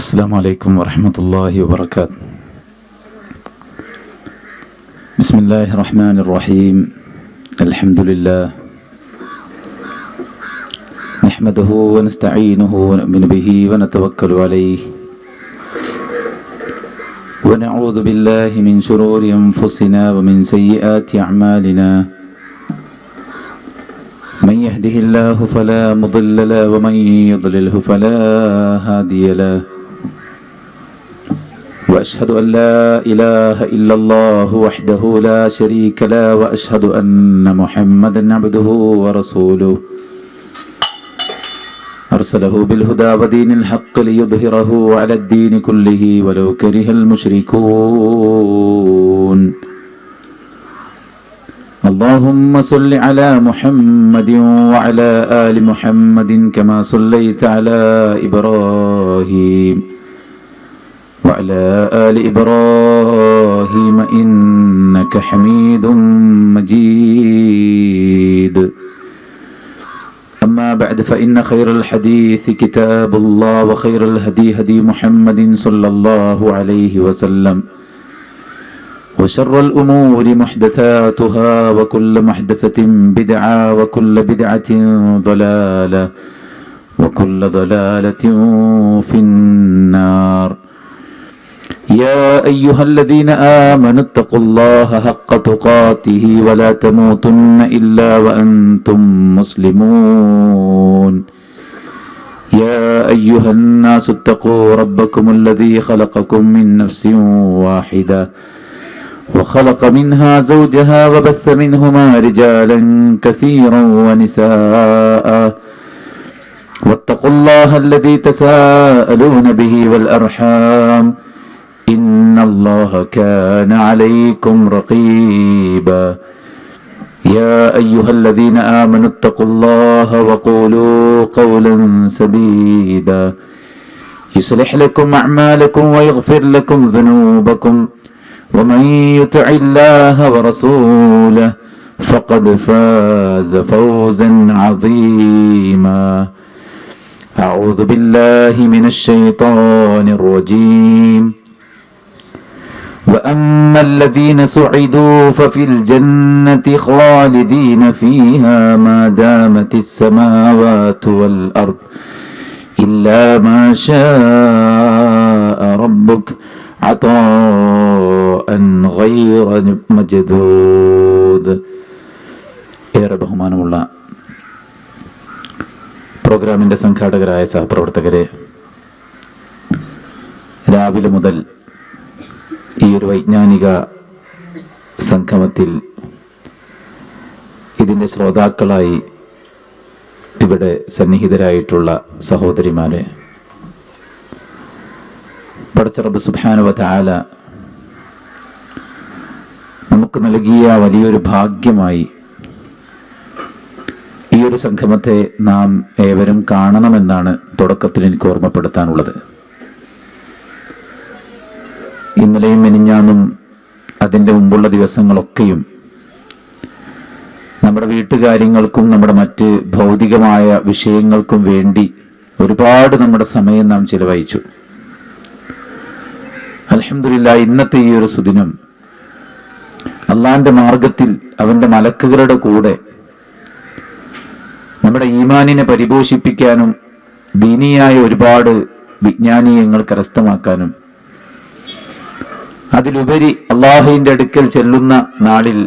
السلام عليكم ورحمة الله وبركاته. بسم الله الرحمن الرحيم. الحمد لله نحمده ونستعينه ونؤمن به ونتوكل عليه ونعوذ بالله من شرور أنفسنا ومن سيئات أعمالنا. من يهده الله فلا مضل له ومن يضلله فلا هادي له. وأشهد أن لا إله إلا الله وحده لا شريك له وأشهد أن محمدا عبده ورسوله أرسله بالهدى ودين الحق ليظهره على الدين كله ولو كره المشركون. اللهم صل على محمد وعلى آل محمد كما صليت على إبراهيم وعلى آل إبراهيم إنك حميد مجيد. أما بعد فإن خير الحديث كتاب الله وخير الهدي هدي محمد صلى الله عليه وسلم وشر الأمور محدثاتها وكل محدثة بدعة وكل بدعة ضلالة وكل ضلالة في النار. يا أيها الذين آمنوا اتقوا الله حق تقاته ولا تموتن إلا وأنتم مسلمون. يا أيها الناس اتقوا ربكم الذي خلقكم من نفس واحدة وخلق منها زوجها وبث منهما رجالا كثيرا ونساء واتقوا الله الذي تساءلون به والأرحام إن الله كان عليكم رقيبا. يا أيها الذين آمنوا اتقوا الله وقولوا قولا سديدا يصلح لكم أعمالكم ويغفر لكم ذنوبكم ومن يطع الله ورسوله فقد فاز فوزا عظيما. أعوذ بالله من الشيطان الرجيم. وأما الذين سعدوا ففي الجنة خالدين فيها ما دامت السماوات والأرض إلا ما شاء ربك عطاء غير مجذوذ. ഏറെ ബഹുമാനമുള്ള പ്രോഗ്രാമിന്റെ സംഘാടകരായ സഹപ്രവർത്തകരെ, രാവിലെ മുതൽ ഈ ഒരു വൈജ്ഞാനിക സംഗമത്തിൽ ഇതിൻ്റെ ശ്രോതാക്കളായി ഇവിടെ സന്നിഹിതരായിട്ടുള്ള സഹോദരിമാരെ, പടച്ച റബ്ബ് സുബ്ഹാനഹു വ തആല നമുക്ക് നൽകിയ വലിയൊരു ഭാഗ്യമായി ഈ ഒരു സംഗമത്തെ നാം ഏവരും കാണണമെന്നാണ് തുടക്കത്തിൽ എനിക്ക് ഓർമ്മപ്പെടുത്താനുള്ളത്. ഇന്നലെയും മെനിഞ്ഞാന്നും അതിൻ്റെ മുമ്പുള്ള ദിവസങ്ങളൊക്കെയും നമ്മുടെ വീട്ടുകാര്യങ്ങൾക്കും നമ്മുടെ മറ്റ് ഭൗതികമായ വിഷയങ്ങൾക്കും വേണ്ടി ഒരുപാട് നമ്മുടെ സമയം നാം ചിലവഴിച്ചു. അൽഹംദുലില്ലാഹ്, ഇന്നത്തെ ഈ ഒരു സുദിനം അള്ളാന്റെ മാർഗത്തിൽ അവന്റെ മലക്കുകളുടെ കൂടെ നമ്മുടെ ഈമാനിനെ പരിപോഷിപ്പിക്കാനും ദീനിയായ ഒരുപാട് വിജ്ഞാനീയങ്ങൾ കരസ്ഥമാക്കാനും അതിലുപരി അള്ളാഹുവിന്റെ അടുക്കൽ ചെല്ലുന്ന നാളിൽ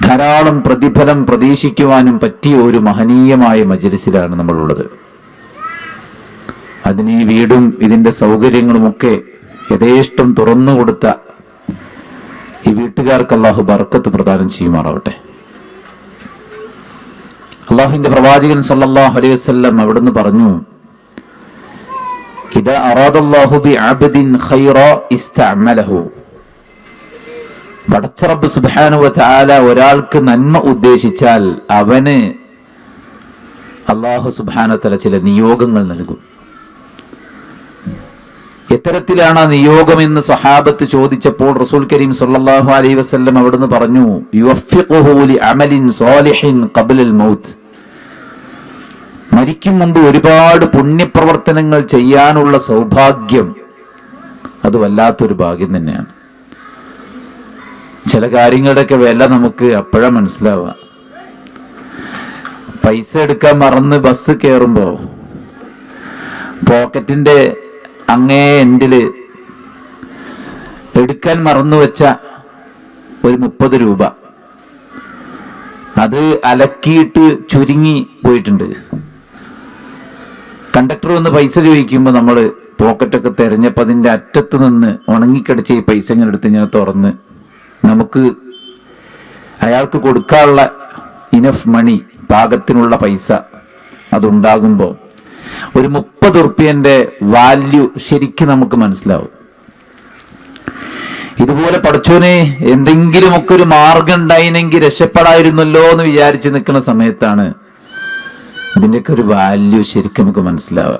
ധാരാളം പ്രതിഫലം പ്രതീക്ഷിക്കുവാനും പറ്റിയ ഒരു മഹനീയമായ മജ്‌ലിസിലാണ് നമ്മളുള്ളത്. അതിന് ഈ വീടും ഇതിന്റെ സൗകര്യങ്ങളുമൊക്കെ യഥേഷ്ടം തുറന്നു കൊടുത്ത ഈ വീട്ടുകാർക്ക് അള്ളാഹു ബർക്കത്ത് പ്രദാനം ചെയ്യുമാറാവട്ടെ. അള്ളാഹുവിന്റെ പ്രവാചകൻ സല്ലല്ലാഹു അലൈഹി വസല്ലം അവിടുന്ന് പറഞ്ഞു, ഇദാ അറാദല്ലാഹു ബിഅബ്ദിൻ ഖൈറാ ഇസ്തഅമലഹു. പടച്ച റബ്ബ് സുബ്ഹാനഹു വ തആല ഒരാൾക്ക് നന്മ ഉദ്ദേശിച്ചാൽ അവന് അല്ലാഹു സുബ്ഹാനഹു വ തആല ചില നിയോഗങ്ങൾ നൽകും. എത്തരത്തിലാണ് ആ നിയോഗം എന്ന് സ്വഹാബത്ത് ചോദിച്ചപ്പോൾ റസൂൽ കരീം സല്ലല്ലാഹു അലൈഹി വസല്ലം അവിടുന്ന് പറഞ്ഞു, യുവഫിഖുഹു ലി അമലിൻ സാലിഹിൻ ഖബ്ലൽ മൗത്ത്. മരിക്കും മുമ്പ് ഒരുപാട് പുണ്യപ്രവർത്തനങ്ങൾ ചെയ്യാനുള്ള സൗഭാഗ്യം അത് വല്ലാത്തൊരു ഭാഗ്യം തന്നെയാണ്. ചില കാര്യങ്ങളുടെയൊക്കെ വില നമുക്ക് അപ്പോഴാണ് മനസ്സിലാവുക. പൈസ എടുക്കാൻ മറന്ന് ബസ് കയറുമ്പോ പോക്കറ്റിന്റെ അങ്ങേ എൻഡില് എടുക്കാൻ മറന്നു വെച്ച ഒരു 30 രൂപ അത് അലക്കിയിട്ട് ചുരുങ്ങി പോയിട്ടുണ്ട്. കണ്ടക്ടർ വന്ന് പൈസ ചോദിക്കുമ്പോൾ നമ്മൾ പോക്കറ്റൊക്കെ തെരഞ്ഞപ്പോൾ അതിന്റെ അറ്റത്ത് നിന്ന് ഉണങ്ങിക്കടിച്ച ഈ പൈസ ഇങ്ങനെ എടുത്ത് ഇങ്ങനെ തുറന്ന് നമുക്ക് അയാൾക്ക് കൊടുക്കാനുള്ള ഇനഫ് മണി, പാകത്തിനുള്ള പൈസ അതുണ്ടാകുമ്പോൾ ഒരു 30 ഉറുപ്പ്യന്റെ വാല്യൂ ശരിക്കും നമുക്ക് മനസ്സിലാവും. ഇതുപോലെ പടച്ചോനെ എന്തെങ്കിലുമൊക്കെ ഒരു മാർഗം ഉണ്ടായിനെങ്കിൽ രക്ഷപ്പെടായിരുന്നല്ലോ എന്ന് വിചാരിച്ച് നിൽക്കുന്ന സമയത്താണ് ഇതിൻ്റെയൊക്കെ ഒരു വാല്യൂ ശരിക്കും നമുക്ക് മനസ്സിലാവുക.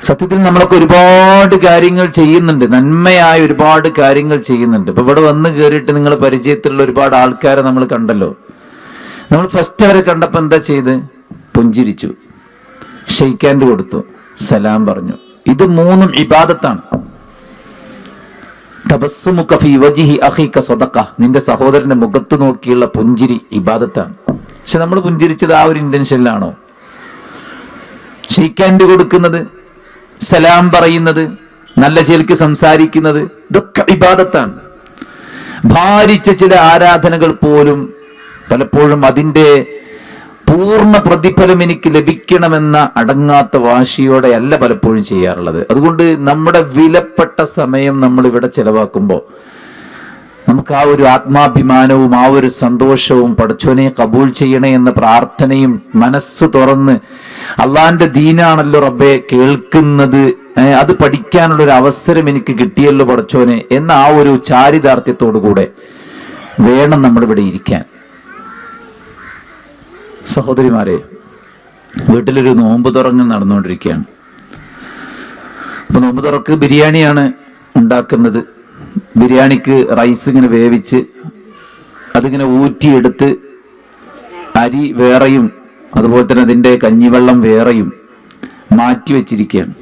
സത്യത്തിൽ നമ്മളൊക്കെ ഒരുപാട് കാര്യങ്ങൾ ചെയ്യുന്നുണ്ട്, നന്മയായ ഒരുപാട് കാര്യങ്ങൾ ചെയ്യുന്നുണ്ട്. ഇപ്പൊ ഇവിടെ വന്ന് കയറിയിട്ട് നിങ്ങൾ പരിചയത്തിലുള്ള ഒരുപാട് ആൾക്കാരെ നമ്മൾ കണ്ടല്ലോ. നമ്മൾ ഫസ്റ്റ് അവരെ കണ്ടപ്പോൾ എന്താ ചെയ്ത്? പുഞ്ചിരിച്ചു, ഷെയ്ക്ക് ഹാൻഡ് കൊടുത്തു, സലാം പറഞ്ഞു. ഇത് 3 ഇബാദത്താണ്. തബസ്സുമുക ഫീ വജ്ഹി അഖീക സദഖ, നിന്റെ സഹോദരന്റെ മുഖത്ത് നോക്കിയുള്ള പുഞ്ചിരി ഇബാദത്താണ്. പക്ഷെ നമ്മൾ പുഞ്ചിരിച്ചത് ആ ഒരു ഇന്റൻഷനിലാണോ? ഷെയ്ക്ക് ഹാൻഡ് കൊടുക്കുന്നത്, സലാം പറയുന്നത്, നല്ല ചേൽക്ക് സംസാരിക്കുന്നത്, ഇതൊക്കെ ഇബാദത്താണ്. ഭാരിച്ച ചില ആരാധനകൾ പോലും പലപ്പോഴും അതിന്റെ പൂർണ്ണ പ്രതിഫലം എനിക്ക് ലഭിക്കണമെന്ന അടങ്ങാത്ത വാശിയോടെ അല്ല പലപ്പോഴും ചെയ്യാറുള്ളത്. അതുകൊണ്ട് നമ്മുടെ വിലപ്പെട്ട സമയം നമ്മൾ ഇവിടെ ചെലവാക്കുമ്പോൾ നമുക്ക് ആ ഒരു ആത്മാഭിമാനവും ആ ഒരു സന്തോഷവും പടച്ചോനെ കബൂൽ ചെയ്യണേ എന്ന പ്രാർത്ഥനയും മനസ്സ് തുറന്ന് അള്ളാന്റെ ദീനാണല്ലോ റബ്ബെ കേൾക്കുന്നത്, അത് പഠിക്കാനുള്ള ഒരു അവസരം എനിക്ക് കിട്ടിയല്ലോ പടച്ചോനെ എന്ന ആ ഒരു ചാരിതാർത്ഥ്യത്തോടു കൂടെ വേണം നമ്മളിവിടെ ഇരിക്കാൻ. സഹോദരിമാരെ, വീട്ടിലൊരു നോമ്പ് തുറങ്ങൽ നടന്നുകൊണ്ടിരിക്കുകയാണ്. അപ്പൊ നോമ്പ് തുറക്ക് ബിരിയാണിയാണ് ഉണ്ടാക്കുന്നത്. ബിരിയാണിക്ക് റൈസ് ഇങ്ങനെ വേവിച്ച് അതിങ്ങനെ ഊറ്റിയെടുത്ത് അരി വേറെയും അതുപോലെ തന്നെ അതിൻ്റെ കഞ്ഞിവെള്ളം വേറെയും മാറ്റി വെച്ചിരിക്കുകയാണ്.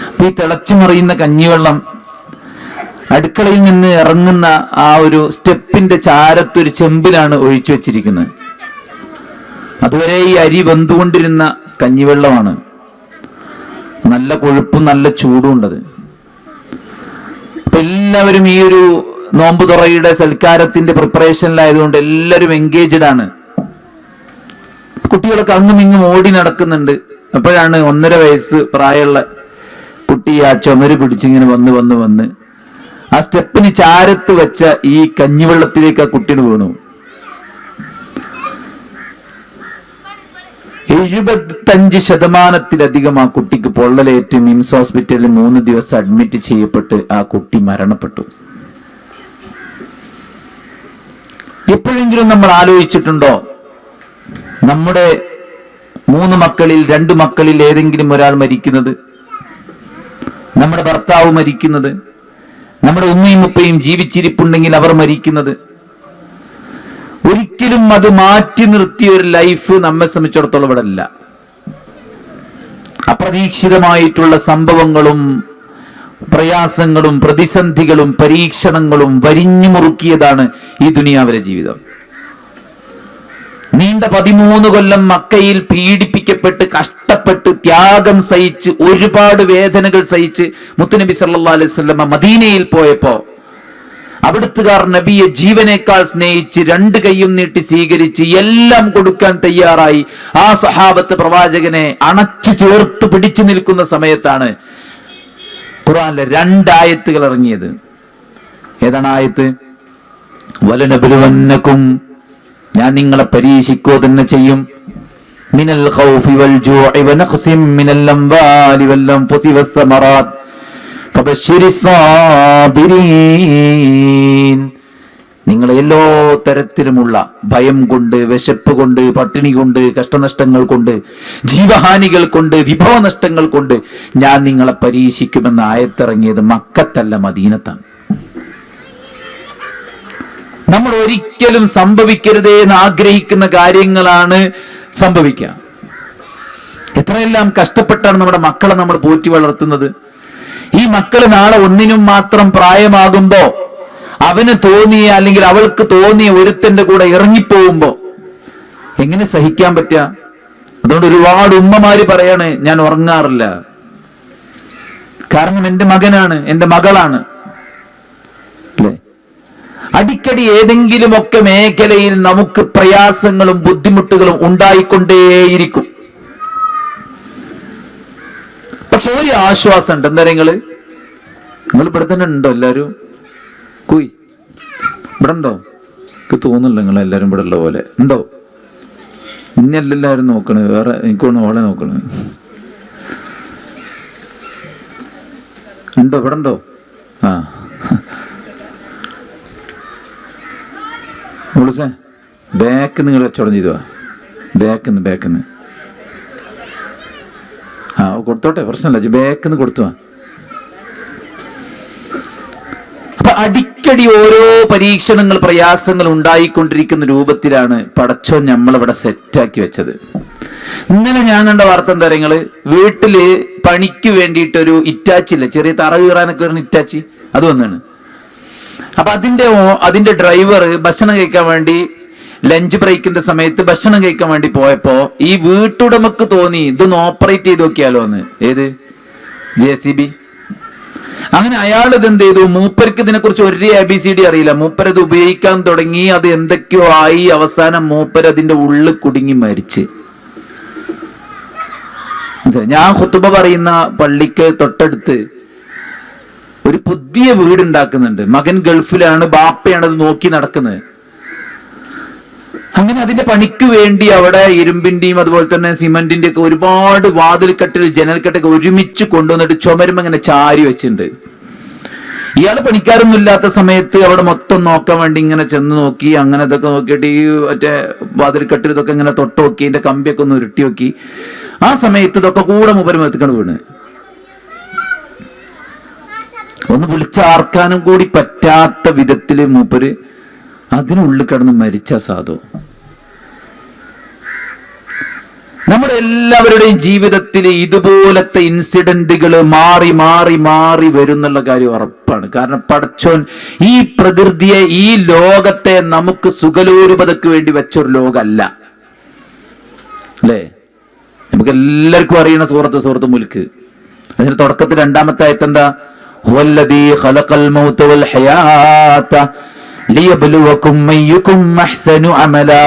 അപ്പൊ ഈ തിളച്ചു മറിയുന്ന കഞ്ഞിവെള്ളം അടുക്കളയിൽ നിന്ന് ഇറങ്ങുന്ന ആ ഒരു സ്റ്റെപ്പിന്റെ ചാരത്തൊരു ചെമ്പിലാണ് ഒഴിച്ചു വെച്ചിരിക്കുന്നത്. അതുവരെ ഈ അരി വെന്തുകൊണ്ടിരുന്ന കഞ്ഞിവെള്ളമാണ്. നല്ല കൊഴുപ്പും നല്ല ചൂടും ഉണ്ടത്. അപ്പൊ എല്ലാവരും ഈ ഒരു നോമ്പ് തുറയുടെ സൽക്കാരത്തിന്റെ പ്രിപ്പറേഷനിലായതുകൊണ്ട് എല്ലാവരും എൻഗേജ്ഡ് ആണ്. കുട്ടികളൊക്കെ അങ്ങും ഇങ്ങും ഓടി നടക്കുന്നുണ്ട്. അപ്പോഴാണ് 1.5 വയസ്സ് പ്രായമുള്ള കുട്ടി ആ ചുമര് പിടിച്ചിങ്ങനെ വന്ന് ആ സ്റ്റെപ്പിന് ചാരത്ത് വെച്ച ഈ കഞ്ഞിവെള്ളത്തിലേക്ക് ആ കുട്ടിന് വീണു. 75% ആ കുട്ടിക്ക് പൊള്ളലേറ്റ് മിംസ് ഹോസ്പിറ്റലിൽ 3 ദിവസം അഡ്മിറ്റ് ചെയ്യപ്പെട്ട് ആ കുട്ടി മരണപ്പെട്ടു. എപ്പോഴെങ്കിലും നമ്മൾ ആലോചിച്ചിട്ടുണ്ടോ നമ്മുടെ 3 മക്കളിൽ 2 മക്കളിൽ ഏതെങ്കിലും ഒരാൾ മരിക്കുന്നത്, നമ്മുടെ ഭർത്താവ് മരിക്കുന്നത്, നമ്മുടെ ഉമ്മയും ഉപ്പയും ജീവിച്ചിരിപ്പുണ്ടെങ്കിൽ അവർ മരിക്കുന്നത്? ഒരിക്കലും അത് മാറ്റി നിർത്തിയ ഒരു ലൈഫ് നമ്മെ സംബന്ധിച്ചിടത്തോളം ഇവിടെ അല്ല. അപ്രതീക്ഷിതമായിട്ടുള്ള സംഭവങ്ങളും പ്രയാസങ്ങളും പ്രതിസന്ധികളും പരീക്ഷണങ്ങളും വരിഞ്ഞു മുറുക്കിയതാണ് ഈ ദുനിയാവിലെ ജീവിതം. നീണ്ട 13 കൊല്ലം മക്കയിൽ പീഡിപ്പിക്കപ്പെട്ട് കഷ്ടപ്പെട്ട് ത്യാഗം സഹിച്ച് ഒരുപാട് വേദനകൾ സഹിച്ച് മുത്തുനബി സല്ലല്ലാഹു അലൈഹി വസല്ലം മദീനയിൽ പോയപ്പോ അവിടുത്തുകാർ നബിയെ ജീവനേക്കാൾ സ്നേഹിച്ച് 2 കൈയും നീട്ടി സ്വീകരിച്ച് എല്ലാം കൊടുക്കാൻ തയ്യാറായി ആ സഹാബത്ത് പ്രവാചകനെ അണച്ചു ചേർത്ത് പിടിച്ചു നിൽക്കുന്ന സമയത്താണ് ഖുർആനിലെ 2 ആയത്തുകൾ ഇറങ്ങിയത്. ഏതാണ് ആയത്ത്? വലനബ്ലുവന്നകും, ഞാൻ നിങ്ങളെ പരീക്ഷിക്കുക തന്നെ ചെയ്യും, മിനൽ ഖൗഫി വൽ ജൂഇ വനഖ്സിം മിനൽ അംവാലി വൽ അൻഫുസി വസ്സമറാത്ത് നിങ്ങളെ എല്ലാ തരത്തിലുമുള്ള ഭയം കൊണ്ട്, വിശപ്പ് കൊണ്ട്, പട്ടിണി കൊണ്ട്, കഷ്ടനഷ്ടങ്ങൾ കൊണ്ട്, ജീവഹാനികൾ കൊണ്ട്, വിഭവ നഷ്ടങ്ങൾ കൊണ്ട് ഞാൻ നിങ്ങളെ പരീക്ഷിക്കുമെന്ന ആയത്തിറങ്ങിയത് മക്കത്തല്ല, മദീനത്താണ്. നമ്മൾ ഒരിക്കലും സംഭവിക്കരുതേ എന്ന് ആഗ്രഹിക്കുന്ന കാര്യങ്ങളാണ് സംഭവിക്കുക. എത്രയെല്ലാം കഷ്ടപ്പെട്ടാണ് നമ്മുടെ മക്കളെ നമ്മൾ പോറ്റി വളർത്തുന്നത്. ഈ മക്കള് നാളെ ഒന്നിനും മാത്രം പ്രായമാകുമ്പോ അവന് തോന്നിയ അല്ലെങ്കിൽ അവൾക്ക് തോന്നിയ ഒരുത്തന്റെ കൂടെ ഇറങ്ങിപ്പോകുമ്പോ എങ്ങനെ സഹിക്കാൻ പറ്റുക? അതുകൊണ്ട് ഒരുപാട് ഉമ്മമാര് പറയാണ്, ഞാൻ ഉറങ്ങാറില്ല, കാരണം എന്റെ മകനാണ്, എന്റെ മകളാണ്. അല്ലേ? അടിക്കടി ഏതെങ്കിലുമൊക്കെ മേഖലയിൽ നമുക്ക് പ്രയാസങ്ങളും ബുദ്ധിമുട്ടുകളും ഉണ്ടായിക്കൊണ്ടേയിരിക്കും. പക്ഷെ ഒരു ആശ്വാസം ഉണ്ട്. എന്താ നിങ്ങൾ ഇവിടെ തന്നെ ഉണ്ടോ? എല്ലാരും കുയ് ഇവിടെ ഉണ്ടോ? എനിക്ക് തോന്നുന്നില്ല നിങ്ങൾ എല്ലാരും ഇവിടെ ഉള്ള പോലെ ഉണ്ടോ? ഇന്നെല്ലാരും നോക്കണേ, വേറെ എനിക്കൊന്ന് ഓളെ നോക്കണേ. ഉണ്ടോ? ഇവിടെ ഉണ്ടോ? ആ വിളിച്ചേ ബാക്ക് നിങ്ങൾ കച്ചവടം ചെയ്തു. ബാക്കിന്ന് ആ കൊടുത്തോട്ടെ, പ്രശ്നമില്ല, ബാക്കിന്ന് കൊടുത്തു. അപ്പൊ അടിക്കടി ഓരോ പരീക്ഷണങ്ങൾ പ്രയാസങ്ങൾ ഉണ്ടായിക്കൊണ്ടിരിക്കുന്ന രൂപത്തിലാണ് പടച്ചോൻ നമ്മളിവിടെ സെറ്റാക്കി വെച്ചത്. ഇന്നലെ ഞാൻ കണ്ട വാർത്ത എന്താ പറയുക, വീട്ടില് പണിക്ക് വേണ്ടിയിട്ടൊരു ഇറ്റാച്ചില്ല, ചെറിയ തറ കീറാനൊക്കെ വരുന്ന ഇറ്റാച്ചി, അത് വന്നാണ്. അപ്പൊ അതിന്റെ ഡ്രൈവർ ഭക്ഷണം കഴിക്കാൻ വേണ്ടി ലഞ്ച് ബ്രേക്കിന്റെ സമയത്ത് ഭക്ഷണം കഴിക്കാൻ വേണ്ടി പോയപ്പോ ഈ വീട്ടുടമക്ക് തോന്നി ഇതൊന്ന് ഓപ്പറേറ്റ് ചെയ്ത് നോക്കിയാലോ എന്ന്. ഏത് JCB. അങ്ങനെ അയാൾ ഇതെന്ത് ചെയ്തു, മൂപ്പർക്ക് ഇതിനെക്കുറിച്ച് ഒരു ABCD അറിയില്ല, മൂപ്പരത് ഉപയോഗിക്കാൻ തുടങ്ങി, അത് എന്തൊക്കെയോ ആയി, അവസാനം മൂപ്പർ അതിന്റെ ഉള്ളിൽ കുടുങ്ങി മരിച്ച്. ഞാൻ ഖുതുബ പറയുന്ന പള്ളിക്ക് തൊട്ടടുത്ത് ഒരു പുതിയ വീടുണ്ടാക്കുന്നുണ്ട്. മകൻ ഗൾഫിലാണ്, ബാപ്പയാണ് അത് നോക്കി നടക്കുന്നത്. അങ്ങനെ അതിന്റെ പണിക്ക് വേണ്ടി അവിടെ ഇരുമ്പിന്റെയും അതുപോലെ തന്നെ സിമന്റിന്റെ ഒക്കെ ഒരുപാട് വാതിൽക്കട്ടിൽ ജനൽക്കട്ടൊക്കെ ഒരുമിച്ച് കൊണ്ടുവന്നിട്ട് ചുമരും അങ്ങനെ ചാരി വെച്ചിട്ടുണ്ട്. ഇയാള് പണിക്കാരൊന്നും ഇല്ലാത്ത സമയത്ത് അവിടെ മൊത്തം നോക്കാൻ വേണ്ടി ഇങ്ങനെ ചെന്ന് നോക്കി, അങ്ങനെ ഇതൊക്കെ നോക്കിയിട്ട് ഈ മറ്റേ വാതിൽക്കട്ടിൽ ഇതൊക്കെ ഇങ്ങനെ തൊട്ട് നോക്കി, ഇതിന്റെ കമ്പിയൊക്കെ ഒന്ന് ഉരുട്ടി നോക്കി. ആ സമയത്ത് ഇതൊക്കെ കൂടെ മൂപ്പര് മെത്തിക്കൊണ്ട് വീണ്. ഒന്ന് വിളിച്ചാർക്കാനും കൂടി പറ്റാത്ത വിധത്തില് മൂപ്പര് അതിനുള്ളിൽ കിടന്ന് മരിച്ച സാധു. നമ്മുടെ എല്ലാവരുടെയും ജീവിതത്തിൽ ഇതുപോലത്തെ ഇൻസിഡന്റുകൾ മാറി മാറി മാറി വരുന്നുള്ള കാര്യം ഉറപ്പാണ്. കാരണം പടച്ചോൻ ഈ പ്രകൃതിയെ, ഈ ലോകത്തെ നമുക്ക് സുഖലോലുപതയ്ക്ക് വേണ്ടി വെച്ചൊരു ലോകമല്ല. അല്ലേ? നമുക്ക് എല്ലാവർക്കും അറിയണ സൂറത്ത് മുൽക്ക്. അതിന് തുടക്കത്തിൽ രണ്ടാമത്തെ ആയത്ത് എന്താ? ഹുവല്ലദീ ഖലഖൽ മൗത വൽ ഹയാത ലിയബ്ലുവകും അയ്യുകും അഹ്സനു അമലാ.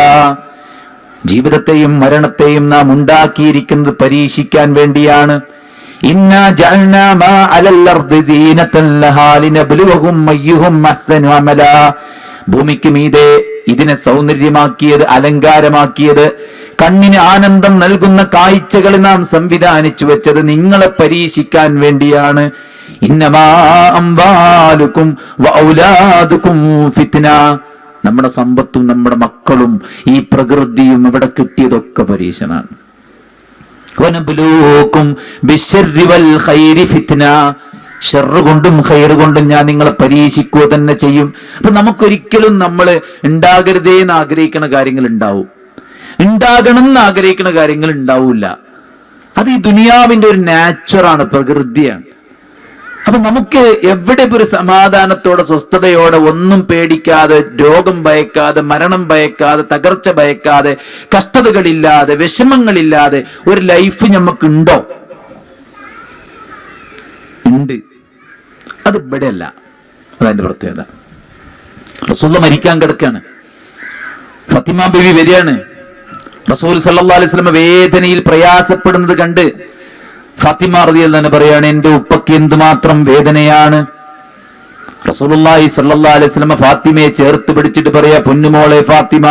ജീവിതത്തെയും മരണത്തെയും നാം ഉണ്ടാക്കിയിരിക്കുന്നത് പരീക്ഷിക്കാൻ വേണ്ടിയാണ്. ഇന്നാ ജഅൽനാ മാ അലൽ അർദി സീനതൻ ലഹാ ലിനബ്ലുവകും അയ്യുഹും അഹ്സനു അമലാ. ഭൂമിക്ക് മീതെ ഇതിനെ സൗന്ദര്യമാക്കിയത്, അലങ്കാരമാക്കിയത്, കണ്ണിന് ആനന്ദം നൽകുന്ന കാഴ്ചകൾ നാം സംവിധാനിച്ചു വെച്ചത് നിങ്ങളെ പരീക്ഷിക്കാൻ വേണ്ടിയാണ്. ഇന്നമാ അംവാലുക്കും വഔലാദുക്കും ഫിത്ന. നമ്മുടെ സമ്പത്തും നമ്മുടെ മക്കളും ഈ പ്രകൃതിയും ഇവിടെ കിട്ടിയതൊക്കെ പരീക്ഷണാണ്. വനബ്ലൂക്കും ബിശ്ശർരി വൽ ഖൈരി ഫിത്ന. ഷർറ് കൊണ്ടും ഖൈറ് കൊണ്ടും ഞാൻ നിങ്ങളെ പരീക്ഷിക്കുക തന്നെ ചെയ്യും. അപ്പൊ നമുക്കൊരിക്കലും നമ്മൾ ഉണ്ടാകരുതേ എന്ന് ആഗ്രഹിക്കുന്ന കാര്യങ്ങൾ ഉണ്ടാവും, ഉണ്ടാകണം എന്ന് ആഗ്രഹിക്കുന്ന കാര്യങ്ങൾ ഉണ്ടാവില്ല. അത് ഈ ദുനിയാവിന്റെ ഒരു നാച്ചുറാണ്, പ്രകൃതിയാണ്. അപ്പൊ നമുക്ക് എവിടെ ഒരു സമാധാനത്തോടെ സ്വസ്ഥതയോടെ ഒന്നും പേടിക്കാതെ, രോഗം ഭയക്കാതെ, മരണം ഭയക്കാതെ, തകർച്ച ഭയക്കാതെ, കഷ്ടതകളില്ലാതെ, വിഷമങ്ങളില്ലാതെ ഒരു ലൈഫ് നമുക്കുണ്ടോ? ഉണ്ട്. അത് ഇവിടെ അല്ല. അതതിന്റെ പ്രത്യേകത. റസൂൽ മരിക്കാൻ കിടക്കാണ്, ഫാത്തിമ ബീവി വരികയാണ്. റസൂൽ സല്ലല്ലാഹു അലൈഹി വസല്ലം വേദനയിൽ പ്രയാസപ്പെടുന്നത് കണ്ട് ഫാത്തിമ റളിയല്ലാഹു അൻഹ പറയാണ്, എന്റെ ഉപ്പക്ക് എന്തുമാത്രം വേദനയാണ്. റസൂലുള്ളാഹി സല്ലല്ലാഹു അലൈഹി വസല്ലം ഫാത്തിമയെ ചേർത്ത് പിടിച്ചിട്ട് പറയാ, പൊന്നുമോളെ ഫാത്തിമ,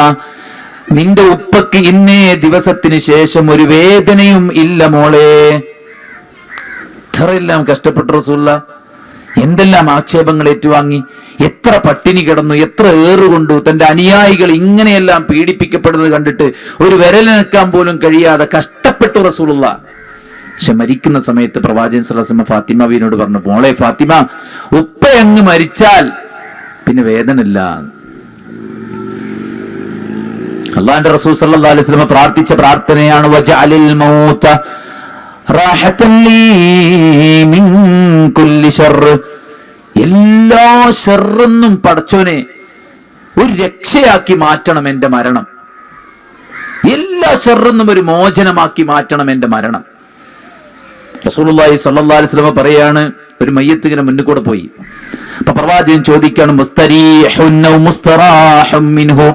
നിന്റെ ഉപ്പക്ക് ഇന്നേ ദിവസത്തിന് ശേഷം ഒരു വേദനയും ഇല്ല മോളെ. ഇത്രയെല്ലാം കഷ്ടപ്പെട്ട റസൂലുള്ളാഹ് എന്തെല്ലാം ആക്ഷേപങ്ങൾ ഏറ്റുവാങ്ങി, എത്ര പട്ടിണി കിടന്നു, എത്ര ഏറുകൊണ്ടു. തന്റെ അനുയായികൾ ഇങ്ങനെയെല്ലാം പീഡിപ്പിക്കപ്പെടുന്നത് കണ്ടിട്ട് ഒരു വിരലനക്കാൻ പോലും കഴിയാതെ കഷ്ടപ്പെട്ടു റസൂലുള്ളാഹ്. പക്ഷെ മരിക്കുന്ന സമയത്ത് പ്രവാചകൻ സല്ലല്ലാഹു അലൈഹി വസല്ലം ഫാത്തിമ ബീവിനോട് പറഞ്ഞു, മോളെ ഫാത്തിമ, ഉപ്പ അങ്ങ് മരിച്ചാൽ പിന്നെ വേദന ഇല്ല. അല്ലാഹുവിന്റെ റസൂൽ സല്ലല്ലാഹു അലൈഹി വസല്ലം പ്രാർത്ഥിച്ച പ്രാർത്ഥനയാണ്, വജഅലിൽ മൗത റാഹത്തൻ ലീ മിൻ കുല്ലി ശർർ, എല്ലാ ശർറിന്നും പടച്ചോനെ ഒരു രക്ഷയാക്കി മാറ്റണം എന്റെ മരണം, എല്ലാ ശർറിന്നും ഒരു മോചനമാക്കി മാറ്റണം എന്റെ മരണം. റസൂലുള്ളാഹി സ്വല്ലല്ലാഹു അലൈഹി വസല്ലം പറയാണ്, ഒരു മയ്യത്ത് ഇങ്ങനെ മുന്നിൽ കൂടെ പോയി. അപ്പൊ പ്രവാചകൻ ചോദിക്കാണ്, മുസ്തരീഹുൻ ഔ മുസ്തറാഹും മിൻഹു,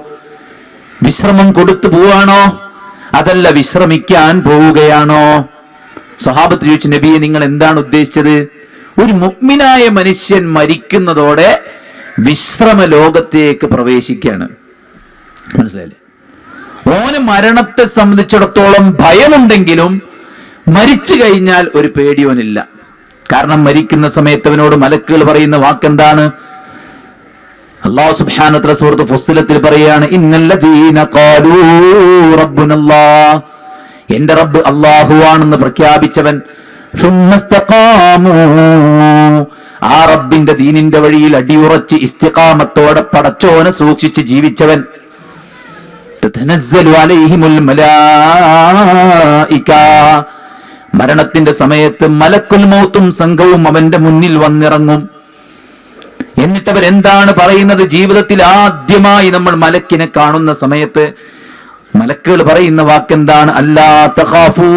വിശ്രമം കൊടുത്തു പോവാണോ അതല്ല വിശ്രമിക്കാൻ പോവുകയാണോ? സ്വഹാബത്ത് ചോദിച്ചു, നബിയെ നിങ്ങൾ എന്താണ് ഉദ്ദേശിച്ചത്? ഒരു മുഅ്മിനായ മനുഷ്യൻ മരിക്കുന്നതോടെ വിശ്രമ ലോകത്തേക്ക് പ്രവേശിക്കുകയാണ്. മനസ്സിലായില്ലേ? ഓന് മരണത്തെ സംബന്ധിച്ചിടത്തോളം ഭയമുണ്ടെങ്കിലും മരിച്ചു കഴിഞ്ഞാൽ ഒരു പേടിയോനില്ല. കാരണം മരിക്കുന്ന സമയത്ത് അവനോട് മലക്കുകൾ പറയുന്ന വാക്കെന്താണ്? അല്ലാഹു സുബ്ഹാനഹു വ തആല സൂറത്ത് ഫുസ്സിലത്തിൽ പറയാണ്, ഇന്നല്ലദീന ഖാലൂ റബ്ബുനല്ലാഹ്, എന്റെ റബ്ബ് അല്ലാഹു ആണെന്ന് പ്രഖ്യാപിച്ചവൻ, സുമ്മസ്തഖാമൂ, ആ റബ്ബിന്റെ ദീനിന്റെ വഴിയിൽ അടിയുറച്ച് ഇസ്തിഖാമത്തോടെ പടച്ചോനെ സൂക്ഷിച്ച് ജീവിച്ചവൻ, തതനസ്സലു അലൈഹിമുൽ മലായിക, മരണത്തിന്റെ സമയത്ത് മലക്കുൽ മൗത്തും സംഘവും അവന്റെ മുന്നിൽ വന്നിറങ്ങും. എന്നിട്ട് അവരെന്താണ് പറയുന്നത്? ജീവിതത്തിൽ ആദ്യമായി നമ്മൾ മലക്കിനെ കാണുന്ന സമയത്ത് മലക്കുകൾ പറയുന്ന വാക്കെന്താണ്? അല്ലാ തഖാഫൂ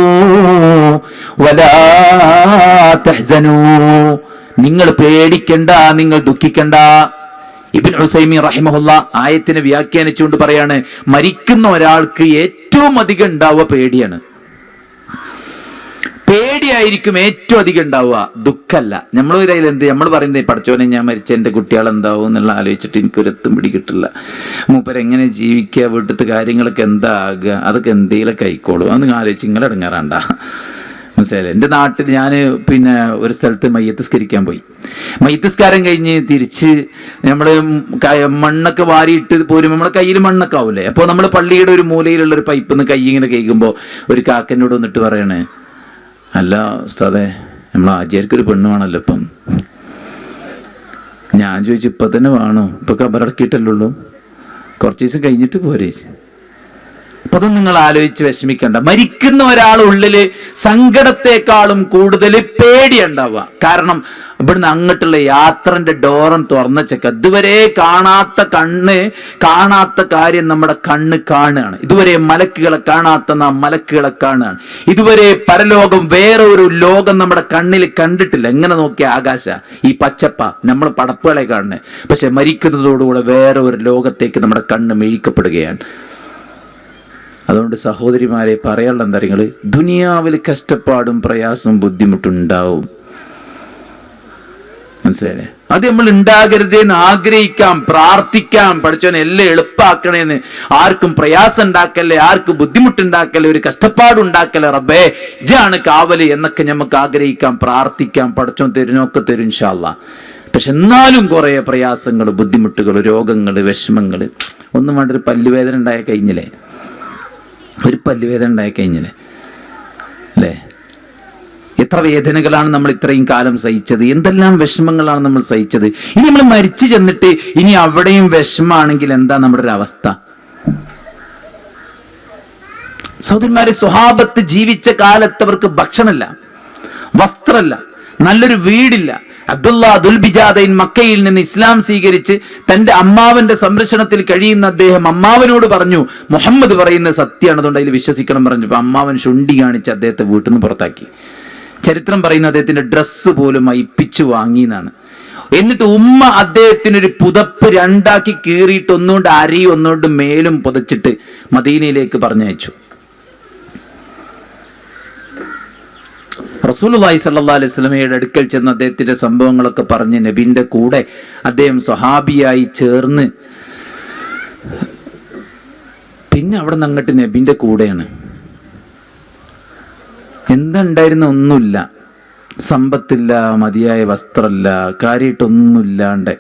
വലാ തഹ്സനൂ, നിങ്ങൾ പേടിക്കണ്ട, നിങ്ങൾ ദുഃഖിക്കണ്ട. ഇബ്നു ഉസൈമീൻ റഹിമഹുല്ലാ ആയത്തിനെ വ്യാഖ്യാനിച്ചുകൊണ്ട് പറയാണ്, മരിക്കുന്ന ഒരാൾക്ക് ഏറ്റവും അധികം ഉണ്ടാവുക പേടിയാണ്. പേടിയായിരിക്കും ഏറ്റവും അധികം ഉണ്ടാവുക, ദുഃഖല്ല. നമ്മൾ പറയുന്നത് പഠിച്ചോനെ ഞാൻ മരിച്ച എൻ്റെ കുട്ടികൾ എന്താവും എന്നുള്ള ആലോചിച്ചിട്ട് എനിക്കൊരെത്തും പിടികിട്ടില്ല. മൂപ്പരെങ്ങനെ ജീവിക്കുക, വീട്ടിലത്തെ കാര്യങ്ങളൊക്കെ എന്താ ആകുക, അതൊക്കെ എന്തെങ്കിലുമൊക്കെ ആയിക്കോളൂ, അതൊന്നും ആലോചിച്ച് നിങ്ങൾ ഇടങ്ങാറാണ്ട. മനസ്സിലായില്ലേ? എൻ്റെ നാട്ടിൽ ഞാൻ ഒരു സ്ഥലത്ത് മയ്യത്തിസ്കരിക്കാൻ പോയി. മയ്യത്തിസ്കാരം കഴിഞ്ഞ് തിരിച്ച് നമ്മൾ മണ്ണൊക്കെ വാരിയിട്ട് പോരും, നമ്മളെ കയ്യിൽ മണ്ണൊക്കെ ആവൂലേ. അപ്പോൾ നമ്മൾ പള്ളിയുടെ ഒരു മൂലയിലുള്ള ഒരു പൈപ്പിൽ നിന്ന് കൈ ഇങ്ങനെ കഴിക്കുമ്പോൾ ഒരു കാക്കനോട് വന്നിട്ട് പറയണേ, അല്ല ഉസ്താദേ, നമ്മൾ ആചാര്യക്കൊരു പെണ്ണ് വേണമല്ലോ ഇപ്പം. ഞാൻ ചോദിച്ചു, ഇപ്പം തന്നെ വേണോ? ഇപ്പം കബറടക്കിയിട്ടല്ലുള്ളൂ, കുറച്ച് ദിവസം കഴിഞ്ഞിട്ട് പോരേ. അപ്പൊ അതൊന്നും നിങ്ങൾ ആലോചിച്ച് വിഷമിക്കണ്ട. മരിക്കുന്ന ഒരാൾ ഉള്ളില് സങ്കടത്തെക്കാളും കൂടുതൽ പേടി ഉണ്ടാവുക. കാരണം ഇവിടുന്ന് അങ്ങോട്ടുള്ള യാത്രന്റെ ഡോറും തുറന്നച്ചക്ക, ഇതുവരെ കാണാത്ത കാര്യം നമ്മുടെ കണ്ണ് കാണുകയാണ്. ഇതുവരെ മലക്കുകളെ കാണാത്ത നാം മലക്കുകളെ കാണുകയാണ്. ഇതുവരെ പരലോകം, വേറെ ഒരു ലോകം നമ്മുടെ കണ്ണിൽ കണ്ടിട്ടില്ല. എങ്ങനെ നോക്കിയ ആകാശ ഈ പച്ചപ്പ, നമ്മൾ പടപ്പുകളെ കാണുന്നത്. പക്ഷെ മരിക്കുന്നതോടുകൂടെ വേറെ ഒരു ലോകത്തേക്ക് നമ്മുടെ കണ്ണ് മിഴിക്കപ്പെടുകയാണ്. അതുകൊണ്ട് സഹോദരിമാരെ പറയാനുള്ള എന്താ നിങ്ങൾ, ദുനിയാവിൽ കഷ്ടപ്പാടും പ്രയാസവും ബുദ്ധിമുട്ടുണ്ടാവും. മനസ്സിലായില്ലേ? അത് നമ്മൾ ഉണ്ടാകരുതെന്ന് ആഗ്രഹിക്കാം, പ്രാർത്ഥിക്കാം, പഠിച്ചോനെ എല്ലാം എളുപ്പാക്കണേന്ന്. ആർക്കും പ്രയാസം ഉണ്ടാക്കല്ലേ, ആർക്കും ബുദ്ധിമുട്ടുണ്ടാക്കല്ലേ, ഒരു കഷ്ടപ്പാടുണ്ടാക്കല്ലേ, റബ്ബേ ഇജാണ് കാവല് എന്നൊക്കെ നമുക്ക് ആഗ്രഹിക്കാം, പ്രാർത്ഥിക്കാം. പഠിച്ചോൻ തരുന്നൊക്കെ തരും ഇൻഷാ അല്ലാഹ്. പക്ഷെ എന്നാലും കുറെ പ്രയാസങ്ങൾ, ബുദ്ധിമുട്ടുകൾ, രോഗങ്ങൾ, വിഷമങ്ങൾ. ഒന്നും വേണ്ട, ഒരു പല്ലുവേദന ഉണ്ടായ കഴിഞ്ഞില്ലേ, ഒരു പല്ലുവേദന ഉണ്ടായി കഴിഞ്ഞില്ലേ അല്ലേ? എത്ര വേദനകളാണ് നമ്മൾ ഇത്രയും കാലം സഹിച്ചത്, എന്തെല്ലാം വിഷമങ്ങളാണ് നമ്മൾ സഹിച്ചത്. ഇനി നമ്മൾ മരിച്ചു ചെന്നിട്ട് ഇനി അവിടെയും വിഷമാണെങ്കിൽ എന്താ നമ്മുടെ ഒരു അവസ്ഥ? സഹോദരന്മാരെ, സ്വഹാബത്ത് ജീവിച്ച കാലത്ത് അവർക്ക് ഭക്ഷണമില്ല, വസ്ത്രമില്ല, നല്ലൊരു വീടില്ല. അബ്ദുള്ള ദുൽബിജാദൈൻ മക്കയിൽ നിന്ന് ഇസ്ലാം സ്വീകരിച്ച് തന്റെ അമ്മാവന്റെ സംരക്ഷണത്തിൽ കഴിയുന്ന അദ്ദേഹം അമ്മാവനോട് പറഞ്ഞു, മുഹമ്മദ് പറയുന്നത് സത്യമാണ്, അതുകൊണ്ട് അതിൽ വിശ്വസിക്കണം പറഞ്ഞു. അപ്പൊ അമ്മാവൻ ശുണ്ടി കാണിച്ച് അദ്ദേഹത്തെ വീട്ടിൽ നിന്ന് പുറത്താക്കി. ചരിത്രം പറയുന്ന അദ്ദേഹത്തിന്റെ ഡ്രസ്സ് പോലും അയിപ്പിച്ചു വാങ്ങി എന്നാണ്. എന്നിട്ട് ഉമ്മ അദ്ദേഹത്തിനൊരു പുതപ്പ് രണ്ടാക്കി കീറിയിട്ട് ഒന്നുകൊണ്ട് അരിയും ഒന്നുകൊണ്ട് മേലും പുതച്ചിട്ട് മദീനയിലേക്ക് പറഞ്ഞയച്ചു. റസൂലുള്ളാഹി സ്വല്ലല്ലാഹു അലൈഹി വസല്ലമയുടെ അടുക്കൽ ചെന്ന് അദ്ദേഹത്തിന്റെ സംഭവങ്ങളൊക്കെ പറഞ്ഞ് നബിന്റെ കൂടെ അദ്ദേഹം സ്വഹാബിയായി ചേർന്ന് പിന്നെ അവിടെ നിന്ന് അങ്ങോട്ട് നബിന്റെ കൂടെയാണ്. എന്തുണ്ടായിരുന്ന ഒന്നുമില്ല, സമ്പത്തില്ല, മതിയായ വസ്ത്രമില്ല, കാര്യമായിട്ടൊന്നുമില്ലാണ്ട്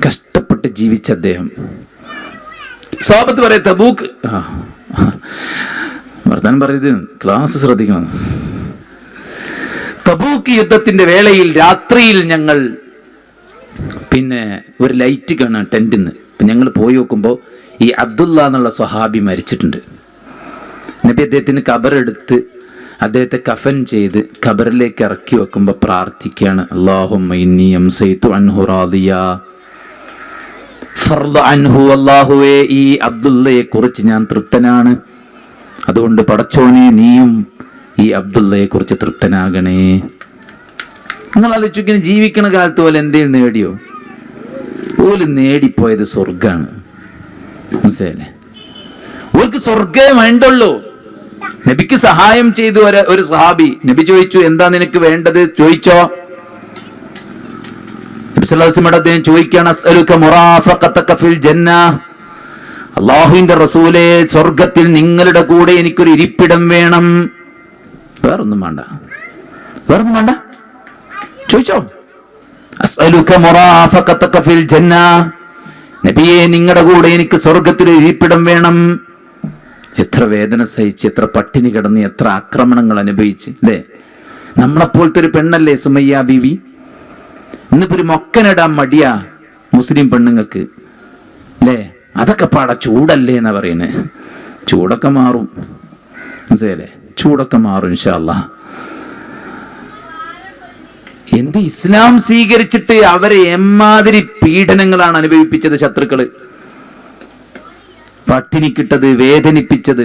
കഷ്ടപ്പെട്ട് ജീവിച്ച അദ്ദേഹം. സ്വഹാബത്ത് പറയാ, തബൂക്ക് വർത്താനം പറയുന്നത് ക്ലാസ് ശ്രദ്ധിക്കണം. തബൂക്ക് യുദ്ധത്തിന്റെ വേളയിൽ രാത്രിയിൽ ഞങ്ങൾ ഒരു ലൈറ്റ് കാണാം ടെന്റിൽ നിന്ന്. ഞങ്ങൾ പോയി നോക്കുമ്പോൾ ഈ അബ്ദുള്ള എന്നുള്ള സ്വഹാബി മരിച്ചിട്ടുണ്ട്. നബി അദ്ദേഹത്തിന് ഖബറെടുത്ത് അദ്ദേഹത്തെ കഫൻ ചെയ്ത് ഖബറിലേക്ക് ഇറക്കി വെക്കുമ്പോൾ പ്രാർത്ഥിക്കുകയാണ്, അല്ലാഹുമ്മ ഇന്നി അംസൈതു അൻഹു റാദിയാ ഫർദ അൻഹു, അല്ലാഹുവേ ഈ അബ്ദുള്ളയെ കുറിച്ച് ഞാൻ തൃപ്തനാണ്, അതുകൊണ്ട് പടച്ചോനെ നീയും ഈ അബ്ദുള്ളയെ കുറിച്ച് തൃപ്തനാകണേ. നിങ്ങൾ ആലോചിക്കുന്ന ജീവിക്കണ കാലത്ത് പോലെ എന്തേലും നേടിയോ? ഓല് നേടിപ്പോയത് സ്വർഗാണ്. മനസ്സിലല്ലേ? ഓർക്ക് സ്വർഗേ വേണ്ടുള്ളൂ. നബിക്ക് സഹായം ചെയ്തു ഒരു സഹാബി. നബി ചോദിച്ചു, എന്താ നിനക്ക് വേണ്ടത്? ചോദിച്ചോ. നബി സല്ലല്ലാഹു അലൈഹി വസല്ലം അദ്ദേഹം ചോദിക്കുകയാണ്, അസ്അലുക മുറാഫഖതക ഫിൽ ജന്ന, അല്ലാഹുവിന്റെ റസൂലേ സ്വർഗത്തിൽ നിങ്ങളുടെ കൂടെ എനിക്കൊരു ഇരിപ്പിടം വേണം. വേറൊന്നും വേണ്ട, വേറൊന്നും വേണ്ട, ചോദിച്ചോ. അസ്അലുക മുറാഫഖതക ഫിൽ ജന്ന, നബിയെ നിങ്ങളുടെ കൂടെ എനിക്ക് സ്വർഗത്തിൽ ഇരിപ്പിടം വേണം. എത്ര വേദന സഹിച്ച്, എത്ര പട്ടിണി കിടന്ന്, എത്ര ആക്രമണങ്ങൾ അനുഭവിച്ച് അല്ലേ? നമ്മളെപ്പോലത്തെ ഒരു പെണ്ണല്ലേ സുമയ്യ ബീവി. ഇന്നിപ്പോ ഒരു മൊക്കനിടാൻ മടിയാ മുസ്ലിം പെണ്ണുങ്ങൾക്ക് അല്ലേ? അതൊക്കെ പാടാ ചൂടല്ലേ എന്നാ പറയുന്നേ. ചൂടൊക്കെ മാറും, മനസ്സിലല്ലേ? ചൂടൊക്കെ മാറും ഇൻഷാ അല്ലാഹ്. എന്ത് ഇസ്ലാം സ്വീകരിച്ചിട്ട് അവരെ എമ്മാതിരി പീഡനങ്ങളാണ് അനുഭവിപ്പിച്ചത് ശത്രുക്കള്. പട്ടിണിക്കിട്ടത്, വേദനിപ്പിച്ചത്.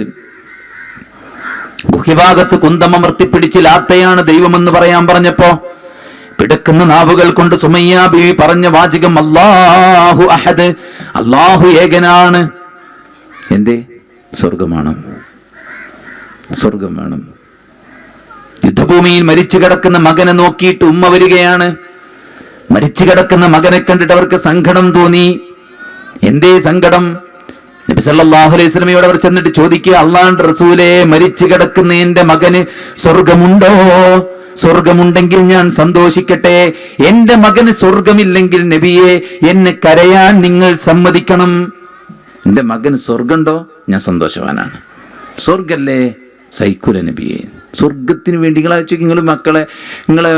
ഗുഹ്യഭാഗത്ത് കുന്തമർത്തിപ്പിടിച്ച് ലാത്തയാണ് ദൈവമെന്ന് പറയാൻ പറഞ്ഞപ്പോ പിടക്കുന്ന നാവുകൾ കൊണ്ട് സുമയ്യ ബീവി പറഞ്ഞ വാചകം അല്ലാഹു അഹദ്, അല്ലാഹു ഏകനാണ്. എന്തേ? സ്വർഗമാണ്, സ്വർഗം വേണം. യുദ്ധഭൂമിയിൽ മരിച്ചു കിടക്കുന്ന മകനെ നോക്കിയിട്ട് ഉമ്മ വരികയാണ്. മരിച്ചു കിടക്കുന്ന മകനെ കണ്ടിട്ട് അവർക്ക് സങ്കടം തോന്നി. എന്തേ സങ്കടം? നബി സല്ലല്ലാഹു അലൈഹി വസല്ലമയോട് അവർ ചെന്നിട്ട് ചോദിക്കുക, അല്ലാഹുവിന്റെ റസൂലേ മരിച്ചു കിടക്കുന്ന എന്റെ മകന് സ്വർഗമുണ്ടോ? സ്വർഗമുണ്ടെങ്കിൽ ഞാൻ സന്തോഷിക്കട്ടെ. എന്റെ മകന് സ്വർഗമില്ലെങ്കിൽ നബിയെ എന്നെ കരയാൻ നിങ്ങൾ സമ്മതിക്കണം. എന്റെ മകന് സ്വർഗമുണ്ടോ? ഞാൻ സന്തോഷവാനാണ്. സ്വർഗല്ലേ? സൈക്കുല നബിയെ. സ്വർഗത്തിന് വേണ്ടി നിങ്ങൾ മക്കളെ, നിങ്ങളെ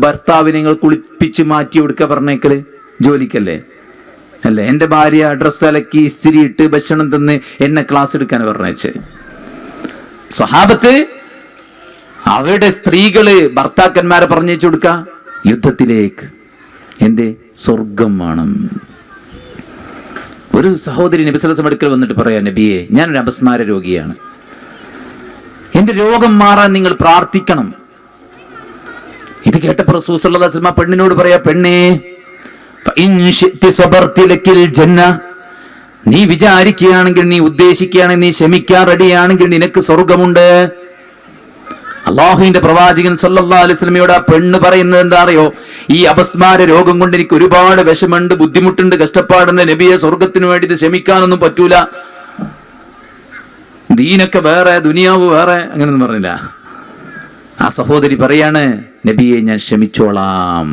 ഭർത്താവിനെ നിങ്ങൾ കുളിപ്പിച്ച് മാറ്റി കൊടുക്കുക പറഞ്ഞേക്കല് ജോലിക്കല്ലേ? അല്ലേ? എൻ്റെ ഭാര്യ ഡ്രസ്സ് അലക്കി ഇസ്തിരി ഇട്ട് ഭക്ഷണം തന്ന് എന്നെ ക്ലാസ് എടുക്കാൻ പറഞ്ഞേച്ച്. സ്വഹാബത്ത് അവരുടെ സ്ത്രീകള് ഭർത്താക്കന്മാരെ പറഞ്ഞേച്ചു കൊടുക്ക യുദ്ധത്തിലേക്ക്. എന്തേ? സ്വർഗം വേണം. ഒരു സഹോദരി നബി സല്ലല്ലാഹു അലൈഹി വസല്ലം അടുക്കൽ വന്നിട്ട് പറയാ, നബിയെ ഞാനൊരു അപസ്മാര രോഗിയാണ്, എന്റെ രോഗം മാറാൻ നിങ്ങൾ പ്രാർത്ഥിക്കണം. ഇത് കേട്ടപ്പോൾ റസൂൽ സല്ലല്ലാഹു അലൈഹി വസല്ലം പെണ്ണിനോട് പറയാ, പെണ്ണേ നീ വിചാരിക്കുകയാണെങ്കിൽ, നീ ഉദ്ദേശിക്കുകയാണെങ്കിൽ, നീ ക്ഷമിക്കാൻ റെഡിയാണെങ്കിൽ നിനക്ക് സ്വർഗമുണ്ട്. അള്ളാഹുവിന്റെ പ്രവാചകൻ സല്ലല്ലാഹു അലൈഹി വസല്ലമയോട് ആ പെണ്ണ് പറയുന്നത് എന്താ അറിയോ? ഈ അപസ്മാര രോഗം കൊണ്ട് എനിക്ക് ഒരുപാട് വിഷമുണ്ട്, ബുദ്ധിമുട്ടുണ്ട്, കഷ്ടപ്പാടുണ്ട്. നബിയെ സ്വർഗത്തിന് വേണ്ടി ഇത് ക്ഷമിക്കാനൊന്നും പറ്റൂല. ദീനൊക്കെ വേറെ, ദുനിയാവ് വേറെ, അങ്ങനെയൊന്നും പറഞ്ഞില്ല. ആ സഹോദരി പറയാണ്, നബിയെ ഞാൻ ക്ഷമിച്ചോളാം.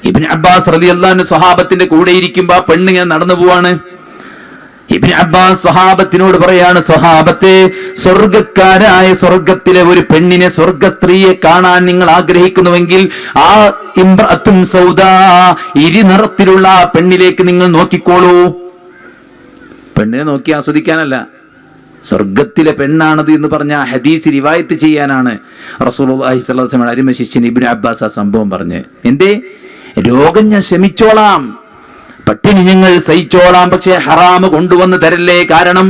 ഇബ്നു അബ്ബാസ് റളിയല്ലാഹു അൻഹു സ്വഹാബത്തിന്റെ കൂടെ ഇരിക്കുമ്പോ ആ പെണ്ണ് ഞാൻ നടന്നു പോവാണ്. ഇബ്നു അബ്ബാസ് സ്വഹാബത്തിനോട് പറയാണ്, സ്വഹാബത്തെ, സ്വർഗക്കാരായ സ്വർഗത്തിലെ ഒരു പെണ്ണിനെ, സ്വർഗ സ്ത്രീയെ കാണാൻ നിങ്ങൾ ആഗ്രഹിക്കുന്നുവെങ്കിൽ ആ ഇംറഅത്തുൻ സൗദാ, ഇരുനിറത്തിലുള്ള ആ പെണ്ണിലേക്ക് നിങ്ങൾ നോക്കിക്കോളൂ. പെണ്ണിനെ നോക്കി ആസ്വദിക്കാനല്ല, സ്വർഗത്തിലെ പെണ്ണാണത് എന്ന് പറഞ്ഞ ഹദീസ് റിവായത്ത് ചെയ്യാനാണ് റസൂലുള്ളാഹി സ്വല്ലല്ലാഹു അലൈഹി വസല്ലം അരിമ ശിഷ്യൻ ഇബ്നു അബ്ബാസ് ആ സംഭവം പറഞ്ഞ്. എന്തേ? രോഗം ഞാൻ ക്ഷമിച്ചോളാം, പട്ടിണി ഞങ്ങൾ സഹിച്ചോളാം, പക്ഷേ ഹറാമ് കൊണ്ടുവന്ന് തരല്ലേ. കാരണം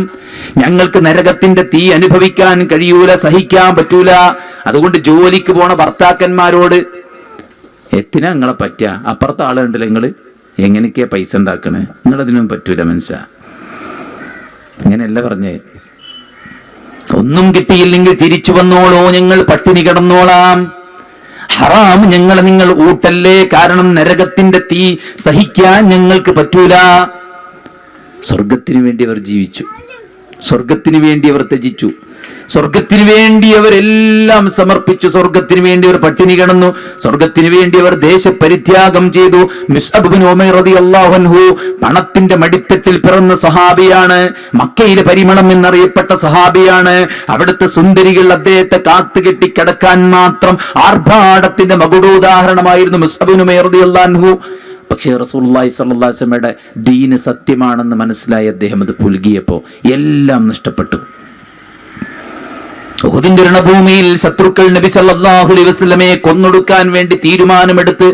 ഞങ്ങൾക്ക് നരകത്തിന്റെ തീ അനുഭവിക്കാൻ കഴിയൂല, സഹിക്കാൻ പറ്റൂല. അതുകൊണ്ട് ജോലിക്ക് പോണ ഭർത്താക്കന്മാരോട് എത്തിനാ നിങ്ങളെ പറ്റുക? അപ്പുറത്തെ ആളുണ്ടല്ലോ, നിങ്ങൾ എങ്ങനെയൊക്കെയാ പൈസ ഉണ്ടാക്കണേ? നിങ്ങളതിനൊന്നും പറ്റൂല മനസ്സാ. അങ്ങനെയല്ല പറഞ്ഞേ. ഒന്നും കിട്ടിയില്ലെങ്കിൽ തിരിച്ചു വന്നോളൂ, ഞങ്ങൾ പട്ടിണി കിടന്നോളാം. ഹറാം നിങ്ങൾ ഊട്ടല്ലേ, കാരണം നരകത്തിന്റെ തീ സഹിക്കാൻ ഞങ്ങൾക്ക് പറ്റൂല. സ്വർഗത്തിന് വേണ്ടി അവർ ജീവിച്ചു, സ്വർഗത്തിന് വേണ്ടി അവർ ത്യജിച്ചു, സ്വർഗത്തിന് വേണ്ടി അവരെല്ലാം സമർപ്പിച്ചു, സ്വർഗത്തിന് വേണ്ടി അവർ പട്ടിണി കിടന്നു, സ്വർഗത്തിന് വേണ്ടി അവർ ദേശപരിത്യാഗം ചെയ്തു. മുസ്അബ് ഇബ്നു ഉമൈർ റളിയല്ലാഹു അൻഹു പണത്തിന്റെ മടിത്തട്ടിൽ പിറന്ന സഹാബിയാണ്, മക്കയിലെ പരിമളം എന്നറിയപ്പെട്ട സഹാബിയാണ്. അവിടുത്തെ സുന്ദരികൾ അദ്ദേഹത്തെ കാത്തുകെട്ടി കിടക്കാൻ മാത്രം ആർഭാടത്തിന്റെ മകുടോദാഹരണമായിരുന്നു മുസ്അബ് ഇബ്നു ഉമൈർ റളിയല്ലാഹു അൻഹു. പക്ഷേ റസൂലുള്ളാഹി സ്വല്ലല്ലാഹു അലൈഹി വസല്ലമയുടെ ദീന് സത്യമാണെന്ന് മനസ്സിലായി അദ്ദേഹം അത് പുൽകിയപ്പോൾ എല്ലാം നഷ്ടപ്പെട്ടു. ഉഹുദിന്റെ രണഭൂമിയിൽ ശത്രുക്കൾ നബി സല്ലല്ലാഹു അലൈഹി വസല്ലമയെ കൊന്നൊടുക്കാൻ വേണ്ടി തീരുമാനമെടുത്ത്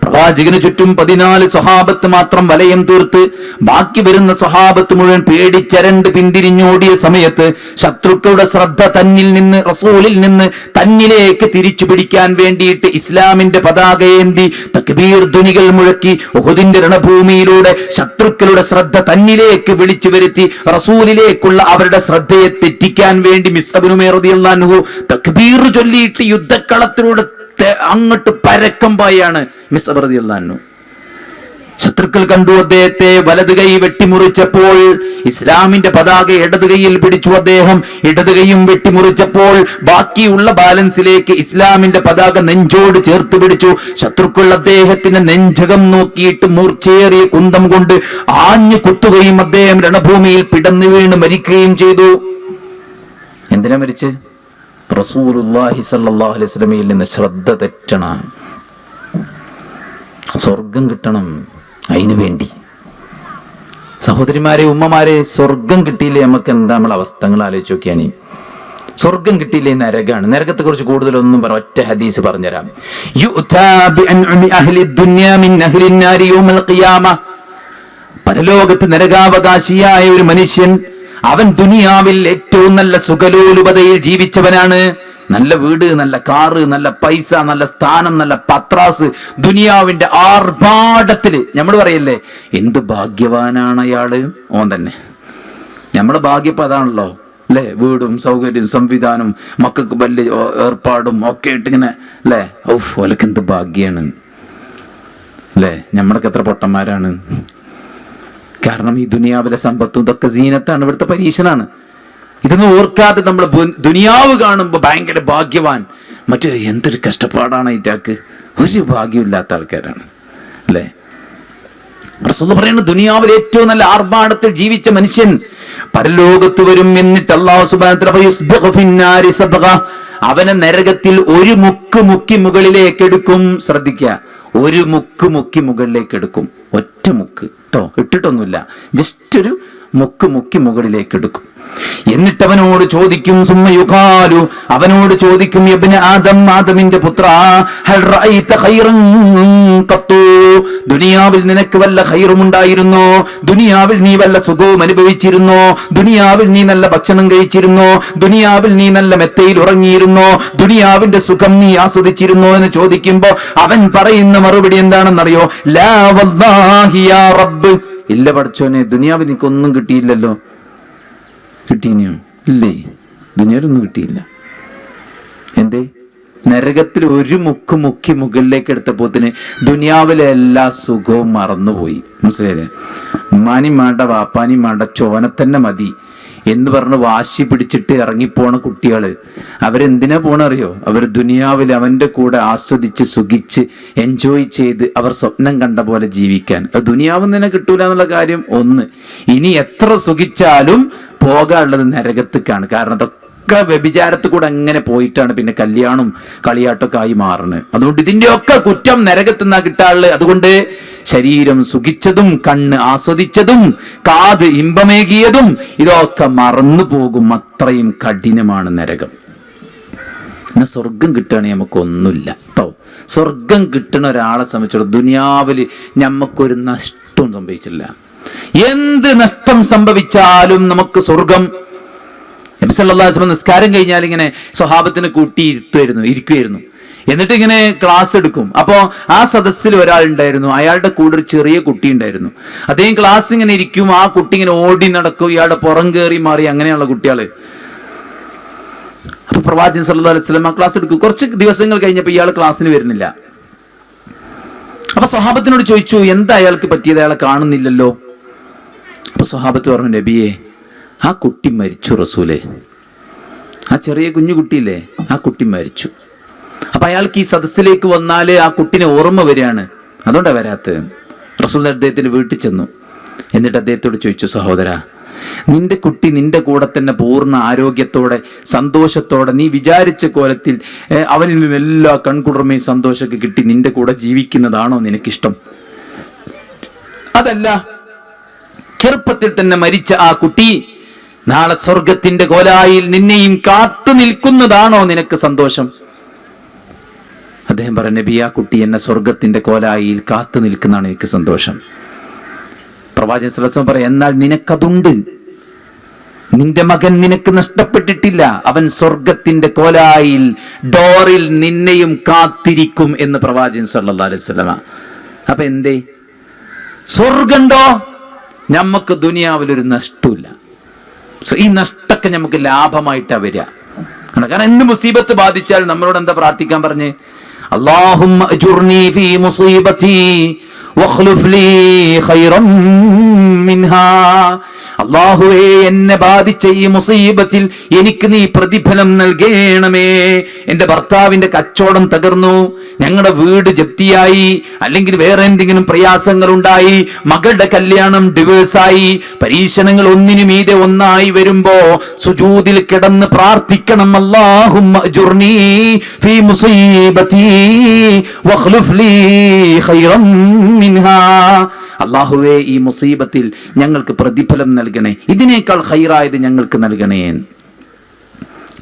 പ്രവാചകന് ചുറ്റും 14 സ്വഹാബത്ത് മാത്രം വലയം തീർത്ത് ബാക്കി വരുന്ന സ്വഹാബത്ത് മുഴുവൻ പേടിച്ചരണ്ട് പിന്തിരിഞ്ഞോടിയ സമയത്ത് ശത്രുക്കളുടെ ശ്രദ്ധ തന്നിൽ നിന്ന്, റസൂലിൽ നിന്ന് തന്നിലേക്ക് തിരിച്ചു പിടിക്കാൻ വേണ്ടിയിട്ട് ഇസ്ലാമിന്റെ പതാകയേന്തി തക്ബീർ ധ്വനികൾ മുഴക്കി ഉഹുദിന്റെ രണഭൂമിയിലൂടെ ശത്രുക്കളുടെ ശ്രദ്ധ തന്നിലേക്ക് വിളിച്ചു വരുത്തി റസൂലിലേക്കുള്ള അവരുടെ ശ്രദ്ധയെ തെറ്റിക്കാൻ വേണ്ടി മിസ്അബ് ഉമൈർ റളിയല്ലാഹു അൻഹു തക്ബീർ ചൊല്ലിയിട്ട് യുദ്ധക്കളത്തിലൂടെ അങ്ങോട്ട് പരക്കം പായാണ് മിസ്അബ് റളിയല്ലാഹു അൻഹു. ശത്രുക്കൾ കണ്ടു അദ്ദേഹത്തെ. വലത് കൈ വെട്ടിമുറിച്ചപ്പോൾ ഇസ്ലാമിന്റെ പതാക ഇടത് കൈയിൽ പിടിച്ചു അദ്ദേഹം. ഇടത് കൈയും വെട്ടിമുറിച്ചപ്പോൾ ബാക്കിയുള്ള ബാലൻസിലേക്ക് ഇസ്ലാമിന്റെ പതാക നെഞ്ചോട് ചേർത്ത് പിടിച്ചു. ശത്രുക്കൾ അദ്ദേഹത്തിന്റെ നെഞ്ചകം നോക്കിയിട്ട് മൂർച്ചയേറിയ കുന്തം കൊണ്ട് ആഞ്ഞു കുത്തുകയും അദ്ദേഹം രണഭൂമിയിൽ പിടന്നു വീണ് മരിക്കുകയും ചെയ്തു. എന്തിനാ മരിച്ച്? റസൂലുള്ളാഹി സ്വല്ലല്ലാഹു അലൈഹി വസല്ലമയിൽ നിന്ന് ശ്രദ്ധ തെറ്റണം, സ്വർഗം കിട്ടണം. അതിനു വേണ്ടി സഹോദരിമാരെ, ഉമ്മമാരെ, സ്വർഗം കിട്ടിയില്ലേ നമുക്ക് എന്താ നമ്മളെ അവസ്ഥകൾ ആലോചിച്ച് നോക്കിയാണ്. സ്വർഗം കിട്ടിയില്ലേ നരകാണ്. നരകത്തെ കുറിച്ച് കൂടുതലൊന്നും പറ, ഒറ്റ ഹദീസ് പറഞ്ഞുതരാം. പരലോകത്ത് നരകാവകാശിയായ ഒരു മനുഷ്യൻ, അവൻ ദുനിയാവിൽ ഏറ്റവും നല്ല സുഖലോലുപതയിൽ ജീവിച്ചവനാണ്. നല്ല വീട്, നല്ല കാറ്, നല്ല പൈസ, നല്ല സ്ഥാനം, നല്ല പത്രാസ്, ദുനിയാവിന്റെ ആർഭാടത്തില് നമ്മൾ പറയല്ലേ എന്ത് ഭാഗ്യവാനാണ് അയാള്. ഓൻ തന്നെ നമ്മുടെ ഭാഗ്യപ്പോ അതാണല്ലോ അല്ലെ. വീടും സൗകര്യം സംവിധാനം, മക്കൾക്ക് വലിയ ഏർപ്പാടും ഒക്കെ ഇട്ടിങ്ങനെ അല്ലെ. ഔഫ്, ഓലക്ക് എന്ത് ഭാഗ്യാണ് അല്ലെ. നമ്മളൊക്കെ എത്ര പൊട്ടന്മാരാണ്. കാരണം ഈ ദുനിയാവിലെ സമ്പത്തും ഇതൊക്കെ സീനത്താണ്, ഇവിടുത്തെ പരീക്ഷനാണ്. ഇതൊന്നും ഓർക്കാതെ നമ്മൾ ദുനിയാവ് കാണുമ്പോൾ ഭയങ്കര ഭാഗ്യവാൻ, മറ്റേ എന്തൊരു കഷ്ടപ്പാടാണ് ഇറ്റാക്ക്. ഒരു ഭാഗ്യമില്ലാത്ത ആൾക്കാരാണ് അല്ലെ. റസൂൽ പറയുന്നത് ദുനിയാവിൽ ഏറ്റവും നല്ല ആർഭാടത്തിൽ ജീവിച്ച മനുഷ്യൻ പരലോകത്ത് വരും. എന്നിട്ട് അല്ലാഹു സുബ്ഹാനഹു വ തആല അവനെ നരകത്തിൽ ഒരു മുക്ക് മുക്കി മുകളിലേക്ക് എടുക്കും. ശ്രദ്ധിക്കുക, ഒരു മുക്ക് മുക്കി മുകളിലേക്ക് എടുക്കും. ഒറ്റ മുക്ക് കേട്ടോ, ഇട്ടിട്ടൊന്നുമില്ല, ജസ്റ്റ് ഒരു മുക്ക് മുക്കി മുകളിലേക്ക് എടുക്കും. എന്നിട്ട് അവനോട് ചോദിക്കും, സുമ്മയുഖാലു, അവനോട് ചോദിക്കും, യബ്ന ആദം, ആദമിന്റെ പുത്ര, ഹൽ റഅയ്ത ഖൈറൻ ഖത്തു, ദുനിയാവിൽ നിനക്ക് വല്ല ഖൈറും ഉണ്ടായിരുന്നോ? ദുനിയാവിൽ നീ വല്ല സുഖവും അനുഭവിച്ചിരുന്നോ? ദുനിയാവിൽ നീ നല്ല ഭക്ഷണം കഴിച്ചിരുന്നോ? ദുനിയാവിൽ നീ നല്ല മെത്തയിൽ ഉറങ്ങിയിരുന്നോ? ദുനിയാവിന്റെ സുഖം നീ ആസ്വദിച്ചിരുന്നോ എന്ന് ചോദിക്കുമ്പോ അവൻ പറയുന്ന മറുപടി എന്താണെന്നറിയോ? ലാ വല്ലാഹി യാ റബ്ബ്, ഇല്ല പഠിച്ചോനെ, ദുനിയാവിൽ എനിക്കൊന്നും കിട്ടിയില്ലല്ലോ. കിട്ടീനോ? ഇല്ലേ, ദുനിയാവിലൊന്നും കിട്ടിയില്ല. എന്തേ? നരകത്തിൽ ഒരു മുക്ക് മുക്കി മുകളിലേക്ക് എടുത്തപ്പോത്തിന് ദുനിയാവിലെ എല്ലാ സുഖവും മറന്നുപോയി. മനസ്സിലായില്ലേ? ഉമ്മാനി മാണ്ട വാപ്പാനി മാണ്ട ചോന തന്നെ മതി എന്ന് പറഞ്ഞ് വാശി പിടിച്ചിട്ട് ഇറങ്ങിപ്പോണ കുട്ടികള് അവരെന്തിനാ പോണറിയോ? അവർ ദുനിയാവിൽ അവന്റെ കൂടെ ആസ്വദിച്ച് സുഖിച്ച് എൻജോയ് ചെയ്ത് അവർ സ്വപ്നം കണ്ട പോലെ ജീവിക്കാൻ. അത് ദുനിയാവിൽ തന്നെ കിട്ടൂല എന്നുള്ള കാര്യം ഒന്ന്. ഇനി എത്ര സുഖിച്ചാലും പോകാനുള്ളത് നരകത്തേക്കാണ്. കാരണം അതൊക്കെ വ്യഭിചാരത്തിൽ കൂടെ അങ്ങനെ പോയിട്ടാണ് പിന്നെ കല്യാണം കളിയാട്ടൊക്കെ ആയി മാറുന്നത്. അതുകൊണ്ട് ഇതിന്റെ ഒക്കെ കുറ്റം നരകത്തുനിന്നാ കിട്ടാറുള്ളത്. അതുകൊണ്ട് ശരീരം സുഖിച്ചതും കണ്ണ് ആസ്വദിച്ചതും കാത് ഇമ്പമേകിയതും ഇതൊക്കെ മറന്നു പോകും. അത്രയും കഠിനമാണ് നരകം. പിന്നെ സ്വർഗം കിട്ടുകയാണെങ്കിൽ നമുക്കൊന്നുമില്ല കേട്ടോ. സ്വർഗം കിട്ടുന്ന ഒരാളെ സംബന്ധിച്ചിടത്തോളം ദുനിയാവിൽ ഞമ്മക്കൊരു നഷ്ടവും സംഭവിച്ചില്ല. എന്ത് നഷ്ടം സംഭവിച്ചാലും നമുക്ക് സ്വർഗം. നബി സല്ലല്ലാഹു അലൈഹി വസല്ലം നിസ്കാരം കഴിഞ്ഞാൽ ഇങ്ങനെ സ്വഹാബത്തിനെ കൂട്ടി ഇരിക്കുമായിരുന്നു. എന്നിട്ട് ഇങ്ങനെ ക്ലാസ് എടുക്കും. അപ്പോ ആ സദസ്സിൽ ഒരാൾ ഉണ്ടായിരുന്നു, അയാളുടെ കൂടെ ഒരു ചെറിയ കുട്ടി ഉണ്ടായിരുന്നു. അദ്ദേഹം ക്ലാസ് ഇങ്ങനെ ഇരിക്കും, ആ കുട്ടി ഇങ്ങനെ ഓടി നടക്കും, ഇയാളുടെ പുറം കയറി മാറി, അങ്ങനെയുള്ള കുട്ടികള്. അപ്പൊ പ്രവാചകൻ സല്ലല്ലാഹു അലൈഹി വസല്ലം ആ ക്ലാസ് എടുക്കും. കുറച്ച് ദിവസങ്ങൾ കഴിഞ്ഞപ്പോൾ ഇയാൾ ക്ലാസ്സിന് വരുന്നില്ല. അപ്പൊ സ്വഹാബത്തിനോട് ചോദിച്ചു, എന്താ അയാൾക്ക് പറ്റിയത്, അയാളെ കാണുന്നില്ലല്ലോ. അപ്പൊ സ്വഹാബത്ത് പറഞ്ഞു, നബിയെ, ആ കുട്ടി മരിച്ചു റസൂലേ. ആ ചെറിയ കുഞ്ഞു കുട്ടിയില്ലേ, ആ കുട്ടി മരിച്ചു. അപ്പൊ അയാൾക്ക് ഈ സദസ്സിലേക്ക് വന്നാല് ആ കുട്ടിനെ ഓർമ്മ വരികയാണ്, അതുകൊണ്ടാ വരാത്തത്. റസൂൽ അദ്ദേഹത്തിന്റെ വീട്ടിൽ ചെന്നു. എന്നിട്ട് അദ്ദേഹത്തോട് ചോദിച്ചു, സഹോദര, നിന്റെ കുട്ടി നിന്റെ കൂടെ തന്നെ പൂർണ്ണ ആരോഗ്യത്തോടെ സന്തോഷത്തോടെ നീ വിചാരിച്ച കോലത്തിൽ അവനിൽ നിന്ന് എല്ലാ കൺകുളിർമയും സന്തോഷമൊക്കെ കിട്ടി നിന്റെ കൂടെ ജീവിക്കുന്നതാണോ നിനക്കിഷ്ടം? അതല്ല, ചെറുപ്പത്തിൽ തന്നെ മരിച്ച ആ കുട്ടി നാളെ സ്വർഗത്തിന്റെ കോലായിൽ നിന്നെയും കാത്തു നിൽക്കുന്നതാണോ നിനക്ക് സന്തോഷം? അദ്ദേഹം പറഞ്ഞു, നബി, ആ കുട്ടി എന്നെ സ്വർഗത്തിന്റെ കോലായിൽ കാത്തു നിൽക്കുന്നതാണ് എനിക്ക് സന്തോഷം. പ്രവാചകൻ സ്വല്ലല്ലാഹു അലൈഹി വസല്ലം പറയാം, എന്നാൽ നിനക്കതുണ്ട്, നിന്റെ മകൻ നിനക്ക് നഷ്ടപ്പെട്ടിട്ടില്ല, അവൻ സ്വർഗത്തിന്റെ കോലായിൽ ഡോറിൽ നിന്നെയും കാത്തിരിക്കും എന്ന് പ്രവാചകൻ സ്വല്ലല്ലാഹു അലൈഹി വസല്ലം. അപ്പൊ എന്തേ സ്വർഗണ്ടോ? നമുക്ക് ദുനിയാവിലൊരു നഷ്ടമില്ല. ഈ നഷ്ടമൊക്കെ നമുക്ക് ലാഭമായിട്ടാ വരിക. കാരണം എന്ത് മുസീബത്ത് ബാധിച്ചാൽ നമ്മളോട് എന്താ പ്രാർത്ഥിക്കാൻ പറഞ്ഞ്? അല്ലാഹുമ്മ അജുർനി ഫീ മുസീബതി വഖ്ലുഫ് ലീ ഖൈറൻ മിൻഹാ. അല്ലാഹുവേ, എന്നെ ബാധിച്ച ഈ മുസീബത്തിൽ എനിക്ക് നീ പ്രതിഫലം നൽകണമേ. എന്റെ ഭർത്താവിന്റെ കച്ചവടം തകർന്നു, ഞങ്ങളുടെ വീട് ജപ്തിയായി, അല്ലെങ്കിൽ വേറെ എന്തെങ്കിലും പ്രയാസങ്ങൾ ഉണ്ടായി, മകളുടെ കല്യാണം ഡിവേഴ്സായി, പരീക്ഷണങ്ങൾ ഒന്നിനു മീതെ ഒന്നായി വരുമ്പോ സുജൂദിൽ കിടന്ന് പ്രാർത്ഥിക്കണം, അല്ലാഹുമ്മ അജുർനി ഫീ മുസീബതി വഖ്ലുഫ് ലീ ഖൈറൻ മിൻഹാ. അല്ലാഹുവേ, ഈ മുസീബത്തിൽ ഞങ്ങൾക്ക് പ്രതിഫലം നൽകണേ, ഇതിനേക്കാൾ ഖൈറായത് ഞങ്ങൾക്ക് നൽകണേ.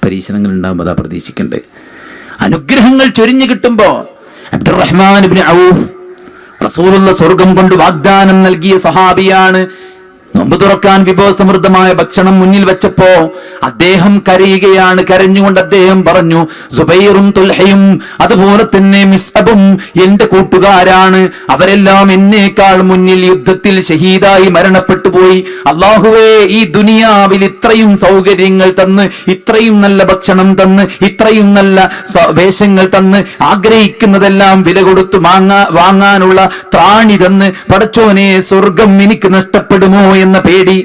പരീക്ഷണങ്ങൾ ഉണ്ടാകുമ്പോൾ അതാ പ്രതീക്ഷിക്കണ്ടേ. അനുഗ്രഹങ്ങൾ ചൊരിഞ്ഞു കിട്ടുമ്പോ അബ്ദുറഹ്മാൻ ഇബ്നു ഔഫ് റസൂലുള്ളാഹി സ്വർഗം കൊണ്ട് വാഗ്ദാനം നൽകിയ സഹാബിയാണ്. നോമ്പ് തുറക്കാൻ വിഭവസമൃദ്ധമായ ഭക്ഷണം മുന്നിൽ വെച്ചപ്പോ അദ്ദേഹം കരയുകയാണ്. കരഞ്ഞുകൊണ്ട് അദ്ദേഹം പറഞ്ഞു, സുബൈറും തുൽഹയും അതുപോലെ തന്നെ മിസ്അബും എന്റെ കൂട്ടുകാരാണ്, അവരെല്ലാം എന്നേക്കാൾ മുന്നിൽ യുദ്ധത്തിൽ ഷഹീദായി മരണപ്പെട്ടു പോയി. അല്ലാഹുവേ, ഈ ദുനിയാവിൽ ഇത്രയും സൗകര്യങ്ങൾ തന്ന്, ഇത്രയും നല്ല ഭക്ഷണം തന്ന്, ഇത്രയും നല്ല വേഷങ്ങൾ തന്ന്, ആഗ്രഹിക്കുന്നതെല്ലാം വില കൊടുത്ത് വാങ്ങാനുള്ള ത്രാണി തന്ന്, പടച്ചോനെ സ്വർഗം എനിക്ക് നഷ്ടപ്പെടുമോ എന്ന പേടി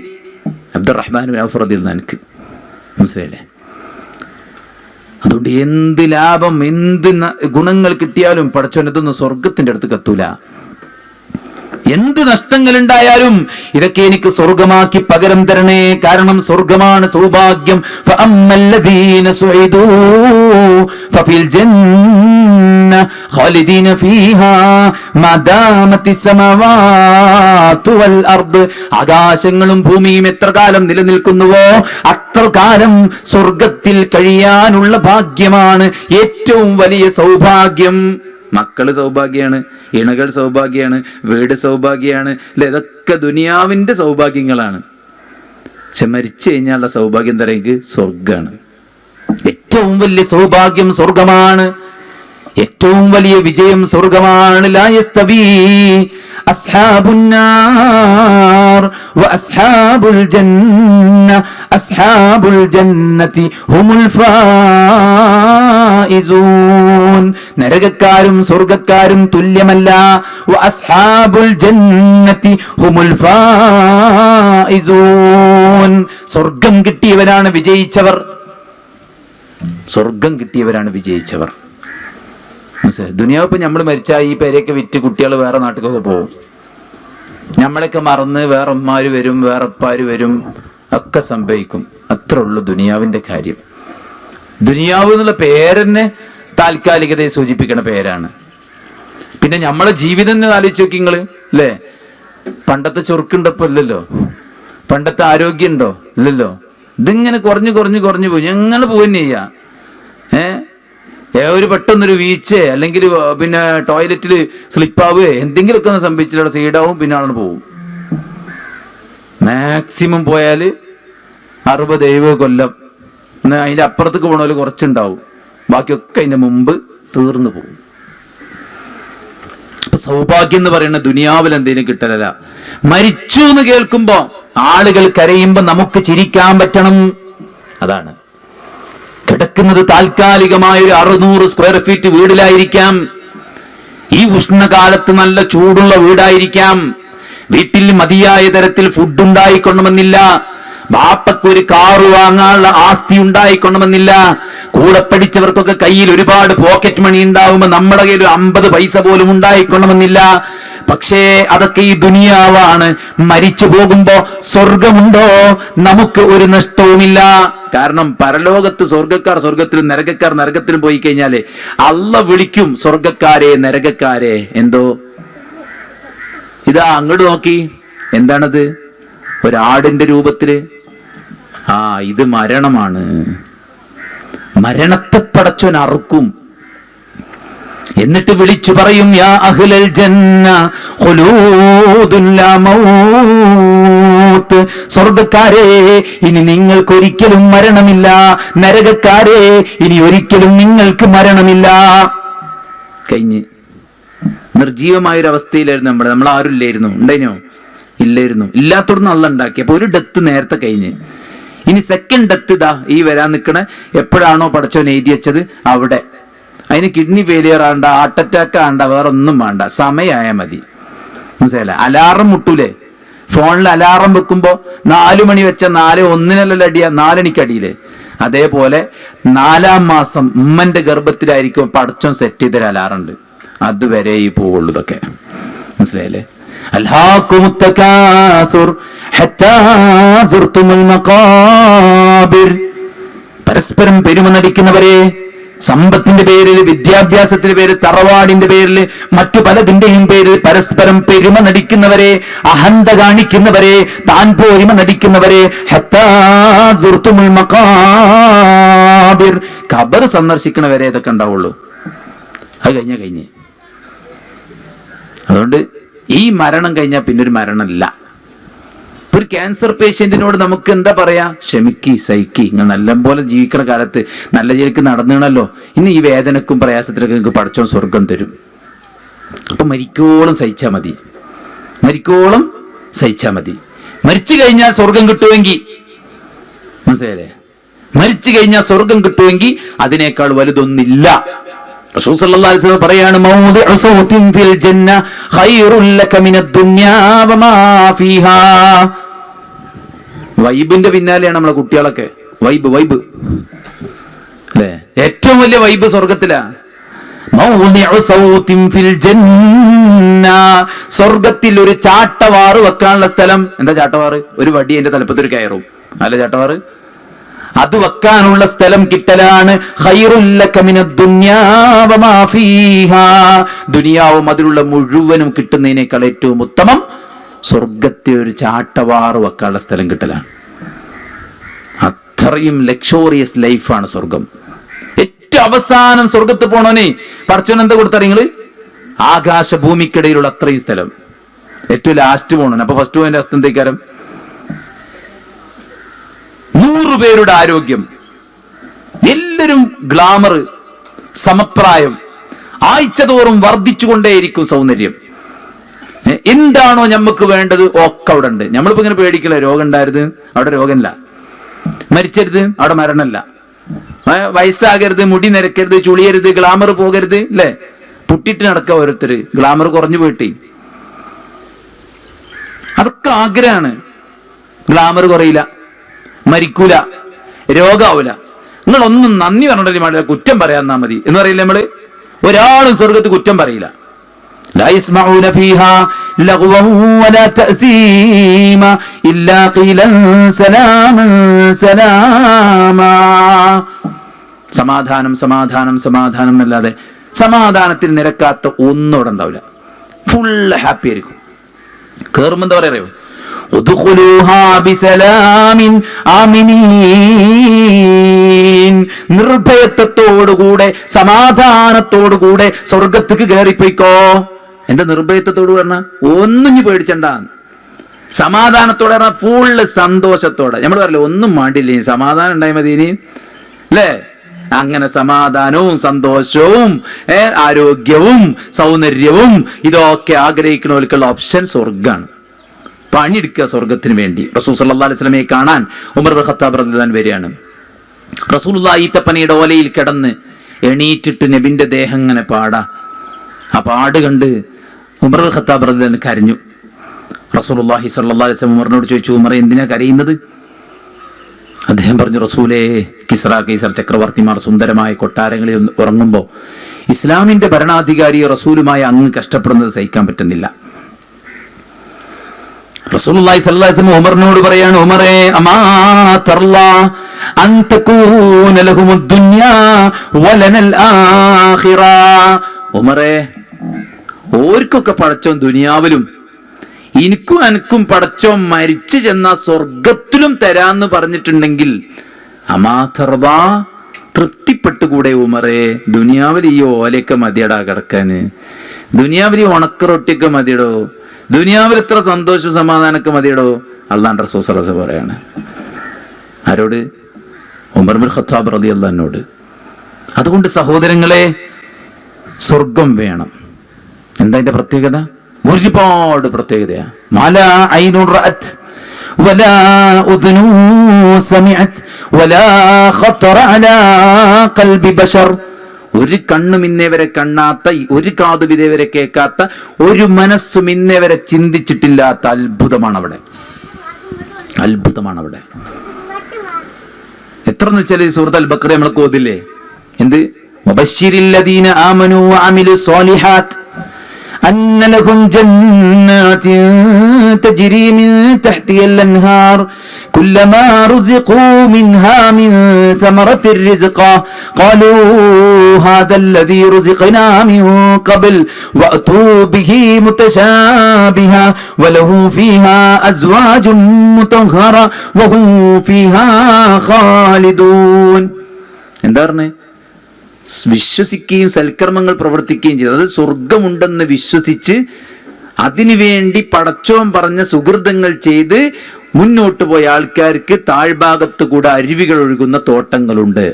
അബ്ദുറഹ്മാൻ ഇബ്നു ഔഫ് റളിയല്ലാഹു അൻഹു. മനസ്സിലായില്ലേ? അതുകൊണ്ട് എന്ത് ലാഭം, എന്ത് ഗുണങ്ങൾ കിട്ടിയാലും പടച്ചോനതൊന്നും സ്വർഗത്തിന്റെ അടുത്ത് കത്തൂല. എന്ത് നഷ്ടങ്ങൾ ഉണ്ടായാലും ഇതൊക്കെ എനിക്ക് സ്വർഗമാക്കി പകരം തരണേ, കാരണം സ്വർഗമാണ് സൗഭാഗ്യം. ഫഅമ്മല്ലദീന സുഇദൂ ഫഫിൽ ജന്ന ഖാലിദീന ഫീഹാ മാദാമത്തിസ് സമാവാതു വൽ അർദ്. ആകാശങ്ങളും ഭൂമിയും എത്ര കാലം നിലനിൽക്കുന്നുവോ അത്ര കാലം സ്വർഗത്തിൽ കഴിയാനുള്ള ഭാഗ്യമാണ് ഏറ്റവും വലിയ സൗഭാഗ്യം. മക്കള് സൗഭാഗ്യാണ്, ഇണകൾ സൗഭാഗ്യാണ്, വീട് സൗഭാഗ്യാണ്, അല്ലെ? ഇതൊക്കെ ദുനിയാവിന്റെ സൗഭാഗ്യങ്ങളാണ്. പക്ഷെ മരിച്ചു കഴിഞ്ഞാലുള്ള സൗഭാഗ്യം തരേക്ക് സ്വർഗാണ്. ഏറ്റവും വലിയ സൗഭാഗ്യം സ്വർഗമാണ്, ഏറ്റവും വലിയ വിജയം സ്വർഗമാണ്. ലാ യസ്തവി അസ്ഹാബുന്നാർ വ അസ്ഹാബുൽ ജന്ന അസ്ഹാബുൽ ജന്നതി ഹുമുൽ ഫായിസൂൻ. നരകക്കാരും സ്വർഗക്കാരും തുല്യമല്ല. വ അസ്ഹാബുൽ ജന്നതി ഹുമുൽ ഫായിസൂൻ. സ്വർഗം കിട്ടിയവരാണ് വിജയിച്ചവർ, സ്വർഗം കിട്ടിയവരാണ് വിജയിച്ചവർ. ദുനിയാവ് ഇപ്പൊ നമ്മൾ മരിച്ചാൽ ഈ പേരെയൊക്കെ വിറ്റ് കുട്ടികൾ വേറെ നാട്ടിലൊക്കെ പോകും. നമ്മളൊക്കെ മറന്ന് വേറെ ഉമ്മാര് വരും, വേറെ ഉപ്പാര് വരും, ഒക്കെ സംഭവിക്കും. അത്ര ഉള്ളു ദുനിയാവിന്റെ കാര്യം. ദുനിയാവ് എന്നുള്ള പേരെന്നെ താൽക്കാലികതയെ സൂചിപ്പിക്കുന്ന പേരാണ്. പിന്നെ നമ്മളെ ജീവിതം തന്നെ ആലോചിച്ച് നോക്കി നിങ്ങള്, അല്ലേ? പണ്ടത്തെ ചൊറുക്കുണ്ടപ്പോ ഇല്ലല്ലോ, പണ്ടത്തെ ആരോഗ്യം ഉണ്ടോ? ഇല്ലല്ലോ. ഇതിങ്ങനെ കുറഞ്ഞു കുറഞ്ഞു കുറഞ്ഞു പോയി. ഞങ്ങൾ പോവുന്നെ ചെയ്യാ. ഒരു പെട്ടെന്നൊരു വീഴ്ച അല്ലെങ്കിൽ പിന്നെ ടോയ്ലറ്റിൽ സ്ലിപ്പാവുകയോ എന്തെങ്കിലുമൊക്കെ ഒന്ന് സംഭവിച്ചിട്ട് അവിടെ സൈഡാവും, പിന്നെ ആളാണ് പോവും. മാക്സിമം പോയാൽ 60-70 കൊല്ലം. അതിന്റെ അപ്പുറത്തേക്ക് പോണവര് കുറച്ചുണ്ടാവും, ബാക്കിയൊക്കെ അതിന്റെ മുമ്പ് തീർന്നു പോകും. അപ്പൊ സൗഭാഗ്യം എന്ന് പറയുന്ന ദുനിയാവിൽ എന്തെങ്കിലും കിട്ടലല്ല. മരിച്ചു എന്ന് കേൾക്കുമ്പോ ആളുകൾ കരയുമ്പോ നമുക്ക് ചിരിക്കാൻ പറ്റണം. അതാണ്. കിടക്കുന്നത് താൽക്കാലികമായ ഒരു 600 സ്ക്വയർ ഫീറ്റ് വീടിലായിരിക്കാം. ഈ ഉഷ്ണകാലത്ത് നല്ല ചൂടുള്ള വീടായിരിക്കാം. വീട്ടിൽ മതിയായ തരത്തിൽ ഫുഡ് ഉണ്ടായിക്കൊള്ളണമെന്നില്ല. ബാപ്പക്കൊരു കാറ് വാങ്ങാനുള്ള ആസ്തി ഉണ്ടായിക്കൊള്ളണമെന്നില്ല. കൂടെ പഠിച്ചവർക്കൊക്കെ കയ്യിൽ ഒരുപാട് പോക്കറ്റ് മണി ഉണ്ടാവുമ്പോ നമ്മുടെ കയ്യിൽ 50 പൈസ പോലും ഉണ്ടായിക്കൊള്ളണമെന്നില്ല. പക്ഷേ അതൊക്കെ ഈ ദുനിയാവാണ്. മരിച്ചു പോകുമ്പോ സ്വർഗമുണ്ടോ? നമുക്ക് ഒരു നഷ്ടവുമില്ല. കാരണം പരലോകത്ത് സ്വർഗക്കാർ സ്വർഗത്തിലും നരകക്കാർ നരകത്തിലും പോയി കഴിഞ്ഞാല് അള്ളാഹ് വിളിക്കും, സ്വർഗക്കാരെ നരകക്കാരെ. എന്തോ ഇതാ അങ്ങോട്ട് നോക്കി, എന്താണത്? ഒരാടിന്റെ രൂപത്തില് ഇത് മരണമാണ്. മരണത്തെ പടച്ചോൻ അറുക്കും. എന്നിട്ട് വിളിച്ചു പറയും, യാ അഹ്ലൽ ജന്ന ഖുലൂദുൻ ലാ മൗത്ത്, സ്വർഗ്ഗക്കാരെ ഇനി നിങ്ങൾക്കൊരിക്കലും മരണമില്ല. നരകക്കാരെ ഇനി ഒരിക്കലും നിങ്ങൾക്ക് മരണമില്ല. കഴിഞ്ഞ് നിർജീവമായൊരവസ്ഥയിലായിരുന്നു നമ്മൾ ആരും ഇല്ലായിരുന്നു. ഉണ്ടായിനോ? ഇല്ലായിരുന്നു. ഇല്ലാത്തോടന്ന് അള്ള ഉണ്ടാക്കി. അപ്പൊ ഒരു ഡെത്ത് നേരത്തെ കഴിഞ്ഞ്. ഇനി സെക്കൻഡ് ഡെത്ത് ഇതാ ഈ വരാൻ നിൽക്കണ എപ്പോഴാണോ പടച്ചോൻ എഴുതി വെച്ചത് അവിടെ. അതിന് കിഡ്നി ഫെയിലിയർ ആണ്ട, ഹാർട്ട് അറ്റാക്ക് ആണ്ട, വേറെ ഒന്നും വേണ്ട, സമയമായാൽ മതി. മനസ്സിലായില്ല? അലാറം മുട്ടൂലേ? ഫോണിൽ അലാറം വെക്കുമ്പോ 4 മണി വെച്ച 4:01 അടിയാ, 4 മണിക്ക് അടിയില്ലേ? അതേപോലെ 4-ാം മാസം ഉമ്മന്റെ ഗർഭത്തിലായിരിക്കും പടച്ചോൻ സെറ്റ് ചെയ്തൊരു അലാറുണ്ട്. അതുവരെ ഈ പോവുള്ളൂ. ഇതൊക്കെ മനസ്സിലായില്ലേ? അൽഹാകുമുത് തകാസുർ ഹത്താ സുർതുമുൽ മഖാബിർ. പരസ്പരം പെരുമ നടിക്കുന്നവരെ, സമ്പത്തിന്റെ പേരിൽ, വിദ്യാഭ്യാസത്തിന്റെ പേരിൽ, തറവാടിന്റെ പേരിൽ, മറ്റു പലതിന്റെയും പേരിൽ പരസ്പരം പെരുമ നടിക്കുന്നവരെ, അഹന്ത കാണിക്കുന്നവരെ, താൻ പോരിമ നടിക്കുന്നവരെ, ഹത്താ സുർതുമുൽ മഖാബിർ, ഖബർ സന്ദർശിക്കുന്നവരെ ഇതൊക്കെ ഉണ്ടാവുള്ളൂ. അത് കഴിഞ്ഞ് അതുകൊണ്ട് ഈ മരണം കഴിഞ്ഞാൽ പിന്നൊരു മരണമില്ല. ഒരു ക്യാൻസർ പേഷ്യന്റിനോട് നമുക്ക് എന്താ പറയാ? ക്ഷമിക്കി, സഹിക്കി, നിങ്ങൾ നല്ലപോലെ ജീവിക്കണ കാലത്ത് നല്ല ജീവിക്ക് നടന്നണല്ലോ, ഇനി ഈ വേദനക്കും പ്രയാസത്തിനൊക്കെ നിങ്ങൾക്ക് പടച്ചോൻ സ്വർഗം തരും. അപ്പൊ മരിക്കോളം സഹിച്ചാ മതി. മരിച്ചു കഴിഞ്ഞാൽ സ്വർഗം കിട്ടുമെങ്കിൽ, മനസ്സിലായില്ലേ? മരിച്ചു കഴിഞ്ഞാൽ സ്വർഗം കിട്ടുമെങ്കിൽ അതിനേക്കാൾ വലുതൊന്നില്ല. റസൂൽ സല്ലല്ലാഹു അലൈഹി വസല്ലം പറയാണ്, മൗദിഉ സൗതിൻ ഫിൽ ജന്ന ഖൈറുൽ ലക മിനദ് ദുനിയാ വമാ ഫീഹാ. വൈബിന്റെ പിന്നാലെയാണ് നമ്മളെ കുട്ടികളൊക്കെ. വൈബ് അല്ലേ? ഏറ്റവും വലിയ വൈബ് സ്വർഗത്തിലാ. മൗദിഉ സൗതിൻ ഫിൽ ജന്ന, സ്വർഗത്തിൽ ഒരു ചാട്ടവാറ് വെക്കാനുള്ള സ്ഥലം. എന്താ ചാട്ടവാറ്? ഒരു വടി എന്റെ തലപ്പത്തൊരു കയറും അല്ല ചാട്ടവാറ്. അത് വെക്കാനുള്ള സ്ഥലം കിട്ടലാണ് ഖൈറുൽ ലക മിനദ് ദുനിയാ വമാ ഫീഹാ. ദുനിയാവും അതിലുള്ള മുഴുവനും കിട്ടുന്നതിനേക്കാൾ ഏറ്റവും ഉത്തമം സ്വർഗത്തെ ഒരു ചാട്ടവാറ് വെക്കാനുള്ള സ്ഥലം കിട്ടലാണ്. അത്രയും ലക്ഷോറിയസ് ലൈഫാണ് സ്വർഗം. ഏറ്റവും അവസാനം സ്വർഗത്ത് പോണോനെ പടച്ചോൻ എന്താ കൊടുത്തറിയങ്ങള്? ആകാശ ഭൂമിക്കിടയിലുള്ള അത്രയും സ്ഥലം. ഏറ്റവും ലാസ്റ്റ് പോണോന്. അപ്പൊ ഫസ്റ്റ് പോയിന്റ് അസ്തന്തേക്കാരം 100 പേരുടെ ആരോഗ്യം, എല്ലാവരും ഗ്ലാമർ, സമപ്രായം, ആഴ്ച തോറും വർദ്ധിച്ചുകൊണ്ടേയിരിക്കും സൗന്ദര്യം. എന്താണോ നമുക്ക് വേണ്ടത് ഒക്കെ അവിടെ ഉണ്ട്. നമ്മളിപ്പോ ഇങ്ങനെ പേടിക്കില്ല, രോഗം ഉണ്ടായിരുന്നു അവിടെ രോഗമില്ല, മരിച്ചരുത് അവിടെ മരണമില്ല, വയസ്സാകരുത്, മുടി നിരക്കരുത്, ചുളിയരുത്, ഗ്ലാമർ പോകരുത്, അല്ലെ? പുട്ടിട്ട് നടക്കുക ഓരോരുത്തര്, ഗ്ലാമർ കുറഞ്ഞു പോയിട്ട്. അതൊക്കെ ആഗ്രഹമാണ്. ഗ്ലാമർ കുറയില്ല, മരിക്കൂല, രോഗാവൂല. നിങ്ങളൊന്നും നന്ദി പറഞ്ഞില്ല, പാടില്ല, കുറ്റം പറയാന്നാ മതി എന്ന് പറയില്ല നമ്മള്. ഒരാളും സ്വർഗത്ത് കുറ്റം പറയില്ല. لا يسمعون فيها لغوا ولا تأثيما إلا قيلا سلاما سلاما. സമാധാനം സമാധാനം സമാധാനം എന്നല്ലാതെ സമാധാനത്തിൽ നിരക്കാത്ത ഒന്നും അവിടെ ഉണ്ടാവില്ല. ഫുൾ ഹാപ്പി ആയിരിക്കും. കേറുമ്പോ എന്താ പറയാ? നിർഭയത്വത്തോടുകൂടെ സമാധാനത്തോടുകൂടെ സ്വർഗത്തേക്ക് കയറിപ്പോയിക്കോ. എന്താ നിർഭയത്വത്തോട് പറഞ്ഞ? ഒന്നും പേടിച്ചണ്ട. സമാധാനത്തോടെ പറഞ്ഞ ഫുള്ള് സന്തോഷത്തോടെ. നമ്മൾ പറയല്ലേ ഒന്നും മാണ്ടില്ലേ, സമാധാനം ഉണ്ടായി മതി ഇനി, അല്ലേ? അങ്ങനെ സമാധാനവും സന്തോഷവും ആരോഗ്യവും സൗന്ദര്യവും ഇതൊക്കെ ആഗ്രഹിക്കുന്നവർക്കുള്ള ഓപ്ഷൻ സ്വർഗാണ്. പണിയെടുക്കുക സ്വർഗത്തിന് വേണ്ടി. റസൂൽ സല്ലല്ലാഹു അലൈഹി വസല്ലമയെ കാണാൻ ഉമർ ഇബ്നു ഖത്താബ് റളിയല്ലാഹു അൻഹു വരികയാണ്. റസൂലുള്ളാഹി ഈത്തപ്പനയുടെ ഓലയിൽ കിടന്ന് എണീറ്റിട്ട് നബിന്റെ ദേഹം ഇങ്ങനെ പാടാ. ആ പാട് കണ്ട് ഉമർ ഇബ്നു ഖത്താബ് റളിയല്ലാഹു അൻഹു കരഞ്ഞു. റസൂലുള്ളാഹി സ്വല്ലല്ലാഹു അലൈഹി വസല്ലം ഉമറിനോട് ചോദിച്ചു, ഉമർ എന്തിനാ കരയുന്നത്? അദ്ദേഹം പറഞ്ഞു, റസൂലേ, കിസ്ര കൈസർ ചക്രവർത്തിമാർ സുന്ദരമായ കൊട്ടാരങ്ങളിൽ ഉറങ്ങുമ്പോൾ ഇസ്ലാമിന്റെ ഭരണാധികാരി റസൂലുമായി അങ്ങ് കഷ്ടപ്പെടുന്നത് സഹിക്കാൻ പറ്റുന്നില്ല. റസൂലുള്ളാഹി സ്വല്ലല്ലാഹു അലൈഹി വസല്ലം ഉമറിനോട് പറയാണ്, ഉമറേ, അമാ തർലാ അൻ തകൂന ലഹുമുദ് ദുനിയാ വലനൽ ആഖിറ. ഉമറേ, ഓർക്കൊക്കെ പടച്ചോൻ ദുനിയാവിലും എനിക്കും അനക്കും പടച്ചോ മരിച്ചു ചെന്ന സ്വർഗത്തിലും തരാന്ന് പറഞ്ഞിട്ടുണ്ടെങ്കിൽ അമാതർവ തൃപ്തിപ്പെട്ടുകൂടെ ഉമറേ? ദുനിയാവിൽ ഈ ഓലയൊക്കെ മതിയടാ കിടക്കാന്, ദുനിയാവിൽ ഈ ഉണക്കറൊട്ടിയൊക്കെ മതിയടോ, ദുനിയാവിൽ ഇത്ര സന്തോഷവും സമാധാനമൊക്കെ മതിയടോ? അള്ളാഹുവിന്റെ റസൂൽ സ്വല്ലല്ലാഹു അലൈഹി വസല്ലം പറയാണ്. ആരോട്? ഉമർ ഇബ്നുൽ ഖത്താബ് റളിയല്ലാഹു അൻഹുവോട്. അതുകൊണ്ട് സഹോദരങ്ങളെ, സ്വർഗം വേണം. എന്താ അതിന്റെ പ്രത്യേകത? ഒരുപാട് പ്രത്യേകതയാ. മാലാ ഐനുൻ റഅത് വലാ ഉദ്നു സമിഅത് വലാ ഖത്തറ അലാ ഖൽബി ബശർ. ഒരു കണ്ണും ഇന്നേവരെ കാണാത്ത, ഒരു കാതും ഇതേവരെ കേൾക്കാത്ത, ഒരു മനസ്സും ഇന്നേവരെ ചിന്തിച്ചിട്ടില്ലാത്ത അത്ഭുതമാണ് അവിടെ. അത്ഭുതമാണ് അവിടെ. എത്രന്ന് വെച്ചാൽ സൂറത്ത് അൽ ബഖറ നമ്മൾ ഓതില്ലേ? എന്ത്? വബശ്ശിരിൽ ലദീന ആമനൂ വഅമിലു സ്വാലിഹാത്ത് അന്ന ലഹും ജന്നാത്തിൻ തജ്രി മിൻ തഹ്തിഹൽ അൻഹാർ കുല്ലമാ റുസിഖൂ മിൻഹാ മിൻ സമറത്തിർ റിസ്ഖാ ഖാലൂ ഹാദൽ ലദീ റുസിഖനാ മിൻ ഖബൽ വഅതൂ ബിഹി മുതശാബിഹാ വലഹു ഫീഹാ അസ്വാജുൻ മുതഹറ വഹും ഫീഹാ ഖാലിദൂൻ. എന്താ പറഞ്ഞേ? വിശ്വസിക്കുകയും സൽക്കർമ്മങ്ങൾ പ്രവർത്തിക്കുകയും ചെയ്തു. അത് സ്വർഗമുണ്ടെന്ന് വിശ്വസിച്ച് അതിനുവേണ്ടി പടച്ചോൻ പറഞ്ഞ സുഹൃതങ്ങൾ ചെയ്ത് മുന്നോട്ട് പോയ ആൾക്കാർക്ക് താഴ്ഭാഗത്ത് കൂടെ അരുവികൾ ഒഴുകുന്ന തോട്ടങ്ങളുണ്ട്.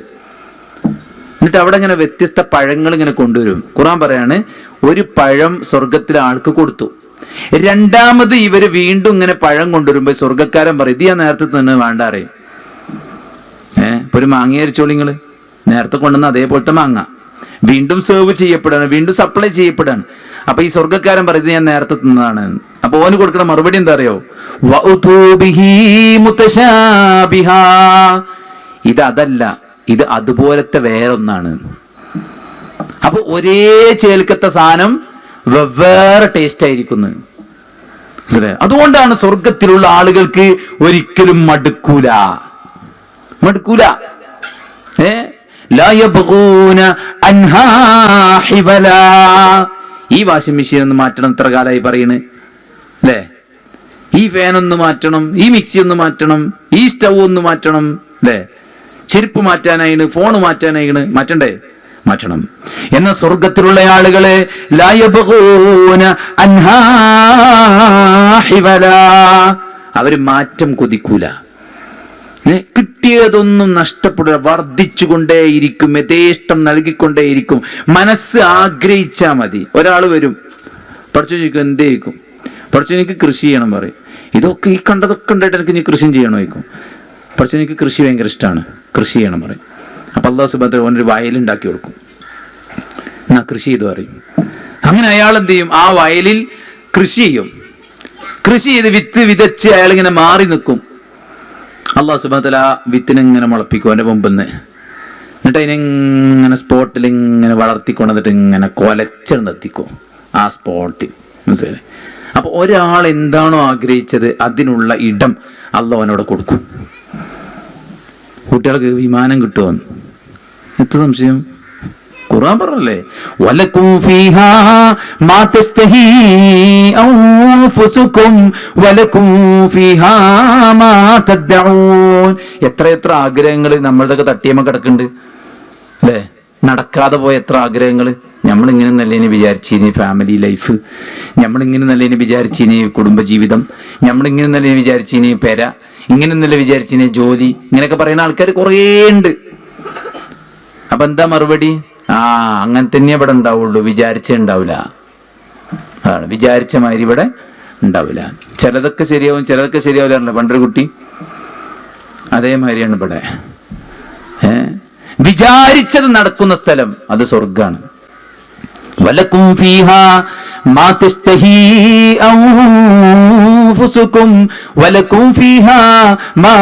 എന്നിട്ട് അവിടെ ഇങ്ങനെ വ്യത്യസ്ത പഴങ്ങൾ ഇങ്ങനെ കൊണ്ടുവരും. ഖുർആൻ പറയാണ്, ഒരു പഴം സ്വർഗത്തിലെ ആൾക്ക് കൊടുത്തു. രണ്ടാമത് ഇവര് വീണ്ടും ഇങ്ങനെ പഴം കൊണ്ടുവരുമ്പോ സ്വർഗക്കാരൻ പറയും, ഇത് ഞാൻ നേരത്തെ തന്നെ വേണ്ട അറിയും. ഇപ്പൊ ഒരു മാങ്ങ അരിച്ചോളി നിങ്ങള്, നേരത്തെ കൊണ്ടുവന്ന അതേപോലത്തെ മാങ്ങ വീണ്ടും സെർവ് ചെയ്യപ്പെടാണ്, വീണ്ടും സപ്ലൈ ചെയ്യപ്പെടാണ്. അപ്പൊ ഈ സ്വർഗക്കാരൻ പറയുന്നത് ഞാൻ നേരത്തെ തിന്നതാണ്. അപ്പൊ ഓന് കൊടുക്കണ മറുപടി എന്താ അറിയോ? ഇത് അതല്ല, ഇത് അതുപോലത്തെ വേറൊന്നാണ്. അപ്പൊ ഒരേ ചേൽക്കത്തെ സാധനം വെവ്വേറെ ടേസ്റ്റ് ആയിരിക്കുന്നു. അതുകൊണ്ടാണ് സ്വർഗത്തിലുള്ള ആളുകൾക്ക് ഒരിക്കലും മടുക്കൂല. ഈ വാഷിംഗ് മെഷീൻ ഒന്ന് മാറ്റണം, ഇത്ര കാലമായി പറയണ് അല്ലേ? ഈ ഫാൻ ഒന്ന് മാറ്റണം, ഈ മിക്സി ഒന്ന് മാറ്റണം, ഈ സ്റ്റൗ ഒന്ന് മാറ്റണം അല്ലേ? ചെരുപ്പ് മാറ്റാനായിണ്, ഫോണ് മാറ്റാനായിണ്, മാറ്റണ്ടേ? മാറ്റണം. എന്ന സ്വർഗത്തിലുള്ള ആളുകളെ അവര് മാറ്റം കൊതിക്കൂല. കിട്ടിയതൊന്നും നഷ്ടപ്പെടുക, വർദ്ധിച്ചുകൊണ്ടേയിരിക്കും, യഥേഷ്ടം നൽകിക്കൊണ്ടേയിരിക്കും. മനസ്സ് ആഗ്രഹിച്ചാൽ മതി. ഒരാൾ വരും, പഠിച്ചു ചോദിക്കും, എന്തേ ചോദിക്കും? പഠിച്ചു എനിക്ക് കൃഷി ചെയ്യണം പറയും. ഇതൊക്കെ ഈ കണ്ടതൊക്കെ ഉണ്ടായിട്ട് എനിക്ക് ഇനി കൃഷി ചെയ്യണോ ചോദിക്കും. പഠിച്ചു എനിക്ക് കൃഷി ഭയങ്കര ഇഷ്ടമാണ്, കൃഷി ചെയ്യണം പറയും. അപ്പൊ അല്ലാഹു സുബ്ഹാനഹു വ തആല ഓനൊരു വയലുണ്ടാക്കി കൊടുക്കും, എന്നാ കൃഷി ചെയ്തു പറയും. അങ്ങനെ അയാൾ എന്ത് ചെയ്യും? ആ വയലിൽ കൃഷി ചെയ്യും. കൃഷി ചെയ്ത് വിത്ത് വിതച്ച് അയാൾ ഇങ്ങനെ മാറി നിൽക്കും. അല്ലാഹു സുബ്ഹാനഹു വ തആല വിത്തിനെങ്ങനെ മുളപ്പിക്കും അവന്റെ മുമ്പിന്ന്. എന്നിട്ട് അതിനെങ്ങനെ സ്പോട്ടിൽ ഇങ്ങനെ വളർത്തിക്കൊണ്ടിട്ട് ഇങ്ങനെ കൊലച്ചെന്നെത്തിക്കും ആ സ്പോട്ടിൽ. മനസ്സിലായി? അപ്പൊ ഒരാൾ എന്താണോ ആഗ്രഹിച്ചത് അതിനുള്ള ഇടം അല്ലാഹു അവനോട് കൊടുക്കും. കുട്ടികൾക്ക് വിമാനം കിട്ടുമെന്ന് എത്ര സംശയം? ഖുർആൻ പറഞ്ഞല്ലേ, വലക്കും ഫീഹാ മാ തസ്തഹി അൻഫുസുകും വലക്കും ഫീഹാ മാ തദ്ഊൻ. എത്ര ആഗ്രഹങ്ങൾ നമ്മളുടെ തട്ടിയമ കിടക്കുന്നുണ്ട് അല്ലേ? നടക്കാതെ പോയ എത്ര ആഗ്രഹങ്ങൾ. നമ്മളിങ്ങനെ നല്ലതിനെ വിചാരിച്ചിനി ഫാമിലി ലൈഫ്, നമ്മളിങ്ങനെ നല്ലതിനെ വിചാരിച്ചിനി കുടുംബജീവിതം, നമ്മളിങ്ങനെ നല്ലതിനെ വിചാരിച്ചിനി പെര, ഇങ്ങനെ നല്ല വിചാരിച്ചിനി ജോലി, ഇങ്ങനെയൊക്കെ പറയുന്ന ആൾക്കാർ കുറേ ഉണ്ട്. അപ്പൊ എന്താ മറുപടി? അങ്ങനെ തന്നെ ഇവിടെ ഉണ്ടാവുള്ളൂ, വിചാരിച്ചേ ഉണ്ടാവില്ല. അതാണ്, വിചാരിച്ച മാതിരി ഇവിടെ ഉണ്ടാവില്ല. ചിലതൊക്കെ ശരിയാവും, ചിലതൊക്കെ ശരിയാവില്ല. പണ്ടൊരു കുട്ടി അതേമാതിരിയാണ് ഇവിടെ. വിചാരിച്ചത് നടക്കുന്ന സ്ഥലം അത് സ്വർഗാണ്. വലക്കും ഫീഹാ മാ തസ്തഹി അൻഫുസുകും വലക്കും ഫീഹാ മാ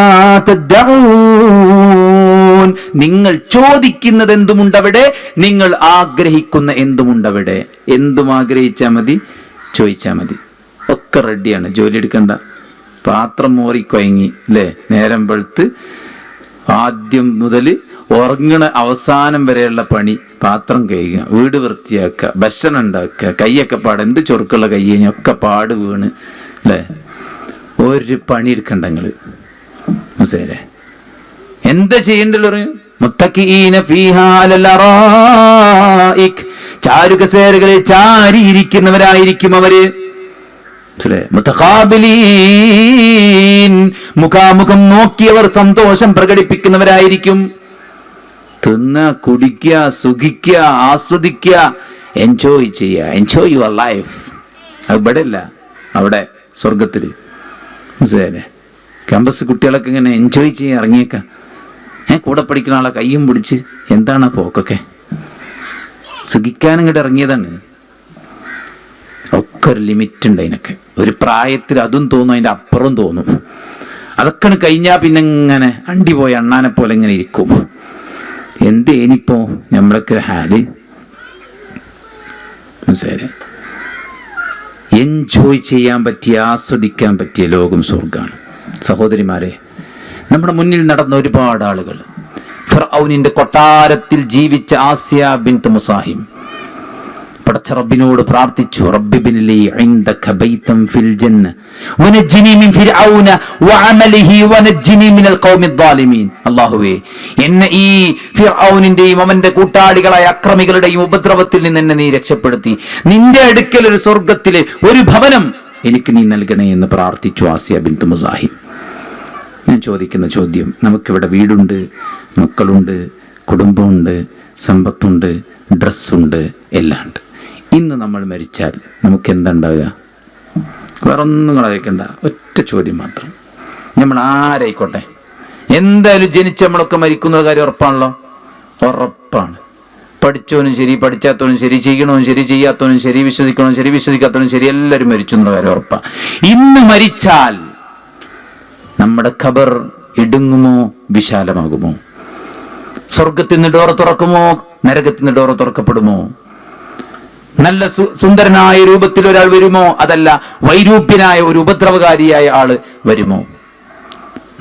തദ്ഊൻ. നിങ്ങൾ ചോദിക്കുന്നത് എന്തുമുണ്ടവിടെ, നിങ്ങൾ ആഗ്രഹിക്കുന്ന എന്തുമുണ്ടവിടെ. എന്തും ആഗ്രഹിച്ചാൽ മതി, ചോദിച്ചാൽ മതി, ഒക്കെ റെഡിയാണ്. ജോലി എടുക്കണ്ട, പാത്രം മോറിക്കൊയങ്ങി അല്ലേ? നേരം വെളുത്ത് ആദ്യം മുതൽ ഉറങ്ങണ അവസാനം വരെയുള്ള പണി, പാത്രം കഴുകുക, വീട് വൃത്തിയാക്കുക, ഭക്ഷണം ഉണ്ടാക്കുക, കൈയൊക്കെ പാട് എന്ത് ചൊറുക്കുള്ള കയ്യൊക്കെ പാട് വീണ് അല്ലേ? ഒരു പണി എടുക്കണ്ട നിങ്ങള്, മനസ്സിലായില്ലേ? എന്താ ചെയ്യണ്ടല്ലോ? മുത്തഖീന ഫീഹാ അലൽ അറായിക്, ചാരുകസേരകളിൽ ചാരിയിരിക്കുന്നവരായിരിക്കും അവര്. മുതഖാബിലീൻ, മുഖാമുഖം നോക്കിയവർ സന്തോഷം പ്രകടിപ്പിക്കുന്നവരായിരിക്കും. തിന്ന, കുടിക്കുക, സുഖിക്കുക, ആസ്വദിക്കുക, എൻജോയ് ചെയ്യുക. Enjoy your life. അത് ഇവിടെ അല്ല, അവിടെ സ്വർഗത്തില്. മനസ്സിലായില്ലേ? ക്യാമ്പസ് കുട്ടികളൊക്കെ ഇങ്ങനെ എൻജോയ് ചെയ്യാൻ ഇറങ്ങിയേക്കാം. കൂടെ പഠിക്കുന്ന ആളെ കയ്യും പിടിച്ച് എന്താണ് പോക്കൊക്കെ, സുഖിക്കാനും ഇങ്ങോട്ട് ഇറങ്ങിയതാണ്. ഒക്കെ ഒരു ലിമിറ്റ് ഉണ്ട് അതിനൊക്കെ. ഒരു പ്രായത്തിൽ അതും തോന്നും, അതിൻ്റെ അപ്പുറം തോന്നും. അതൊക്കെ കഴിഞ്ഞാൽ പിന്നെ ഇങ്ങനെ അണ്ടി പോയ അണ്ണാനെ പോലെ ഇങ്ങനെ ഇരിക്കും. എന്തേനിപ്പോ നമ്മളൊക്കെ ഹാല്? മനസ്സിലായില്ലേ? എൻജോയ് ചെയ്യാൻ പറ്റിയ, ആസ്വദിക്കാൻ പറ്റിയ ലോകം സ്വർഗാണ്. സഹോദരിമാരെ, നമ്മുടെ മുന്നിൽ നടന്ന ഒരുപാട് ആളുകൾ. ഫിർഔനിന്റെ കൊട്ടാരത്തിൽ ജീവിച്ച ആസിയ ബിൻത് മുസാഹിം പടച്ച റബ്ബിനോട് പ്രാർത്ഥിച്ചു, റബ്ബി ബിൻലി ഇൻദക ബൈതൻ ഫിൽ ജന്ന വനജ്ജിനി മിൻ ഫിർഔന വഅമലിഹി വനജ്ജിനി മിനൽ ഖൗമി ദ്ദാലിമീൻ. അല്ലാഹുവേ, എന്നെ ഈ ഫിർഔനിന്റെയും അവന്റെ കൂട്ടാളികളായ അക്രമികളുടെയും ഉപദ്രവത്തിൽ നിന്ന് എന്നെ നീ രക്ഷപ്പെടുത്തി, നിന്റെ അടുക്കൽ ഒരു സ്വർഗത്തിലെ ഒരു ഭവനം എനിക്ക് നീ നൽകണേ എന്ന് പ്രാർത്ഥിച്ചു ആസിയ ബിൻത് മുസാഹിം. ഞാൻ ചോദിക്കുന്ന ചോദ്യം, നമുക്കിവിടെ വീടുണ്ട്, മക്കളുണ്ട്, കുടുംബമുണ്ട്, സമ്പത്തുണ്ട്, ഡ്രസ്സുണ്ട്, എല്ലാം ഉണ്ട്. ഇന്ന് നമ്മൾ മരിച്ചാൽ നമുക്ക് എന്തുണ്ടാവുക? വേറെ ഒന്നും കളയിക്കണ്ട, ഒറ്റ ചോദ്യം മാത്രം. നമ്മൾ ആരായിക്കോട്ടെ, എന്തായാലും ജനിച്ച് നമ്മളൊക്കെ മരിക്കുന്ന കാര്യം ഉറപ്പാണല്ലോ? ഉറപ്പാണ്. പഠിച്ചവനും ശരി, പഠിച്ചാത്തവനും ശരി, ചെയ്യണവനും ശരി, ചെയ്യാത്തവനും ശരി, വിശ്വസിക്കണവനും ശരി, വിശ്വസിക്കാത്തവനും ശരി, എല്ലാവരും മരിച്ചു എന്നുള്ള കാര്യം ഉറപ്പാണ്. ഇന്ന് മരിച്ചാൽ നമ്മുടെ ഖബർ ഇടുങ്ങുമോ, വിശാലമാകുമോ? സ്വർഗത്തിൽ നിന്ന് ഡോറ് തുറക്കുമോ, നരകത്തിൽ നിന്ന് ഡോറ് തുറക്കപ്പെടുമോ? നല്ല സുന്ദരനായ രൂപത്തിൽ ഒരാൾ വരുമോ, അതല്ല വൈരൂപ്യനായ ഒരു ഉപദ്രവകാരിയായ ആള് വരുമോ?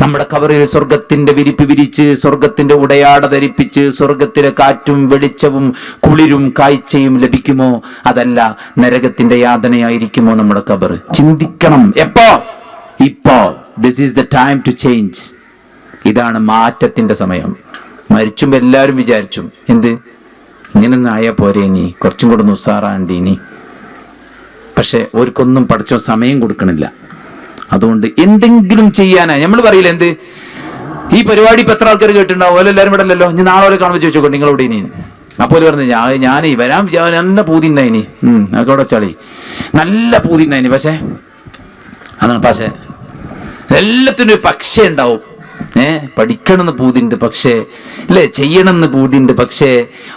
നമ്മുടെ ഖബറിൽ സ്വർഗത്തിന്റെ വിരിപ്പ് വിരിച്ച്, സ്വർഗത്തിന്റെ ഉടയാട ധരിപ്പിച്ച്, സ്വർഗത്തിലെ കാറ്റും വെളിച്ചവും കുളിരും കാഴ്ചയും ലഭിക്കുമോ, അതല്ല നരകത്തിന്റെ യാതനയായിരിക്കുമോ നമ്മുടെ ഖബർ? ചിന്തിക്കണം. എപ്പോ? ഇപ്പോ. This is the time to change. ഇതാണ് മാറ്റത്തിന്റെ സമയം. മരിച്ചുമ്പോ എല്ലാവരും വിചാരിച്ചു, എന്ത് ഇങ്ങനൊന്നും ആയാൽ പോരെ, ഇനി കുറച്ചും കൂടെ ഒന്ന് ഉസാറാണ്ടി ഇനി. പക്ഷെ ഓർക്കൊന്നും പഠിച്ചോ സമയം കൊടുക്കണില്ല. അതുകൊണ്ട് എന്തെങ്കിലും ചെയ്യാനാ നമ്മൾ പറയില്ല, എന്ത് ഈ പരിപാടി ഇപ്പൊ എത്ര ആൾക്കാർ കേട്ടിട്ടുണ്ടാവും, ഓരോ എല്ലാവരും ഇവിടെ അല്ലല്ലോ, ഇനി നാളെ കാണുമ്പോൾ ചോദിച്ചോക്കോ നിങ്ങളവിടെ ഇനി. അപ്പോൾ പറഞ്ഞു, ഞാൻ വരാൻ നല്ല പൂതി ഉണ്ടായിനി, അവിടെ ചളി നല്ല പൂതി ഉണ്ടായിനി. പക്ഷെ അതാണ്, പക്ഷെ എല്ലാത്തിനും ഒരു പക്ഷേ ഉണ്ടാവും. പഠിക്കണമെന്ന് പൂതിണ്ട്, പക്ഷേ അല്ലേ, ചെയ്യണമെന്ന് പൂതിണ്ട്, പക്ഷേ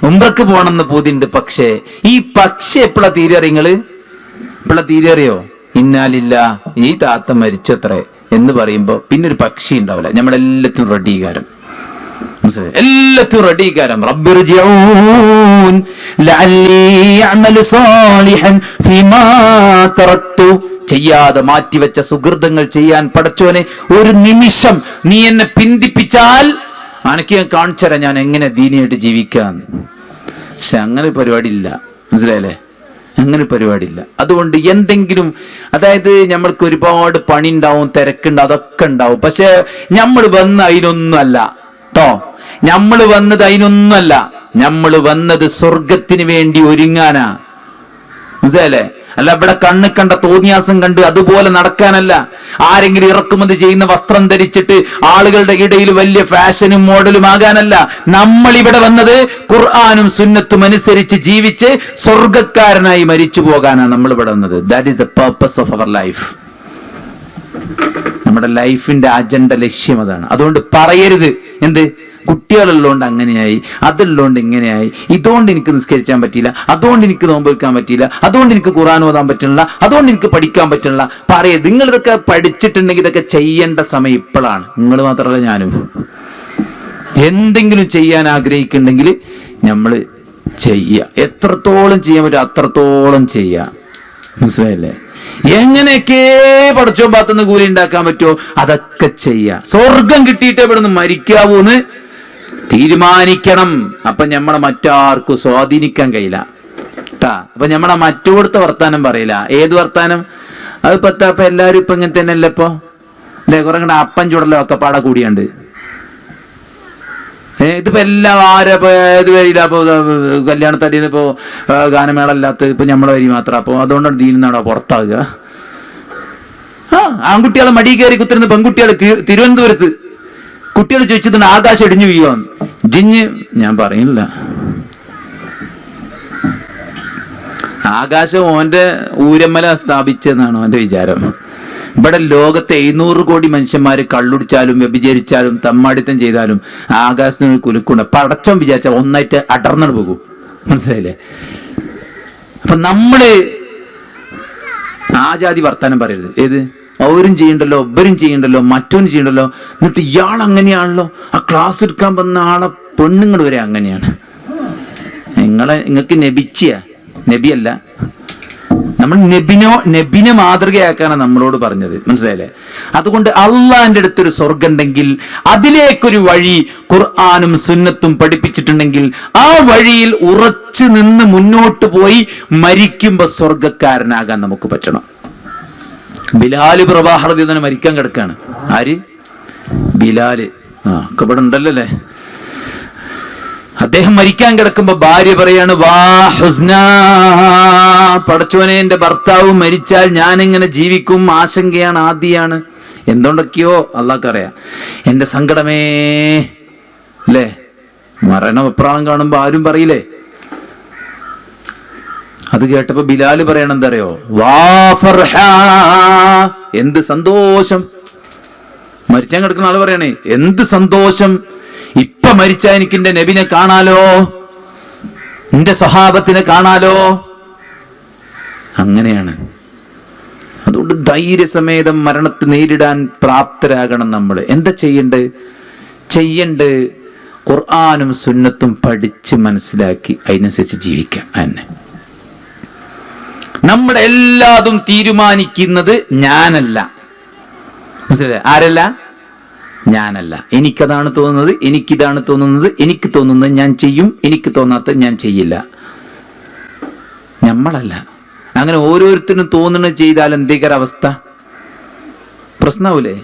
ഉംറക്ക് പോകണമെന്ന് പൂതിണ്ട്. പക്ഷേ ഈ പക്ഷെ എപ്പോഴാ തീരറിയങ്ങള്? എപ്പോഴാ തീരറിയോ? ഇന്നാലില്ല, ഈ താത്ത മരിച്ചത്രേ എന്ന് പറയുമ്പോ പിന്നെ ഒരു പക്ഷി ഉണ്ടാവില്ല. നമ്മളെല്ലാത്തിനും റെഡികാരം, മനസ്സിലായി? എല്ലാത്തിനും റെഡികാരം. റബ്ബിർജിഊൻ ലഅല്ലി അഅമലു സാലിഹൻ ഫീമാ തറക്തു. ചെയ്യാതെ മാറ്റിവെച്ച സുഹൃതങ്ങൾ ചെയ്യാൻ പടച്ചോനെ ഒരു നിമിഷം നീ എന്നെ പിന്തിപ്പിച്ചാൽ അനക്ക് ഞാൻ കാണിച്ചരാം ഞാൻ എങ്ങനെ ദീനിയായിട്ട് ജീവിക്കാൻ. പക്ഷെ അങ്ങനെ പരിപാടി ഇല്ല, മനസ്സിലായല്ലേ? അങ്ങനെ പരിപാടിയില്ല. അതുകൊണ്ട് എന്തെങ്കിലും, അതായത് നമ്മൾക്ക് ഒരുപാട് പണി ഉണ്ടാവും, തിരക്കുണ്ടാവും, അതൊക്കെ ഉണ്ടാവും. പക്ഷെ നമ്മൾ വന്ന് അതിനൊന്നും അല്ല കേട്ടോ. നമ്മൾ വന്നത് അതിനൊന്നുമല്ല. നമ്മൾ വന്നത് സ്വർഗത്തിന് വേണ്ടി ഒരുങ്ങാനാ, മനസ്സിലായല്ലേ? അല്ല ഇവിടെ കണ്ണ് കണ്ട തോന്നിയാസം കണ്ട് അതുപോലെ നടക്കാനല്ല. ആരെങ്കിലും ഇറക്കുമതി ചെയ്യുന്ന വസ്ത്രം ധരിച്ചിട്ട് ആളുകളുടെ ഇടയിൽ വലിയ ഫാഷനും മോഡലും ആകാനല്ല. നമ്മൾ ഇവിടെ വന്നത് ഖുർആനും സുന്നത്തും അനുസരിച്ച് ജീവിച്ച് സ്വർഗക്കാരനായി മരിച്ചു പോകാനാണ് നമ്മൾ ഇവിടെ വന്നത്. That is the purpose of our life. നമ്മുടെ ലൈഫിന്റെ അജണ്ട, ലക്ഷ്യം അതാണ്. അതുകൊണ്ട് പറയരുത് എന്ത് കുട്ടികളുള്ളതുകൊണ്ട് അങ്ങനെയായി, അതുള്ളതുകൊണ്ട് ഇങ്ങനെയായി, ഇതുകൊണ്ട് എനിക്ക് നിസ്കരിക്കാൻ പറ്റിയില്ല, അതുകൊണ്ട് എനിക്ക് നോമ്പ് വെക്കാൻ പറ്റിയില്ല, അതുകൊണ്ട് എനിക്ക് ഖുർആൻ ഓതാൻ പറ്റില്ല, അതുകൊണ്ട് എനിക്ക് പഠിക്കാൻ പറ്റില്ല. പറയരുത്. നിങ്ങൾ ഇതൊക്കെ പഠിച്ചിട്ടുണ്ടെങ്കിൽ ഇതൊക്കെ ചെയ്യേണ്ട സമയം ഇപ്പോഴാണ്. നിങ്ങൾ മാത്രമല്ല ഞാനും. എന്തെങ്കിലും ചെയ്യാൻ ആഗ്രഹിക്കുന്നുണ്ടെങ്കിൽ നമ്മൾ ചെയ്യുക. എത്രത്തോളം ചെയ്യാൻ പറ്റും അത്രത്തോളം ചെയ്യുക, മനസ്സിലായില്ലേ? എങ്ങനെയൊക്കെ പഠിച്ചോ ഭാഗത്തുനിന്ന് കൂലി ഉണ്ടാക്കാൻ പറ്റുമോ അതൊക്കെ ചെയ്യുക. സ്വർഗം കിട്ടിയിട്ട് ഇവിടെ നിന്ന് മരിക്കാവൂന്ന് തീരുമാനിക്കണം. അപ്പൊ നമ്മളെ മറ്റാർക്കും സ്വാധീനിക്കാൻ കഴിയില്ല കേട്ടാ. അപ്പൊ നമ്മളെ മറ്റോടുത്ത വർത്താനം പറയില്ല. ഏത് വർത്താനം? അത് പത്താപ്പ എല്ലാരും ഇപ്പൊ ഇങ്ങനെ തന്നെ അല്ല ഇപ്പൊ അല്ലെ? കുറെ കണ്ട അപ്പം ചുടലോ ഒക്കെ പാടെ കൂടിയാണ്ട്. ഇതിപ്പോ എല്ലാം ആരപ്പോ ഏത് വരിയില്ല. അപ്പൊ കല്യാണത്തടിയിൽ ഇപ്പോ ഗാനമേള അല്ലാത്ത ഇപ്പൊ നമ്മളെ വരി മാത്രം. അപ്പൊ അതുകൊണ്ടാണ് ദീനിന്നാണോ പുറത്താകുക? ആൺകുട്ടികളെ മടി കയറി കുത്തിരുന്ന പെൺകുട്ടികൾ തിരുവനന്തപുരത്ത് കുട്ടികൾ ചോദിച്ചിട്ടുണ്ട് ആകാശം ഇടിഞ്ഞു വീഴുവാന്ന്. ജിഞ്ഞ് ഞാൻ പറയുന്നില്ല. ആകാശം ഓന്റെ ഊരമ്മല സ്ഥാപിച്ചെന്നാണ് ഓന്റെ വിചാരം. ഇവിടെ ലോകത്തെ 700 കോടി മനുഷ്യന്മാര് കള്ളുടിച്ചാലും വ്യഭിചരിച്ചാലും തമ്മാടിത്തം ചെയ്താലും ആകാശത്തിന് കുലുക്കുണ്ട്. പടച്ചോൻ വിചാരിച്ചാൽ ഒന്നായിട്ട് അടർന്നു പോകും. മനസ്സിലായില്ലേ? അപ്പൊ നമ്മള് ആ ജാതി വർത്താനം പറയരുത്. ഏത് അവരും ചെയ്യണ്ടല്ലോ, ഇവരും ചെയ്യണ്ടല്ലോ, മറ്റോനും ചെയ്യണ്ടല്ലോ, എന്നിട്ട് ഇയാൾ അങ്ങനെയാണല്ലോ, ആ ക്ലാസ് എടുക്കാൻ വന്ന ആളെ പെണ്ണുങ്ങൾ വരെ അങ്ങനെയാണ്. നിങ്ങൾക്ക് നബിയല്ല, നമ്മൾ നബിനെ മാതൃകയാക്കാനാണ് നമ്മളോട് പറഞ്ഞത്. മനസ്സിലായില്ലേ? അതുകൊണ്ട് അള്ളാന്റെ അടുത്തൊരു സ്വർഗം ഉണ്ടെങ്കിൽ അതിലേക്കൊരു വഴി ഖുർആനും സുന്നത്തും പഠിപ്പിച്ചിട്ടുണ്ടെങ്കിൽ ആ വഴിയിൽ ഉറച്ചു നിന്ന് മുന്നോട്ട് പോയി മരിക്കുമ്പോ സ്വർഗക്കാരനാകാൻ നമുക്ക് പറ്റണം. ബിലാല് പ്രവാഹ തന്നെ മരിക്കാൻ കിടക്കാണ്. ആര്? ബിലാല്. ഒക്കെ ഇവിടെ ഉണ്ടല്ലോ അല്ലേ? അദ്ദേഹം മരിക്കാൻ കിടക്കുമ്പോ ഭാര്യ പറയാണ്, വാ ഹുസ്നാ, പടച്ചോനെ എന്റെ ഭർത്താവ് മരിച്ചാൽ ഞാൻ എങ്ങനെ ജീവിക്കും? ആശങ്കയാണ്, ആദിയാണ്, എന്തുകൊണ്ടൊക്കെയോ അള്ളാഹ്ക്കറിയാം. എന്റെ സങ്കടമേ അല്ലേ? മരണം എപ്രാളം കാണുമ്പോ ആരും പറയില്ലേ? അത് കേട്ടപ്പോ ബിലാല് പറയണം എന്തറിയോ? വാ ഫർഹാ, എന്ത് സന്തോഷം. മരിച്ചാൻ കിടക്കുന്ന ആള് പറയണേ, എന്ത് സന്തോഷം, ഇപ്പൊ മരിച്ചാ എനിക്ക് എന്റെ നബിനെ കാണാലോ, എന്റെ സ്വഹാബത്തിനെ കാണാലോ. അങ്ങനെയാണ്. അതുകൊണ്ട് ധൈര്യസമേതം മരണത്തെ നേരിടാൻ പ്രാപ്തരാകണം നമ്മൾ. എന്താ ചെയ്യണ്ട്? ഖുർആനും സുന്നത്തും പഠിച്ച് മനസ്സിലാക്കി അതിനനുസരിച്ച് ജീവിക്കാം. തന്നെ നമ്മുടെ എല്ലാതും തീരുമാനിക്കുന്നത് ഞാനല്ല. മനസ്സിലായി? ആരല്ല? ഞാനല്ല. എനിക്കതാണ് തോന്നുന്നത്, എനിക്കിതാണ് തോന്നുന്നത്, എനിക്ക് തോന്നുന്നത് ഞാൻ ചെയ്യും, എനിക്ക് തോന്നാത്തത് ഞാൻ ചെയ്യില്ല. നമ്മളല്ല. അങ്ങനെ ഓരോരുത്തരും തോന്നുന്നത് ചെയ്താൽ എന്തേക്കൊരു അവസ്ഥ? പ്രശ്നാവൂലേ?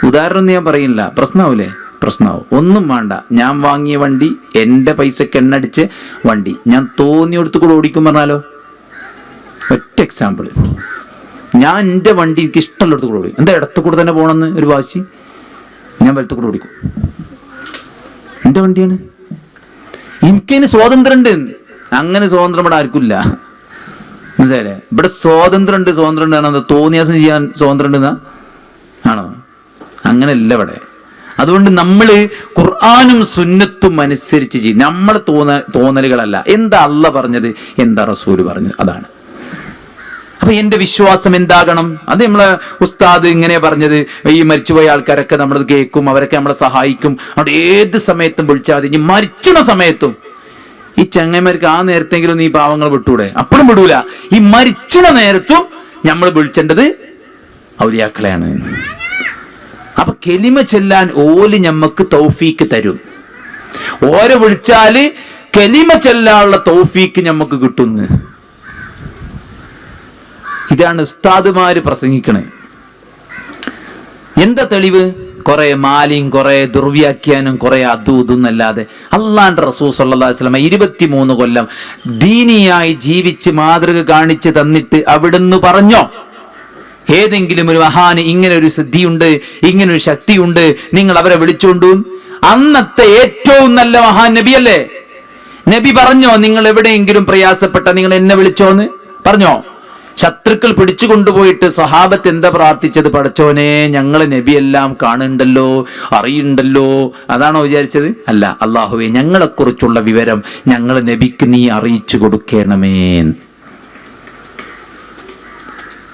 ഉദാഹരണം ഞാൻ പറയില്ല, പ്രശ്നാവൂലേ? പ്രശ്നമാവും. ഒന്നും വേണ്ട, ഞാൻ വാങ്ങിയ വണ്ടി, എന്റെ പൈസക്ക് എണ്ണടിച്ച് വണ്ടി ഞാൻ തോന്നിയെടുത്ത് കൂടെ ഓടിക്കും പറഞ്ഞാലോ? ഒറ്റ എക്സാമ്പിൾ, ഞാൻ എൻ്റെ വണ്ടി എനിക്ക് ഇഷ്ടമുള്ളിടത്ത് കൂടെ ഓടിക്കും. എന്താ ഇടത്ത് കൂടെ തന്നെ പോകണമെന്ന് ഒരു വാശി? ഞാൻ വലത്ത് കൂടെ ഓടിക്കും. എൻ്റെ വണ്ടിയാണ്, എനിക്കതിന് സ്വാതന്ത്ര്യം ഉണ്ട്. അങ്ങനെ സ്വാതന്ത്ര്യം ഇവിടെ ആർക്കില്ല. മനസ്സിലായില്ലേ? ഇവിടെ സ്വാതന്ത്ര്യം ഉണ്ട് ആണോ? തോന്നിയാസം ചെയ്യാൻ സ്വാതന്ത്ര്യം ഉണ്ടെന്നാ ആണോ? അങ്ങനെയല്ല ഇവിടെ. അതുകൊണ്ട് നമ്മള് ഖുർആനും സുന്നത്തും അനുസരിച്ച് ചെയ്യും. നമ്മളെ തോന്നലുകളല്ല. എന്താ അള്ളാഹ് പറഞ്ഞത്, എന്താ റസൂല് പറഞ്ഞത്, അതാണ്. അപ്പൊ എന്റെ വിശ്വാസം എന്താകണം? അത് നമ്മളെ ഉസ്താദ് ഇങ്ങനെ പറഞ്ഞത്, ഈ മരിച്ചുപോയ ആൾക്കാരൊക്കെ നമ്മളത് കേൾക്കും, അവരൊക്കെ നമ്മളെ സഹായിക്കും. അവിടെ ഏത് സമയത്തും വിളിച്ചാൽ മതി. ഇനി മരിച്ചുന്ന സമയത്തും ഈ ചങ്ങന്മാർക്ക് ആ നേരത്തെങ്കിലും നീ പാവങ്ങൾ വിട്ടൂടെ? അപ്പോഴും വിടൂല. ഈ മരിച്ചുന്ന നേരത്തും നമ്മൾ വിളിച്ചേണ്ടത് ഔലിയാക്കളെയാണ്. അപ്പൊ കെലിമ ചെല്ലാൻ ഓല് ഞമ്മക്ക് തൗഫീക്ക് തരും. ഓരെ വിളിച്ചാല് കെലിമ ചെല്ലാനുള്ള തൗഫീക്ക് ഞമ്മക്ക് കിട്ടുന്നു. ഇതാണ് ഉസ്താദുമാര് പ്രസംഗിക്കണേ. എന്താ തെളിവ്? കുറെ മാലിയും കുറെ ദുർവ്യാഖ്യാനം കുറെ അതും ഇതൊന്നല്ലാതെ അള്ളാന്റെ റസൂൽ സല്ലല്ലാഹു അലൈഹി വസല്ലം 23 കൊല്ലം ദീനിയായി ജീവിച്ച് മാതൃക കാണിച്ച് തന്നിട്ട് അവിടുന്ന് പറഞ്ഞോ ഏതെങ്കിലും ഒരു മഹാന് ഇങ്ങനെ ഒരു സിദ്ധിയുണ്ട്, ഇങ്ങനെ ഒരു ശക്തിയുണ്ട്, നിങ്ങൾ അവരെ വിളിച്ചോണ്ടു? അന്നത്തെ ഏറ്റവും നല്ല മഹാൻ നബിയല്ലേ? നബി പറഞ്ഞോ നിങ്ങൾ എവിടെയെങ്കിലും പ്രയാസപ്പെട്ട നിങ്ങൾ എന്നെ വിളിച്ചോന്ന് പറഞ്ഞോ? ശത്രുക്കൾ പിടിച്ചു കൊണ്ടുപോയിട്ട് സഹാബത്ത് എന്താ പ്രാർത്ഥിച്ചത്? പടച്ചോനെ ഞങ്ങളെ നബിയെല്ലാം കാണുന്നുണ്ടല്ലോ, അറിയുണ്ടല്ലോ, അതാണോ വിചാരിച്ചത്? അല്ല, അല്ലാഹുവേ ഞങ്ങളെക്കുറിച്ചുള്ള വിവരം ഞങ്ങളെ നബിക്ക് നീ അറിയിച്ചു കൊടുക്കണമേ.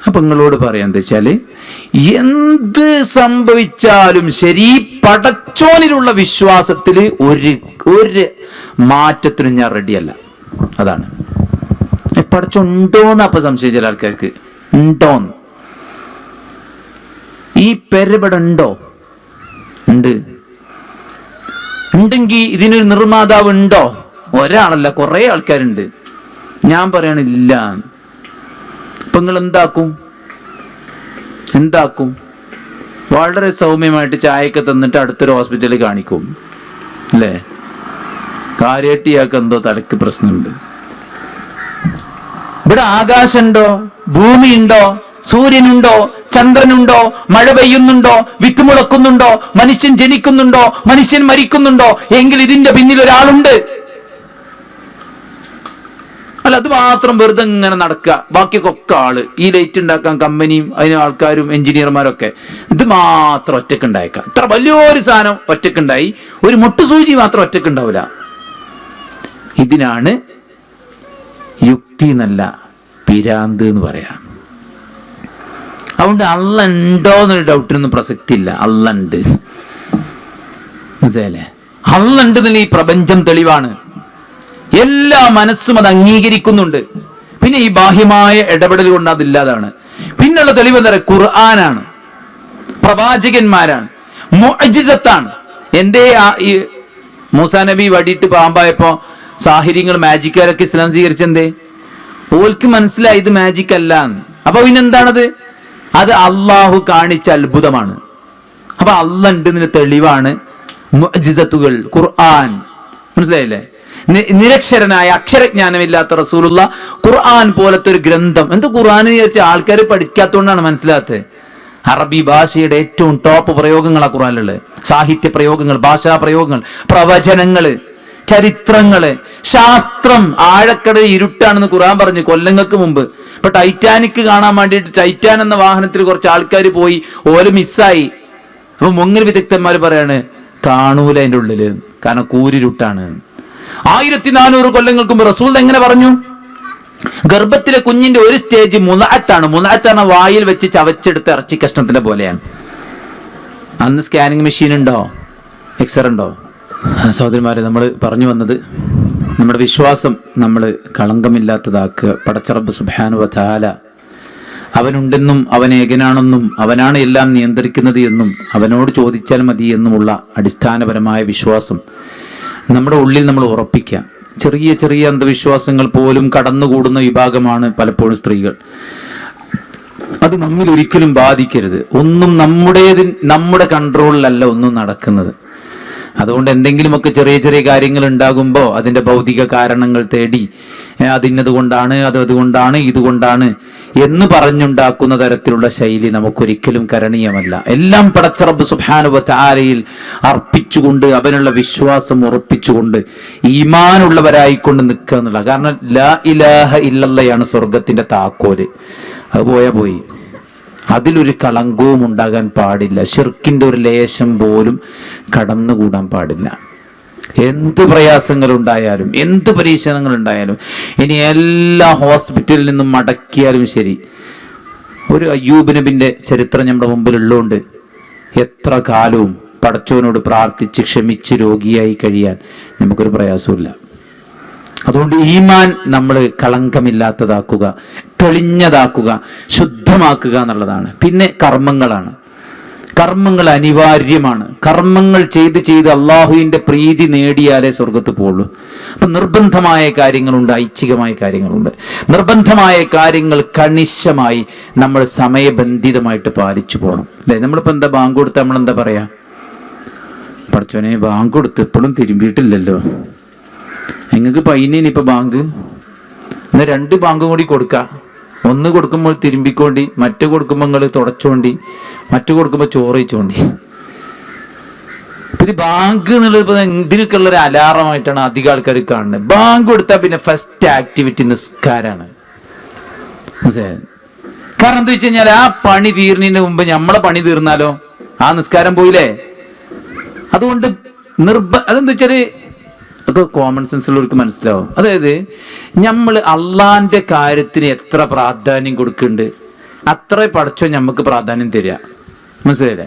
അപ്പൊ നിങ്ങളോട് പറയാൻ എന്താ വെച്ചാല്, എന്ത് സംഭവിച്ചാലും ശരി പടച്ചോനിലുള്ള വിശ്വാസത്തില് ഒരു മാറ്റത്തിനും ഞാൻ റെഡിയല്ല. അതാണ്. പടച്ചോണ്ടോന്ന് അപ്പൊ സംശയം ചില ആൾക്കാർക്ക് ഉണ്ടോന്ന്. ഈ പെരപട ഉണ്ടോ? ഉണ്ട്. ഉണ്ടെങ്കിൽ ഇതിനൊരു നിർമ്മാതാവ് ഉണ്ടോ? ഒരാളല്ല, കുറെ ആൾക്കാരുണ്ട്. ഞാൻ പറയണില്ല. അപ്പൊ നിങ്ങൾ എന്താക്കും? എന്താക്കും? വളരെ സൗമ്യമായിട്ട് ചായയൊക്കെ തന്നിട്ട് അടുത്തൊരു ഹോസ്പിറ്റലിൽ കാണിക്കും അല്ലേ? കാര്യമായിട്ട് ഇയാൾക്ക് എന്തോ തലക്ക് പ്രശ്നമുണ്ട്. ഇവിടെ ആകാശമുണ്ടോ, ഭൂമിയുണ്ടോ, സൂര്യനുണ്ടോ, ചന്ദ്രനുണ്ടോ, മഴ പെയ്യുന്നുണ്ടോ, വിത്ത് മുളക്കുന്നുണ്ടോ, മനുഷ്യൻ ജനിക്കുന്നുണ്ടോ, മനുഷ്യൻ മരിക്കുന്നുണ്ടോ എങ്കിൽ ഇതിന്റെ പിന്നിൽ ഒരാളുണ്ട്. അല്ല, അത് മാത്രം വെറുതെ ഇങ്ങനെ നടക്കുക, ബാക്കിയൊക്കെ ആള്. ഈ ലൈറ്റ് ഉണ്ടാക്കാൻ കമ്പനിയും അതിന് ആൾക്കാരും എഞ്ചിനീയർമാരൊക്കെ, ഇത് മാത്രം ഒറ്റക്കുണ്ടായേക്കാം. ഇത്ര വലിയൊരു സാധനം ഒറ്റക്കുണ്ടായി, ഒരു മുട്ടുസൂചി മാത്രം ഒറ്റക്കുണ്ടാവില്ല. ഇതിനാണ് യുക്തി എന്നല്ല പിരാന്ത് എന്ന് പറയാം. അതുകൊണ്ട് അള്ള ഉണ്ടോ എന്നൊരു ഡൗട്ടിനൊന്നും പ്രസക്തി ഇല്ല. അള്ള ഉണ്ട്, മനസ്സിലായില്ലേ? അള്ള ഉണ്ട് എന്നുള്ള ഈ പ്രപഞ്ചം തെളിവാണ്. എല്ലാ മനസ്സും അത് അംഗീകരിക്കുന്നുണ്ട്. പിന്നെ ഈ ബാഹ്യമായ ഇടപെടൽ കൊണ്ട് അതില്ലാതാണ്. പിന്നുള്ള തെളിവ് എന്താ പറയുക? ഖുർആനാണ്, പ്രവാചകന്മാരാണ്, മുഅ്ജിസത്താണ്. എന്തേ ഈ മൂസാ നബി വടിയിട്ട് പാമ്പായപ്പോ സാഹിര്യങ്ങൾ മാജിക്കാരൊക്കെ ഇസ്ലാം സ്വീകരിച്ചെന്തേ? ഓൽക്ക് മനസ്സിലായി ഇത് മാജിക് അല്ല. അപ്പൊ പിന്നെന്താണത്? അത് അള്ളാഹു കാണിച്ച അത്ഭുതമാണ്. അപ്പൊ അള്ളാഹ് ഉണ്ടെന്നതിന് തെളിവാണ് മുഅ്ജിസത്തുകൾ, ഖുർആൻ. മനസ്സിലായില്ലേ? നിരക്ഷരനായ അക്ഷരജ്ഞാനമില്ലാത്ത റസൂലുള്ള ഖുർആൻ പോലത്തെ ഒരു ഗ്രന്ഥം. എന്ത് ഖുർആൻ വിചാരിച്ച ആൾക്കാർ പഠിക്കാത്തതുകൊണ്ടാണ് മനസ്സിലാത്തത്. അറബി ഭാഷയുടെ ഏറ്റവും ടോപ്പ് പ്രയോഗങ്ങളാണ് ഖുർആനിലുള്ളത്. സാഹിത്യ പ്രയോഗങ്ങൾ, ഭാഷാ പ്രയോഗങ്ങൾ, പ്രവചനങ്ങള്, ചരിത്രങ്ങള്, ശാസ്ത്രം. ആഴക്കടൽ ഇരുട്ടാണെന്ന് ഖുർആൻ പറഞ്ഞു കൊല്ലങ്ങൾക്ക് മുമ്പ്. ഇപ്പൊ ടൈറ്റാനിക് കാണാൻ വേണ്ടിയിട്ട് ടൈറ്റാൻ എന്ന വാഹനത്തിൽ കുറച്ച് ആൾക്കാർ പോയി, ഓല് മിസ്സായി. അപ്പൊ മുങ്ങൽ വിദഗ്ധന്മാർ പറയാണ് കാണൂല അതിന്റെ ഉള്ളില്, കാരണം കൂരിരുട്ടാണ്. 1400 കൊല്ലങ്ങൾക്ക് മുമ്പ് റസൂൽ എങ്ങനെ പറഞ്ഞു? ഗർഭത്തിലെ കുഞ്ഞിന്റെ ഒരു സ്റ്റേജ് മുലഅത്താണ്. മുലഅത്താണ് വായിൽ വെച്ച് ചവച്ചെടുത്ത ഇറച്ചി കഷ്ണത്തിന്റെ പോലെയാണ്. അന്ന് സ്കാനിങ് മെഷീൻ ഉണ്ടോ? എക്സ്റേ ഉണ്ടോ? സഹോദരന്മാരെ, നമ്മൾ പറഞ്ഞു വന്നത് നമ്മുടെ വിശ്വാസം നമ്മൾ കളങ്കമില്ലാത്തതാക്കുക. പടച്ച റബ്ബ് സുബ്ഹാനഹു വ തആല അവനുണ്ടെന്നും അവൻ ഏകനാണെന്നും അവനാണ് എല്ലാം നിയന്ത്രിക്കുന്നത് എന്നും അവനോട് ചോദിച്ചാൽ മതി എന്നുമുള്ള അടിസ്ഥാനപരമായ വിശ്വാസം നമ്മുടെ ഉള്ളിൽ നമ്മൾ ഉറപ്പിക്കുക. ചെറിയ ചെറിയ അന്ധവിശ്വാസങ്ങൾ പോലും കടന്നുകൂടുന്ന വിഭാഗമാണ് പലപ്പോഴും സ്ത്രീകൾ. അത് നമ്മിൽ ഒരിക്കലും ബാധിക്കരുത്. ഒന്നും നമ്മുടെ കൺട്രോളിലല്ല ഒന്നും നടക്കുന്നത്. അതുകൊണ്ട് എന്തെങ്കിലുമൊക്കെ ചെറിയ ചെറിയ കാര്യങ്ങൾ ഉണ്ടാകുമ്പോൾ അതിന്റെ ഭൗതിക കാരണങ്ങൾ തേടി അതിന്നത് കൊണ്ടാണ്, അതുകൊണ്ടാണ്, ഇതുകൊണ്ടാണ് എന്ന് പറഞ്ഞുണ്ടാക്കുന്ന തരത്തിലുള്ള ശൈലി നമുക്കൊരിക്കലും കരണീയമല്ല. എല്ലാം പടച്ച റബ്ബ് സുബ്ഹാനഹു വ തആലയിൽ അർപ്പിച്ചുകൊണ്ട് അവനുള്ള വിശ്വാസം ഉറപ്പിച്ചുകൊണ്ട് ഈമാനുള്ളവരായിക്കൊണ്ട് നിൽക്കുക എന്നുള്ള. കാരണം ലാ ഇലാഹ ഇല്ലല്ലയാണ് സ്വർഗത്തിന്റെ താക്കോല്. അത് പോയാ പോയി. അതിലൊരു കളങ്കവും ഉണ്ടാകാൻ പാടില്ല. ശിർക്കിന്റെ ഒരു ലേശം പോലും കടന്നുകൂടാൻ പാടില്ല. എന്ത് പ്രയാസങ്ങൾ ഉണ്ടായാലും, എന്ത് പരീക്ഷണങ്ങൾ ഉണ്ടായാലും, ഇനി എല്ലാ ഹോസ്പിറ്റലിൽ നിന്നും മടക്കിയാലും ശരി, ഒരു അയ്യൂബ് നബിന്റെ ചരിത്രം നമ്മുടെ മുമ്പിലുള്ളതുകൊണ്ട് എത്ര കാലവും പടച്ചവനോട് പ്രാർത്ഥിച്ച് ക്ഷമിച്ച് രോഗിയായി കഴിയാൻ നമുക്കൊരു പ്രയാസമില്ല. അതുകൊണ്ട് ഈമാൻ നമ്മൾ കളങ്കമില്ലാത്തതാക്കുക, തെളിഞ്ഞതാക്കുക, ശുദ്ധമാക്കുക എന്നുള്ളതാണ്. പിന്നെ കർമ്മങ്ങളാണ്. കർമ്മങ്ങൾ അനിവാര്യമാണ്. കർമ്മങ്ങൾ ചെയ്ത് അള്ളാഹുവിന്റെ പ്രീതി നേടിയാലേ സ്വർഗത്ത് പോകുള്ളൂ. അപ്പൊ നിർബന്ധമായ കാര്യങ്ങളുണ്ട്, ഐച്ഛികമായ കാര്യങ്ങളുണ്ട്. നിർബന്ധമായ കാര്യങ്ങൾ കണിശമായി നമ്മൾ സമയബന്ധിതമായിട്ട് പാലിച്ചു പോകണം. അല്ലെ? നമ്മളിപ്പോ എന്താ ബാങ്ക് കൊടുത്താൽ നമ്മളെന്താ പറയാ? പടച്ചോനെ, ബാങ്ക് കൊടുത്ത് ഇപ്പോഴും തിരുമ്പിയിട്ടില്ലല്ലോ. നിങ്ങൾക്ക് പൈനിപ്പോ ബാങ്ക് എന്നാൽ 2 ബാങ്കും കൂടി കൊടുക്കുക. ഒന്ന് കൊടുക്കുമ്പോൾ തിരുമ്പിക്കോണ്ടി, മറ്റു കൊടുക്കുമ്പോൾ നിങ്ങൾ തുടച്ചോണ്ടി, മറ്റു കൊടുക്കുമ്പോൾ ചോറ് വെച്ചോണ്ടി. ഇത് ബാങ്ക് എന്നുള്ളത് ഇപ്പൊ ഇതിനൊക്കെ ഉള്ള ഒരു അലാറമായിട്ടാണ് അധികം ആൾക്കാർ കാണുന്നത്. ബാങ്ക് കൊടുത്താൽ പിന്നെ ഫസ്റ്റ് ആക്ടിവിറ്റി നിസ്കാരാണ്. മനസ്സിലായത്? കാരണം എന്താ വെച്ച് കഴിഞ്ഞാൽ ആ പണി തീർന്നതിന് മുമ്പ് നമ്മളെ പണി തീർന്നാലോ ആ നിസ്കാരം പോയില്ലേ. അതുകൊണ്ട് അതെന്താ വെച്ചാല് ഒക്കെ കോമൺ സെൻസിലുള്ളവർക്ക് മനസ്സിലാവും. അതായത് നമ്മൾ അള്ളാന്റെ കാര്യത്തിന് എത്ര പ്രാധാന്യം കൊടുക്കുന്നുണ്ട് അത്ര പഠിച്ചോ നമുക്ക് പ്രാധാന്യം തരിക. മനസ്സിലായില്ലേ?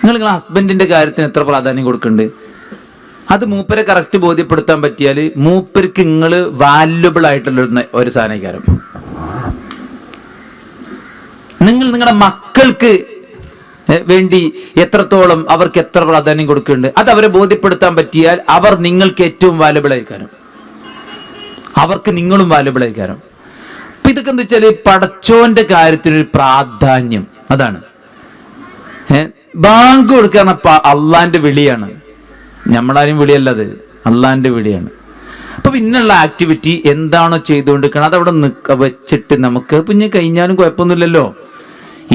നിങ്ങളെ ഹസ്ബൻഡിന്റെ കാര്യത്തിന് എത്ര പ്രാധാന്യം കൊടുക്കുന്നുണ്ട് അത് മൂപ്പരെ കറക്റ്റ് ബോധ്യപ്പെടുത്താൻ പറ്റിയാൽ മൂപ്പർക്ക് നിങ്ങൾ വാല്യുബിൾ ആയിട്ടുള്ള ഒരു സാധനക്കാരം. നിങ്ങൾ നിങ്ങളുടെ മക്കൾക്ക് വേണ്ടി എത്രത്തോളം അവർക്ക് എത്ര പ്രാധാന്യം കൊടുക്കുന്നുണ്ട് അത് അവരെ ബോധ്യപ്പെടുത്താൻ പറ്റിയാൽ അവർ നിങ്ങൾക്ക് ഏറ്റവും വാല്യുബിൾ ആയിക്കാരം, അവർക്ക് നിങ്ങളും വാല്യുബിൾ ആയിക്കാരം. അപ്പൊ ഇതൊക്കെ എന്താ വെച്ചാല് പടച്ചോന്റെ കാര്യത്തിനൊരു പ്രാധാന്യം. അതാണ് ബാങ്ക് കൊടുക്കാന്ന അള്ളാന്റെ വിളിയാണ്, നമ്മളാരും വിളിയല്ല, അത് അള്ളാന്റെ വിളിയാണ്. അപ്പൊ പിന്നുള്ള ആക്ടിവിറ്റി എന്താണോ ചെയ്തുകൊണ്ടിരിക്കണം അതവിടെ വെച്ചിട്ട് നമുക്ക് പിന്നെ കഴിഞ്ഞാലും കുഴപ്പമൊന്നുമില്ലല്ലോ.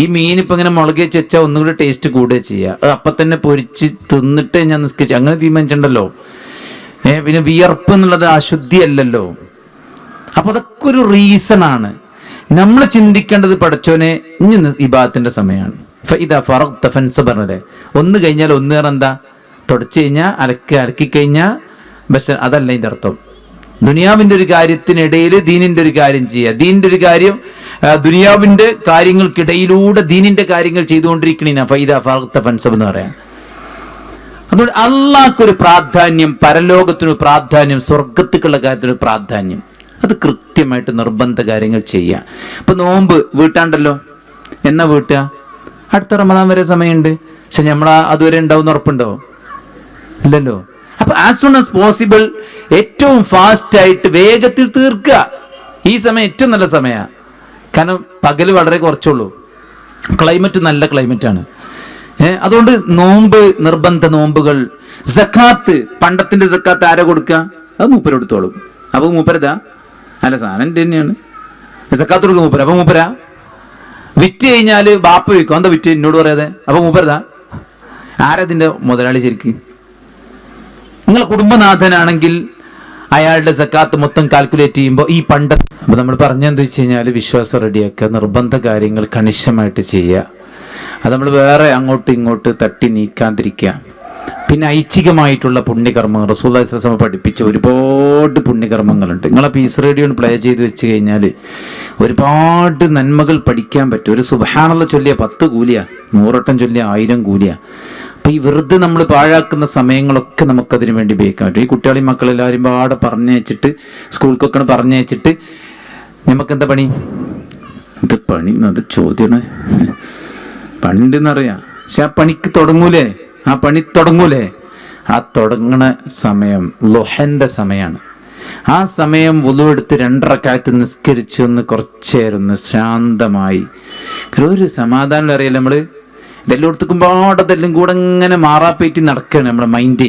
ഈ മീൻ ഇപ്പൊ ഇങ്ങനെ മുളക് വെച്ചാൽ ഒന്നുകൂടി ടേസ്റ്റ് കൂടുക ചെയ്യുക, അപ്പൊ തന്നെ പൊരിച്ച് തിന്നിട്ട് ഞാൻ നിസ്കരിച്ചു അങ്ങനെ തീരുമാനിച്ചിട്ടുണ്ടല്ലോ. പിന്നെ വിയർപ്പ് എന്നുള്ളത് അശുദ്ധിയല്ലല്ലോ. അപ്പൊ അതൊക്കെ ഒരു റീസൺ ആണ്. നമ്മൾ ചിന്തിക്കേണ്ടത് പടച്ചോനെ ഇനി ഇബാദത്തിന്റെ സമയമാണ്. പറഞ്ഞത് ഒന്ന് കഴിഞ്ഞാൽ ഒന്ന് എന്താ, തുടച്ചു കഴിഞ്ഞാൽ അലക്കി കഴിഞ്ഞാൽ പക്ഷെ അതല്ല ഇതിന്റെ അർത്ഥം. ദുനിയാവിന്റെ ഒരു കാര്യത്തിനിടയിൽ ദീനിന്റെ ഒരു കാര്യം ചെയ്യുക, ദീനിന്റെ ഒരു കാര്യം ദുനിയാവിന്റെ കാര്യങ്ങൾക്കിടയിലൂടെ ദീനിന്റെ കാര്യങ്ങൾ ചെയ്തുകൊണ്ടിരിക്കണ ഫൈദ ഫറഗ്ത ഫൻസബ് എന്ന് പറയാം. അതുകൊണ്ട് അള്ളാഹ്ക്കൊരു പ്രാധാന്യം, പരലോകത്തിനൊരു പ്രാധാന്യം, സ്വർഗത്തിക്കുള്ള കാര്യത്തിനൊരു പ്രാധാന്യം, അത് കൃത്യമായിട്ട് നിർബന്ധ കാര്യങ്ങൾ ചെയ്യുക. ഇപ്പൊ നോമ്പ് വീട്ടാണ്ടല്ലോ, എന്നാ വീട്ടുക? അടുത്ത റമദാൻ വരെ സമയമുണ്ട്. പക്ഷെ നമ്മൾ അതുവരെ ഉണ്ടാവും ഉറപ്പുണ്ടോ? ഇല്ലല്ലോ. അപ്പൊ ആസ് സൂൺ ആസ് പോസിബിൾ ഏറ്റവും ഫാസ്റ്റ് ആയിട്ട് വേഗത്തിൽ തീർക്കുക. ഈ സമയം ഏറ്റവും നല്ല സമയമാണ്. കാരണം പകല് വളരെ കുറച്ചുള്ളൂ, ക്ലൈമറ്റ് നല്ല ക്ലൈമറ്റ് ആണ്. അതുകൊണ്ട് നോമ്പ്, നിർബന്ധ നോമ്പുകൾ, സക്കാത്ത്, പണ്ടത്തിന്റെ സക്കാത്ത് ആരാ കൊടുക്കുക? അത് മൂപ്പരെടുത്തോളും. അപ്പൊ മൂപ്പരതാ അല്ല, സാധനം തന്നെയാണ്. സക്കാത്ത് കൊടുക്കുക മൂപ്പര. അപ്പൊ മൂപ്പര വിറ്റ് കഴിഞ്ഞാല് ബാപ്പ വിൽക്കും. എന്താ വിറ്റ് എന്നോട് പറയാതെ? അപ്പൊ മൂപ്പരതാ ആരതിന്റെ മുതലാളി? ശരിക്ക് നിങ്ങളെ കുടുംബനാഥനാണെങ്കിൽ അയാളുടെ സക്കാത്ത് മൊത്തം കാൽക്കുലേറ്റ് ചെയ്യുമ്പോൾ ഈ പണ്ട് അപ്പൊ നമ്മൾ പറഞ്ഞെന്താ വെച്ച് കഴിഞ്ഞാൽ വിശ്വാസം റെഡിയാക്കുക, നിർബന്ധ കാര്യങ്ങൾ കണിശമായിട്ട് ചെയ്യുക. അത് നമ്മൾ വേറെ അങ്ങോട്ടും ഇങ്ങോട്ട് തട്ടി നീക്കാതിരിക്കുക. പിന്നെ ഐച്ഛികമായിട്ടുള്ള പുണ്യകർമ്മങ്ങൾ റസൂലുള്ളാഹി സ്വല്ലല്ലാഹു അലൈഹി വസല്ലം പഠിപ്പിച്ച ഒരുപാട് പുണ്യകർമ്മങ്ങളുണ്ട്. നിങ്ങളെ പീസ് റേഡിയോ പ്ലേ ചെയ്ത് വെച്ച് കഴിഞ്ഞാൽ ഒരുപാട് നന്മകൾ പഠിക്കാൻ പറ്റും. ഒരു സുബ്ഹാനല്ലാഹ് ചൊല്ലിയ 10 കൂലിയാ, 100 വട്ടം ചൊല്ലിയ 1000 കൂലിയാ. അപ്പൊ ഈ വെറുതെ നമ്മൾ പാഴാക്കുന്ന സമയങ്ങളൊക്കെ നമുക്കതിനു വേണ്ടി ഉപയോഗിക്കാൻ പറ്റും. ഈ കുട്ടികളെയും മക്കളെല്ലാവരും പാടെ പറഞ്ഞയച്ചിട്ട് സ്കൂൾക്കൊക്കെ പറഞ്ഞയച്ചിട്ട് നമുക്കെന്താ പണി? ഇത് പണി അത് ചോദ്യമാണ്. പണ്ടെന്നറിയാം, പക്ഷെ ആ പണിക്ക് തുടങ്ങൂലേ, ആ പണി തുടങ്ങൂലേ? ആ തുടങ്ങണ സമയം ളുഹന്റെ സമയമാണ്. ആ സമയം വുളു എടുത്ത് 2 റക്അത്ത് നിസ്കരിച്ചു ഒന്ന് കുറച്ചേരം ശാന്തമായി ഒരു സമാധാനം അറിയാലോ. നമ്മള് ഇതെല്ലായിടത്തും പാടത്തെല്ലാം കൂടെ ഇങ്ങനെ മാറാപ്പേറ്റി നടക്കുകയാണ് നമ്മുടെ മൈൻഡ്.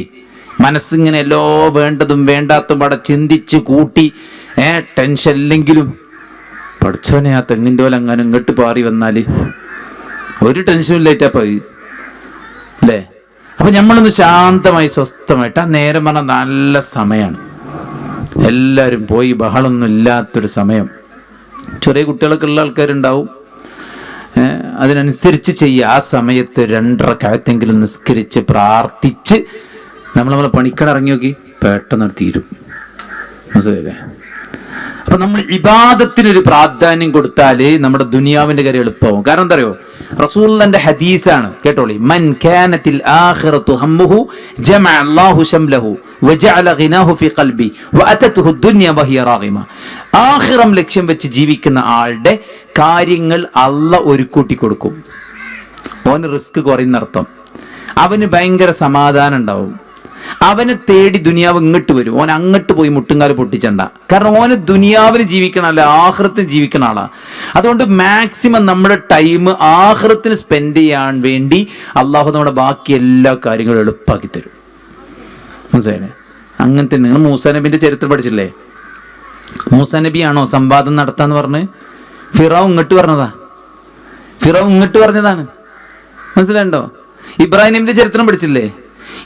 മനസ്സിങ്ങനെ എല്ലോ വേണ്ടതും വേണ്ടാത്തതും പാടെ ചിന്തിച്ച് കൂട്ടി ടെൻഷൻ ഇല്ലെങ്കിലും പഠിച്ചോനെ ആ തെങ്ങിൻ്റെ പോലെ അങ്ങനെ ഇങ്ങോട്ട് പാറി വന്നാല് ഒരു ടെൻഷനും ഇല്ലായിട്ടാ പോയി അല്ലേ? അപ്പൊ നമ്മളൊന്ന് ശാന്തമായി സ്വസ്ഥമായിട്ട് ആ നേരം പറഞ്ഞാൽ നല്ല സമയമാണ്. എല്ലാവരും പോയി ബഹളമൊന്നും ഇല്ലാത്തൊരു സമയം. ചെറിയ കുട്ടികളൊക്കെ ഉള്ള ആൾക്കാരുണ്ടാവും, അതിനനുസരിച്ച് ചെയ്യുക. ആ സമയത്ത് 2 റക്അത്തെങ്കിലും നിസ്കരിച്ച് പ്രാർത്ഥിച്ച് നമ്മളെ പണിക്കട ഇറങ്ങി നോക്കി പെട്ടെന്ന് തീരും. മനസ്സിലായില്ലേ? അപ്പൊ നമ്മൾ ഇബാദത്തിനൊരു പ്രാധാന്യം കൊടുത്താല് നമ്മുടെ ദുനിയാവിന്റെ കാര്യം എളുപ്പമാവും. കാരണം എന്താ അറിയോ? റസൂലുള്ളാഹിന്റെ ഹദീസാണ്, കേട്ടോളി. മൻ കാനത്തിൽ ആഖിറതു ഹമ്മുഹു ജമഅ അല്ലാഹു ശംലഹു വജഅല ഗിനാഹു ഫി ഖൽബി വഅതതുഹു ദുനിയ വഹിയ റാഗിമ. ആഖിറം ലക്ഷ്യം വെച്ച് ജീവിക്കുന്ന ആളുടെ കാര്യങ്ങൾ അല്ലാഹ് ഒരുക്കൂട്ടി കൊടുക്കും. ഓന് റിസ്ക് കുറയുന്നർത്ഥം. അവന് ഭയങ്കര സമാധാനം ഉണ്ടാവും. അവനെ തേടി ദുനിയാവ് ഇങ്ങോട്ട് വരും. ഓൻ അങ്ങോട്ട് പോയി മുട്ടുംകാല് പൊട്ടിച്ചണ്ട. കാരണം ഓന് ദുനിയാവിന് ജീവിക്കണ അല്ല, ആഖിറത്തിന് ജീവിക്കണ ആളാ. അതുകൊണ്ട് മാക്സിമം നമ്മുടെ ടൈം ആഖിറത്തിന് സ്പെൻഡ് ചെയ്യാൻ വേണ്ടി അള്ളാഹു നമ്മുടെ ബാക്കി എല്ലാ കാര്യങ്ങളും എളുപ്പമാക്കി തരും. മനസ്സിലായില്ലേ? അങ്ങനത്തെ നിങ്ങൾ മൂസാ നബിന്റെ ചരിത്രം പഠിച്ചില്ലേ? മൂസാ നബിയാണോ സംവാദം നടത്താന്ന് പറഞ്ഞ് ഫിറഔൻ ഇങ്ങോട്ട് പറഞ്ഞതാ. ഫിറഔൻ ഇങ്ങോട്ട് പറഞ്ഞതാണ്. മനസ്സിലായിണ്ടോ? ഇബ്രാഹിം നബിന്റെ ചരിത്രം പഠിച്ചില്ലേ?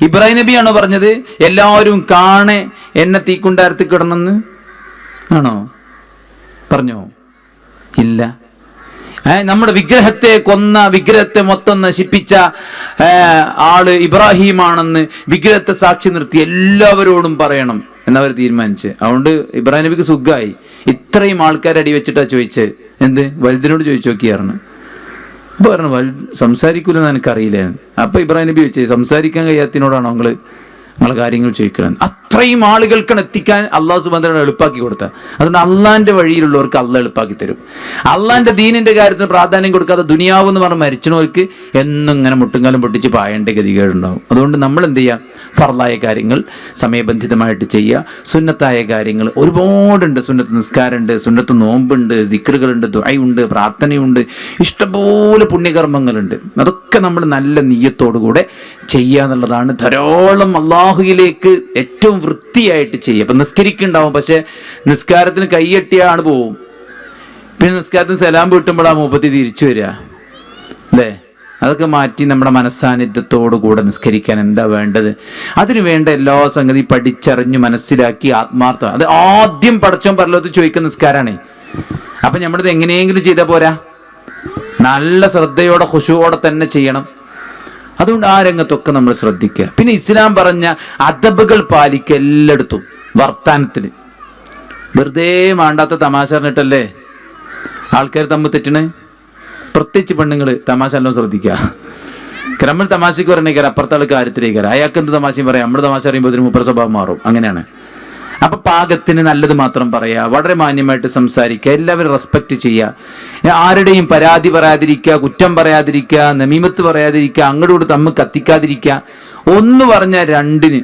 ഇബ്രാഹിം നബിയാണോ പറഞ്ഞത് എല്ലാവരും കാണെ എന്നെ തീക്കുണ്ടാരത്തി കിടന്നെന്ന്? ആണോ പറഞ്ഞോ? ഇല്ല. നമ്മുടെ വിഗ്രഹത്തെ കൊന്ന, വിഗ്രഹത്തെ മൊത്തം നശിപ്പിച്ച ആള് ഇബ്രാഹിമാണെന്ന് വിഗ്രഹത്തെ സാക്ഷി നിർത്തി എല്ലാവരോടും പറയണം എന്നവർ തീരുമാനിച്ച്. അതുകൊണ്ട് ഇബ്രാഹിം നബിക്ക് സുഖമായി. ഇത്രയും ആൾക്കാരെ അടി വെച്ചിട്ടാ ചോദിച്ചത്. എന്ത്? വലുതിനോട് ചോദിച്ചു നോക്കിയായിരുന്നു. അപ്പൊ പറഞ്ഞു സംസാരിക്കൂലെന്ന് എനിക്കറിയില്ല. അപ്പൊ ഇബ്രാഹിം നബി വെച്ചേ സംസാരിക്കാൻ കഴിയാത്തതിനോടാണോ നിങ്ങള് നമ്മളെ കാര്യങ്ങൾ ചോദിക്കണം. അത്രയും ആളുകൾക്കാണ് എത്തിക്കാൻ അള്ളാഹു സുബ്ഹാനഹു വ തആല എളുപ്പാക്കി കൊടുത്ത. അതുകൊണ്ട് അള്ളാന്റെ വഴിയിലുള്ളവർക്ക് അള്ളാഹ് എളുപ്പാക്കി തരും. അള്ളാന്റെ ദീനിന്റെ കാര്യത്തിന് പ്രാധാന്യം കൊടുക്കാതെ ദുനിയാവ് എന്ന് പറഞ്ഞ് മരിച്ചവർക്ക് എന്നും ഇങ്ങനെ മുട്ടുംകാലം പൊട്ടിച്ച് പായേണ്ട ഗതികേടുണ്ടാവും. അതുകൊണ്ട് നമ്മൾ എന്ത് ചെയ്യുക? ഫർളായ കാര്യങ്ങൾ സമയബന്ധിതമായിട്ട് ചെയ്യുക. സുന്നത്തായ കാര്യങ്ങൾ ഒരുപാടുണ്ട്. സുന്നത്ത് നിസ്കാരമുണ്ട്, സുന്നത്ത് നോമ്പുണ്ട്, ദിക്റുകളുണ്ട്, ദുആയുണ്ട്, പ്രാർത്ഥനയുണ്ട്, ഇഷ്ടംപോലെ പുണ്യകർമ്മങ്ങളുണ്ട്. അതൊക്കെ നമ്മൾ നല്ല നിയ്യത്തോടു കൂടെ ചെയ്യുക എന്നുള്ളതാണ്. ധാരാളം അള്ളാഹുവിലേക്ക് ഏറ്റവും വൃത്തിയായിട്ട് ചെയ്യുക. അപ്പം നിസ്കരിക്കുന്നുണ്ടാവും, പക്ഷെ നിസ്കാരത്തിന് കൈയെട്ടിയാണ് പോവും. പിന്നെ നിസ്കാരത്തിന് സലാം കിട്ടുമ്പോഴാണ് മൂപ്പത്തി തിരിച്ചു വരിക അല്ലേ? അതൊക്കെ മാറ്റി നമ്മുടെ മനസ്സാന്നിധ്യത്തോടു കൂടെ നിസ്കരിക്കാൻ എന്താ വേണ്ടത്? അതിനു വേണ്ട എല്ലാ സംഗതി പഠിച്ചറിഞ്ഞ് മനസ്സിലാക്കി ആത്മാർത്ഥം. അത് ആദ്യം പടച്ചോൻ പരലോകത്ത് ചോദിക്കുന്ന നിസ്കാരാണ്. അപ്പൊ നമ്മളിത് എങ്ങനെയെങ്കിലും ചെയ്താൽ പോരാ, നല്ല ശ്രദ്ധയോടെ ഖുശൂഓടെ തന്നെ ചെയ്യണം. അതുകൊണ്ട് ആ രംഗത്തൊക്കെ നമ്മൾ ശ്രദ്ധിക്കുക. പിന്നെ ഇസ്ലാം പറഞ്ഞ അദബുകൾ പാലിക്കുക എല്ലായിടത്തും. വർത്താനത്തിന് വെറുതെ മാണ്ടാത്ത തമാശ പറഞ്ഞിട്ടല്ലേ ആൾക്കാർ തമ്മിൽ തെറ്റണ്. പ്രത്യേകിച്ച് പെണ്ണുങ്ങൾ തമാശ എല്ലാം ശ്രദ്ധിക്കുക. നമ്മൾ തമാശക്ക് പറഞ്ഞേക്കാർ അപ്പുറത്തെ ആൾ കാര്യത്തിലേക്കാർ. അയാൾക്ക് എന്ത് തമാശയും പറയാം, നമ്മുടെ തമാശ അറിയുമ്പോൾ ഇതിന് മുപ്പത് സ്വഭാവം മാറും. അങ്ങനെയാണ്. അപ്പൊ പാകത്തിന് നല്ലത് മാത്രം പറയുക, വളരെ മാന്യമായിട്ട് സംസാരിക്കുക, എല്ലാവരും റെസ്പെക്ട് ചെയ്യുക, ആരുടെയും പരാതി പറയാതിരിക്കുക, കുറ്റം പറയാതിരിക്കുക, നമീമത്ത് പറയാതിരിക്കുക, അങ്ങോട്ട് തമ്മിൽ കത്തിക്കാതിരിക്കുക. ഒന്ന് പറഞ്ഞ രണ്ടിന്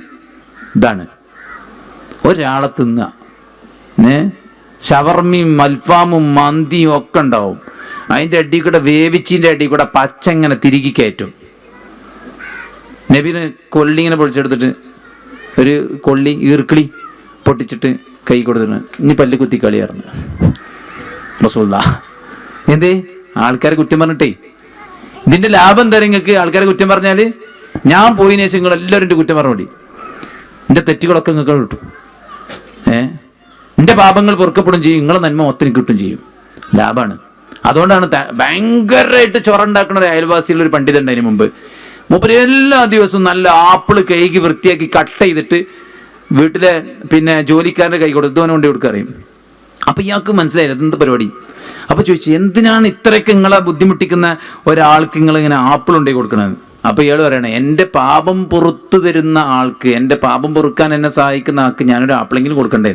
ഇതാണ്. ഒരാളെ തിന്നുക, ഷവർമയും അൽഫാമും മന്തിയും ഒക്കെ ഉണ്ടാവും. അതിൻ്റെ അടി കൂടെ വേവിച്ചിൻ്റെ അടി കൂടെ പച്ച ഇങ്ങനെ തിരികെ കയറ്റും. നബിന് കൊള്ളി ഇങ്ങനെ പൊളിച്ചെടുത്തിട്ട് ഒരു കൊള്ളി ഈർക്കിളി പൊട്ടിച്ചിട്ട് കൈ കൊടുത്തിട്ട് ഇനി പല്ല് കുത്തി കളിയായിരുന്നു റസൂലുള്ളാഹ്. എന്തേ? ആൾക്കാരെ കുറ്റം പറഞ്ഞിട്ടേ. ഇതിന്റെ ലാഭം തരും നിങ്ങൾക്ക്. ആൾക്കാരെ കുറ്റം പറഞ്ഞാല് ഞാൻ പോയിന് ശേഷം നിങ്ങൾ എല്ലാവരും എൻ്റെ കുറ്റം പറഞ്ഞോടി, എൻ്റെ തെറ്റുകളൊക്കെ നിങ്ങൾക്ക് കിട്ടും. എൻ്റെ പാപങ്ങൾ പൊറുക്കപ്പെടും ചെയ്യും, നിങ്ങളെ നന്മ ഒത്തിരി കിട്ടും ചെയ്യും. ലാഭമാണ്. അതുകൊണ്ടാണ് ഭയങ്കരമായിട്ട് ചൊറുണ്ടാക്കുന്ന ഒരു അയൽവാസിയുള്ള ഒരു പണ്ഡിതൻ അതിന് മുമ്പ്. മൂപ്പര് എല്ലാ ദിവസവും നല്ല ആപ്പിള് കഴുകി വൃത്തിയാക്കി കട്ട് ചെയ്തിട്ട് വീട്ടിലെ പിന്നെ ജോലിക്കാരൻ്റെ കൈ കൊടുത്ത് കൊണ്ട് കൊടുക്കറിയും. അപ്പൊ ഇയാൾക്ക് മനസ്സിലായില്ല എന്ത് പരിപാടി. അപ്പൊ ചോദിച്ചു, എന്തിനാണ് ഇത്രയൊക്കെ നിങ്ങളെ ബുദ്ധിമുട്ടിക്കുന്ന ഒരാൾക്ക് നിങ്ങൾ ഇങ്ങനെ ആപ്പിൾ ഉണ്ടായി കൊടുക്കണത്? അപ്പൊ ഇയാൾ പറയണേ, എൻ്റെ പാപം പുറത്തു തരുന്ന ആൾക്ക്, എൻ്റെ പാപം പൊറുക്കാൻ എന്നെ സഹായിക്കുന്ന ആൾക്ക് ഞാനൊരു ആപ്പിളെങ്കിലും കൊടുക്കണ്ടേ?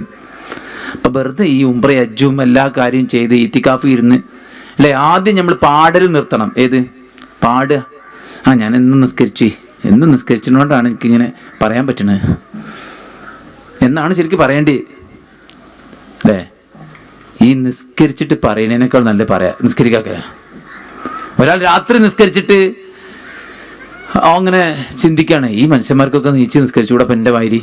അപ്പൊ വെറുതെ ഈ ഉംറ ഹജ്ജും എല്ലാ കാര്യവും ചെയ്ത് ഇത്തിക്കാഫ് ഇരുന്ന് അല്ലെ, ആദ്യം നമ്മൾ പാടൽ നിർത്തണം. ഏത് പാടുക? ഞാൻ എന്നും നിസ്കരിച്ചതുകൊണ്ടാണ് എനിക്കിങ്ങനെ പറയാൻ പറ്റണത് എന്നാണ് ശരിക്കും പറയേണ്ടി അല്ലേ? ഈ നിസ്കരിച്ചിട്ട് പറയുന്നതിനേക്കാൾ നല്ല പറയാ നിസ്കരിക്കാക്കല. ഒരാൾ രാത്രി നിസ്കരിച്ചിട്ട് അങ്ങനെ ചിന്തിക്കാണ്, ഈ മനുഷ്യന്മാർക്കൊക്കെ നീച്ച് നിസ്കരിച്ചുകൂടെ ഇപ്പം എൻ്റെ മാതിരി.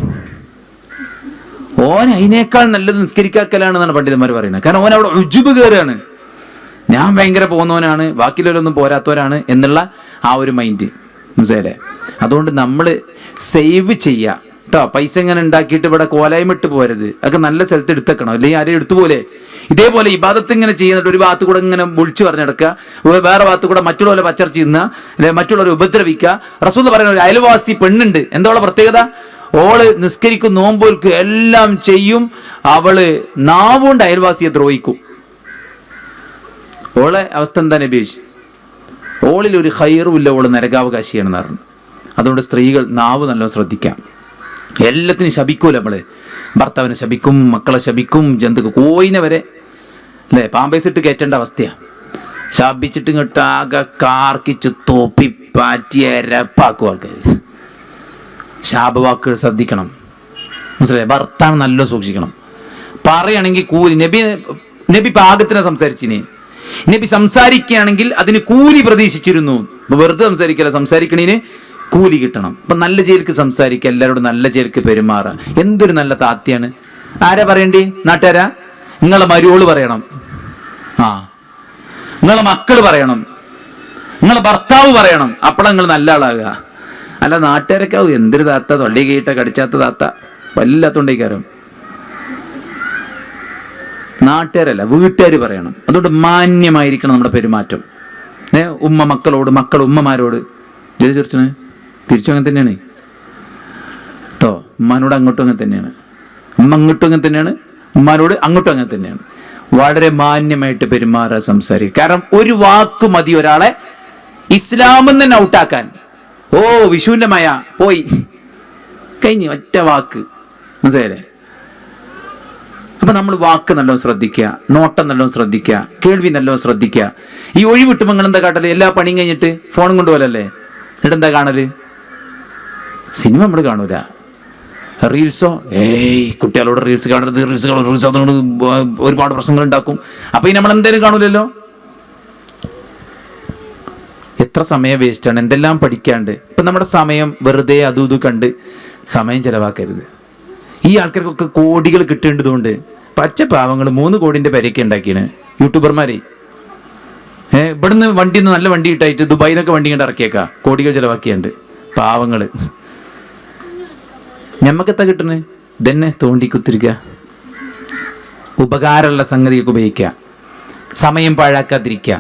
ഓൻ അതിനേക്കാൾ നല്ലത് നിസ്കരിക്കാക്കലാണെന്നാണ് പണ്ഡിതന്മാർ പറയുന്നത്. കാരണം ഓൻ അവിടെ ഉജുബ് കയറുകയാണ്. ഞാൻ ഭയങ്കര പോകുന്നവനാണ്, ബാക്കിയുള്ളവരൊന്നും പോരാത്തവരാണ് എന്നുള്ള ആ ഒരു മൈൻഡ്. മനസ്സിലല്ലേ? അതുകൊണ്ട് നമ്മൾ സേവ് ചെയ്യുക കേട്ടോ. പൈസ ഇങ്ങനെ ഉണ്ടാക്കിയിട്ട് ഇവിടെ കോലായ്മിട്ട് പോരുത്. അതൊക്കെ നല്ല സ്ഥലത്ത് എടുത്തേക്കണം, അല്ലെങ്കിൽ ആരെയും എടുത്തുപോലെ. ഇതേപോലെ ഇബാദത്ത് ഇങ്ങനെ ചെയ്യുന്നുണ്ട്. ഒരു ഭാഗത്ത് കൂടെ ഇങ്ങനെ വിളിച്ചു പറഞ്ഞെടുക്കുക, വേറെ ഭാഗത്ത് കൂടെ മറ്റുള്ളവരെ പച്ചർച്ച ചെയ്യുന്ന, അല്ലെ മറ്റുള്ളവരെ ഉപദ്രവിക്കുക. റസൂൽ പറയുന്ന ഒരു അയൽവാസി പെണ്ണുണ്ട്. എന്താ പ്രത്യേകത? ഓള് നിസ്കരിക്കും, നോമ്പോൽക്കും, എല്ലാം ചെയ്യും. അവള് നാവുകൊണ്ട് അയൽവാസിയെ ദ്രോഹിക്കും. ഓളെ അവസ്ഥ എന്താ നബി? ഓളിൽ ഒരു ഖൈറുമില്ല, ഓള് നരകാവകാശിയാണെന്ന് പറഞ്ഞു. അതുകൊണ്ട് സ്ത്രീകൾ നാവ് നല്ലോണം ശ്രദ്ധിക്കാം. എല്ലാത്തിനും ശപിക്കൂല നമ്മള്. ഭർത്താവിനെ ശപിക്കും, മക്കളെ ശപിക്കും, ജന്തുക്കൾ, കോയിനെ വരെ അല്ലേ പാമ്പേഴ്സ് ഇട്ട് കയറ്റേണ്ട അവസ്ഥയാണ്. ശപിച്ചിട്ട് ഇങ്ങോട്ട് ആകെ കാർക്കിച്ച് തോപ്പി പാറ്റി എരപ്പാക്കും ആൾക്കാർ. ശാപവാക്കുകൾ ശ്രദ്ധിക്കണം. മനസ്സിലായി? ഭർത്താവ് നല്ല സൂക്ഷിക്കണം. പറയുകയാണെങ്കിൽ കൂലി. നബി പാകത്തിനെ സംസാരിച്ചിന്. നബി സംസാരിക്കുകയാണെങ്കിൽ അതിന് കൂലി പ്രതീക്ഷിച്ചിരുന്നു. വെറുതെ സംസാരിക്കല, സംസാരിക്കണേന് കൂലി കിട്ടണം. അപ്പൊ നല്ല ചേർക്ക് സംസാരിക്കുക, എല്ലാവരോടും നല്ല ചേർക്ക് പെരുമാറുക. എന്തൊരു നല്ല താത്തിയാണ്. ആരാ പറയണ്ടേ? നാട്ടുകാരാ? നിങ്ങളെ മരുവോള് പറയണം, നിങ്ങളെ മക്കള് പറയണം, നിങ്ങളെ ഭർത്താവ് പറയണം. അപ്പോഴാണ് നിങ്ങൾ നല്ല ആളാകുക. അല്ല നാട്ടുകാരൊക്കെ ആവും എന്തൊരു താത്ത, തൊള്ളി കീട്ട കടിച്ചാത്ത താത്ത, വല്ലാത്തോണ്ടേക്കാരും. നാട്ടുകാരല്ല, വീട്ടുകാർ പറയണം. അതുകൊണ്ട് മാന്യമായിരിക്കണം നമ്മുടെ പെരുമാറ്റം. ഉമ്മ മക്കളോട്, മക്കൾ ഉമ്മമാരോട്. ജയിച്ചു തിരിച്ചു അങ്ങനെ തന്നെയാണ് കേട്ടോ. ഉമ്മാനോട് അങ്ങോട്ടും അങ്ങനെ തന്നെയാണ്, ഉമ്മ അങ്ങോട്ടും അങ്ങനെ തന്നെയാണ്, ഉമ്മാനോട് അങ്ങോട്ടും അങ്ങനെ തന്നെയാണ്. വളരെ മാന്യമായിട്ട് പെരുമാറുക, സംസാരിക്കുക. കാരണം ഒരു വാക്ക് മതി ഒരാളെ ഇസ്ലാമിൽ തന്നെ ഔട്ടാക്കാൻ. ഓ വിഷുവിന്റെ മയ പോയി, കഴിഞ്ഞ് ഒറ്റ വാക്ക്. മനസ്സിലായില്ലേ? അപ്പൊ നമ്മൾ വാക്ക് നല്ലോണം ശ്രദ്ധിക്കുക, നോട്ടം നല്ലോണം ശ്രദ്ധിക്കുക, കേൾവി നല്ലോണം ശ്രദ്ധിക്കുക. ഈ ഒഴിവിട്ടുമ്പോൾ നിങ്ങൾ എന്താ കാട്ടല്? എല്ലാ പണിയും കഴിഞ്ഞിട്ട് ഫോണും കൊണ്ടുപോലല്ലേ, എന്നിട്ട് എന്താ കാണല്? സിനിമ നമ്മൾ കാണൂല. റീൽസോ, കുട്ടികളോട് റീൽസ് കാണരുത്, റീൽസ് അതുകൊണ്ട് ഒരുപാട് പ്രശ്നങ്ങൾ ഉണ്ടാക്കും. അപ്പൊ ഈ നമ്മൾ എന്തേലും കാണൂലല്ലോ. എത്ര സമയം വേസ്റ്റാണ്, എന്തെല്ലാം പഠിക്കാണ്ട്. ഇപ്പൊ നമ്മുടെ സമയം വെറുതെ അതും ഇതും കണ്ട് സമയം ചെലവാക്കരുത്. ഈ ആൾക്കാർക്കൊക്കെ കോടികൾ കിട്ടേണ്ടതുകൊണ്ട് പച്ച പാവങ്ങൾ 3 കോടിന്റെ പെരയൊക്കെ ഉണ്ടാക്കിയാണ് യൂട്യൂബർമാരെ. ഇവിടുന്ന് വണ്ടി നല്ല വണ്ടി ഇട്ടായിട്ട് ദുബായിന്നൊക്കെ വണ്ടി കണ്ട് ഇറക്കിയേക്കാ, കോടികൾ ചെലവാക്കിയുണ്ട് പാവങ്ങള്. ഞമ്മക്കെത്താ കിട്ടുന്നത്? ഇതന്നെ തോണ്ടി കുത്തിരിക്കുക, ഉപകാരമുള്ള സംഗതിയൊക്കെ ഉപയോഗിക്കുക, സമയം പാഴാക്കാതിരിക്കുക.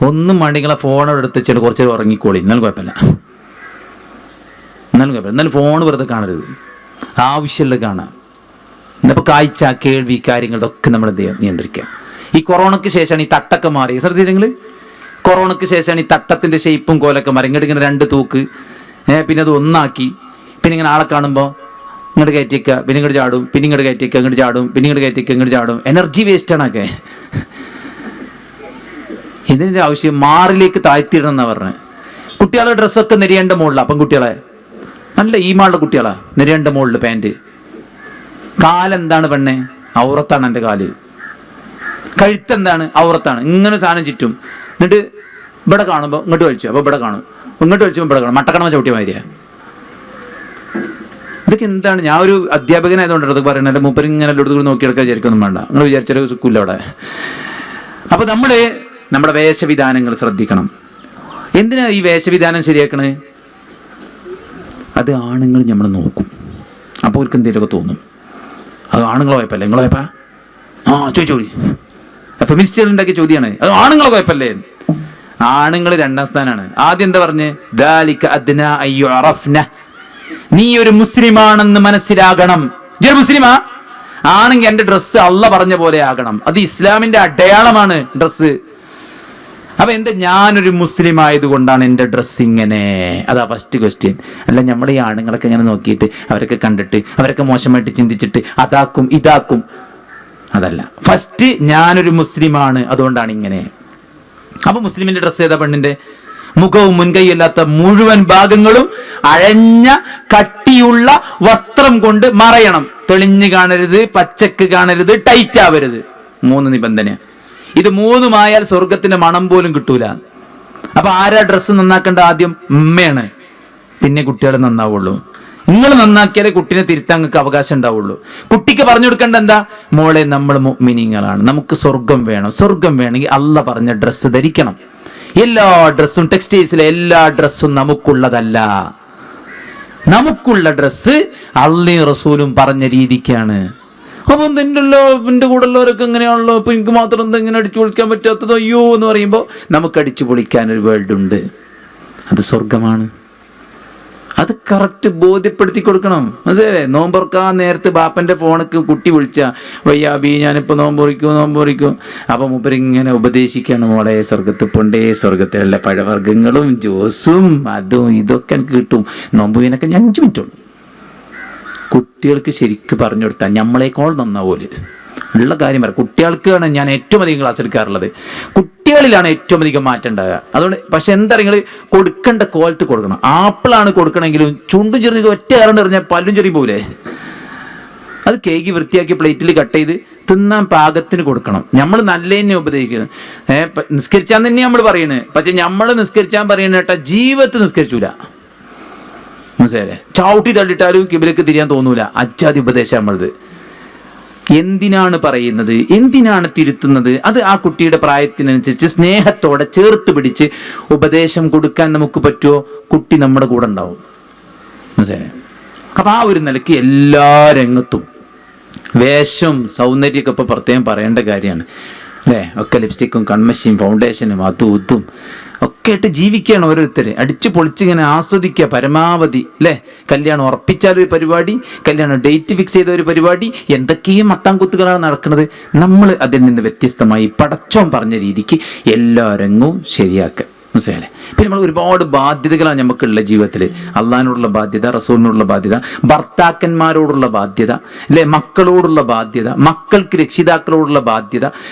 ഒന്നും വേണ്ടെങ്കിലെ ഫോണോട് എടുത്ത് വെച്ചിട്ട് കുറച്ച് നേരം ഉറങ്ങിക്കോളി, എന്നാലും കുഴപ്പമില്ല. എന്നാലും ഫോൺ വെറുതെ കാണരുത്, ആവശ്യമുള്ളത് കാണാം. ഇന്നിപ്പോൾ കാഴ്ച, കേൾവി, കാര്യങ്ങളൊക്കെ നമ്മൾ എന്ത് ചെയ്യുക? നിയന്ത്രിക്കുക. ഈ കൊറോണയ്ക്ക് ശേഷമാണ് ഈ തട്ടൊക്കെ മാറി. ശ്രദ്ധിച്ചില്ലെങ്കിൽ കൊറോണയ്ക്ക് ശേഷമാണ് ഈ തട്ടത്തിന്റെ ഷേപ്പും കോലൊക്കെ മാറി. ഇങ്ങോട്ട് ഇങ്ങനെ 2 തൂക്ക്, പിന്നെ അത് ഒന്നാക്കി, പിന്നെ ഇങ്ങനെ ആളെ കാണുമ്പോൾ ഇങ്ങോട്ട് കയറ്റിക്കുക, പിന്നെ ഇങ്ങോട്ട് ചാടും, പിന്നെ ഇങ്ങോട്ട് കയറ്റിക്കുക, ഇങ്ങോട്ട് ചാടും, പിന്നെ ഇങ്ങോട്ട് കയറ്റിക്കുക, ഇങ്ങോട്ട് ചാടും. എനർജി വേസ്റ്റാണ് ഒക്കെ. ഇതിൻ്റെ ആവശ്യം മാറിലേക്ക് താഴ്ത്തിയിടണം എന്നാ പറഞ്ഞത്. കുട്ടികളുടെ ഡ്രസ്സൊക്കെ നെരിയേണ്ട മുകളിലാണ്. അപ്പം കുട്ടികളെ നല്ല ഈമാളുടെ കുട്ടികളാ, നെരിയേണ്ട മുകളിൽ പാൻറ്. കാലെന്താണ് പെണ്ണെ? ഔറത്താണ് എൻ്റെ കാല്. കഴുത്തെന്താണ്? ഔറത്താണ്. ഇങ്ങനെ സാധനം ചുറ്റും. എന്നിട്ട് ഇവിടെ കാണുമ്പോൾ ഇങ്ങോട്ട് വലിച്ചു, അപ്പോൾ ഇവിടെ കാണും, ഇങ്ങോട്ട് വലിച്ചുമ്പോൾ ഇവിടെ കാണും. മട്ടക്കണമ ചവിട്ടിയ മാതിരിയാ. ഇതൊക്കെ എന്താണ്? ഞാൻ ഒരു അധ്യാപകനായതുകൊണ്ട് അത് പറയുന്നത്. എൻ്റെ മൂപ്പര് ഇങ്ങനെ എല്ലായിടത്തും നോക്കിയെടുക്കാൻ വിചാരിക്കൊന്നും വേണ്ട. നിങ്ങൾ വിചാരിച്ചാൽ സുഖമില്ല അവിടെ. അപ്പൊ നമ്മുടെ വേഷവിധാനങ്ങൾ ശ്രദ്ധിക്കണം. എന്തിനാ ഈ വേഷവിധാനം ശരിയാക്കണേ? അത് ആണുങ്ങൾ നമ്മൾ നോക്കും. അപ്പോൾ അവർക്ക് എന്തെങ്കിലുമൊക്കെ തോന്നും. അത് ആണുങ്ങളെ കുഴപ്പമല്ലേ? നിങ്ങളെ കുഴപ്പ? ചോദിച്ചോളി. ഫെമിനിസ്റ്റുകൾ ഉണ്ടാക്കിയ ചോദ്യമാണ്. അത് ആണുങ്ങളെ കുഴപ്പമല്ലേ? ആണുങ്ങൾ 2ാം സ്ഥാനാണ്. ആദ്യം എന്താ പറഞ്ഞ്? നീ ഒരു മുസ്ലിമാണെന്ന് മനസ്സിലാകണം. ഇതൊരു മുസ്ലിമാ ആണെങ്കിൽ എന്റെ ഡ്രസ്സ് അള്ള പറഞ്ഞ പോലെ ആകണം. അത് ഇസ്ലാമിന്റെ അടയാളമാണ് ഡ്രസ്സ്. അപ്പൊ ഞാനൊരു മുസ്ലിം ആയതുകൊണ്ടാണ് എൻ്റെ ഡ്രസ്സ് ഇങ്ങനെ. അതാ ഫസ്റ്റ് ക്വസ്റ്റ്യൻ. അല്ല നമ്മുടെ ഈ ആണുങ്ങളൊക്കെ ഇങ്ങനെ നോക്കിയിട്ട് അവരൊക്കെ കണ്ടിട്ട് അവരൊക്കെ മോശമായിട്ട് ചിന്തിച്ചിട്ട് അതാക്കും ഇതാക്കും. അതല്ല. ഫസ്റ്റ് ഞാനൊരു മുസ്ലിമാണ്, അതുകൊണ്ടാണ് ഇങ്ങനെ. അപ്പൊ മുസ്ലിമിന്റെ ഡ്രസ്സ് ഏതാ? പെണ്ണിന്റെ മുഖവും മുൻകൈയല്ലാത്ത മുഴുവൻ ഭാഗങ്ങളും അഴഞ്ഞ കട്ടിയുള്ള വസ്ത്രം കൊണ്ട് മറയണം. തെളിഞ്ഞു കാണരുത്, പച്ചക്ക് കാണരുത്, ടൈറ്റ് ആവരുത്. 3 നിബന്ധന. ഇത് 3 സ്വർഗത്തിന്റെ മണം പോലും കിട്ടൂല. അപ്പൊ ആരാ ഡ്രസ്സ് നന്നാക്കേണ്ട? ആദ്യം ഉമ്മയാണ്, പിന്നെ കുട്ടികൾ നന്നാവുള്ളൂ. നിങ്ങൾ നന്നാക്കിയാലേ കുട്ടിനെ തിരുത്താൻ നിങ്ങൾക്ക് അവകാശം ഉണ്ടാവുള്ളൂ. കുട്ടിക്ക് പറഞ്ഞു കൊടുക്കേണ്ട എന്താ? മോളെ, നമ്മൾ മുഅ്മിനീങ്ങളാണ്, നമുക്ക് സ്വർഗം വേണം. സ്വർഗം വേണമെങ്കിൽ അള്ള പറഞ്ഞ ഡ്രസ്സ് ധരിക്കണം. എല്ലാ ഡ്രസ്സും, ടെക്സ്റ്റൈൽസിലെ എല്ലാ ഡ്രസ്സും നമുക്കുള്ളതല്ല. നമുക്കുള്ള ഡ്രസ്സ് അള്ളയും റസൂലും പറഞ്ഞ രീതിക്കാണ്. അപ്പൊ എന്റെ കൂടെ ഉള്ളവരൊക്കെ എങ്ങനെയാണല്ലോ, ഇപ്പൊ എനിക്ക് മാത്രം എന്താ ഇങ്ങനെ അടിച്ചു പൊളിക്കാൻ പറ്റാത്തതോ? അയ്യോ എന്ന് പറയുമ്പോൾ നമുക്ക് അടിച്ചു പൊളിക്കാൻ ഒരു വേൾഡ് ഉണ്ട്. അത് സ്വർഗമാണ്. അത് കറക്റ്റ് ബോധ്യപ്പെടുത്തി കൊടുക്കണം. മനസ്സിലായില്ലേ? നോമ്പൊറക്കാൻ നേരത്ത് ബാപ്പന്റെ ഫോണിക്ക് കുട്ടി വിളിച്ച വയ്യാബി ഞാനിപ്പോ നോമ്പൊറിക്കും. അപ്പൊ മൂപ്പര് ഇങ്ങനെ ഉപദേശിക്കാണ്, മോളെ സ്വർഗത്ത് പോണ്ടേ, സ്വർഗത്തിലുള്ള പഴവർഗ്ഗങ്ങളും ജ്യൂസും അതും ഇതൊക്കെ എനിക്ക് കിട്ടും. നോമ്പുവിനൊക്കെ 5 മിനിറ്റ് ഉള്ളൂ. കുട്ടികൾക്ക് ശരിക്കും പറഞ്ഞു കൊടുത്താൽ നമ്മളെക്കാൾ നന്നാവൂല്. ഉള്ള കാര്യം പറയാം. കുട്ടികൾക്കാണ് ഞാൻ ഏറ്റവും അധികം ക്ലാസ് എടുക്കാറുള്ളത്. കുട്ടികളിലാണ് ഏറ്റവും അധികം മാറ്റം ഉണ്ടാകുക. അതുകൊണ്ട് പക്ഷെ എന്താ നിങ്ങൾ കൊടുക്കേണ്ട ക്വാളിറ്റി കൊടുക്കണം. ആപ്പിളാണ് കൊടുക്കണമെങ്കിലും ചുണ്ടും ചെറിയ ഒറ്റ എറിഞ്ഞാൽ പല്ലും ചെറിയ പോലെ. അത് കേക്ക് വൃത്തിയാക്കി പ്ലേറ്റിൽ കട്ട് ചെയ്ത് തിന്നാൻ പാകത്തിന് കൊടുക്കണം. നമ്മൾ നല്ല തന്നെ ഉപദേശിക്കുന്നത്. നിസ്കരിച്ചാൻ തന്നെ നമ്മൾ പറയുന്നത്. പക്ഷെ നമ്മൾ നിസ്കരിച്ചാൻ പറയുന്ന കേട്ടാ ജീവിതത്തിൽ നിസ്കരിച്ചൂല. മനസ്സിലായില്ലേ? ചവിട്ടി തള്ളിട്ടാലും കിബിലേക്ക് തിരിയാൻ തോന്നൂല. അച്ചാതി ഉപദേശം നമ്മളത്. എന്തിനാണ് പറയുന്നത്? എന്തിനാണ് തിരുത്തുന്നത്? അത് ആ കുട്ടിയുടെ പ്രായത്തിനനുസരിച്ച് സ്നേഹത്തോടെ ചേർത്ത് പിടിച്ച് ഉപദേശം കൊടുക്കാൻ നമുക്ക് പറ്റുമോ? കുട്ടി നമ്മുടെ കൂടെ ഉണ്ടാവും. മനസ്സിലായി? അപ്പൊ ആ ഒരു നിലയ്ക്ക് എല്ലാ രംഗത്തും വേഷം സൗന്ദര്യമൊക്കെ ഇപ്പൊ പ്രത്യേകം പറയേണ്ട കാര്യമാണ് അല്ലേ? ഒക്കെ ലിപ്സ്റ്റിക്കും കൺമഷിയും ഫൗണ്ടേഷനും അതും ഇതും ഒക്കെ ആയിട്ട് ജീവിക്കുകയാണ് ഓരോരുത്തർ. അടിച്ചു പൊളിച്ചിങ്ങനെ ആസ്വദിക്കുക പരമാവധി അല്ലേ? കല്യാണം ഉറപ്പിച്ചാലൊരു പരിപാടി, കല്യാണം ഡേറ്റ് ഫിക്സ് ചെയ്ത ഒരു പരിപാടി, എന്തൊക്കെയും മത്താംകുത്തുകളാണ് നടക്കുന്നത്. നമ്മൾ അതിൽ നിന്ന് വ്യത്യസ്തമായി പടച്ചോൻ പറഞ്ഞ രീതിക്ക് എല്ലാ രംഗവും ശരിയാക്കുക. മനസ്സിലായില്ലേ? പിന്നെ നമ്മൾ ഒരുപാട് ബാധ്യതകളാണ് നമുക്കുള്ള ജീവിതത്തിൽ. അള്ളാഹിനോടുള്ള ബാധ്യത, റസൂലിനോടുള്ള ബാധ്യത, ഭർത്താക്കന്മാരോടുള്ള ബാധ്യത, അല്ലെ, മക്കളോടുള്ള ബാധ്യത, മക്കൾക്ക് രക്ഷിതാക്കളോടുള്ള ബാധ്യത,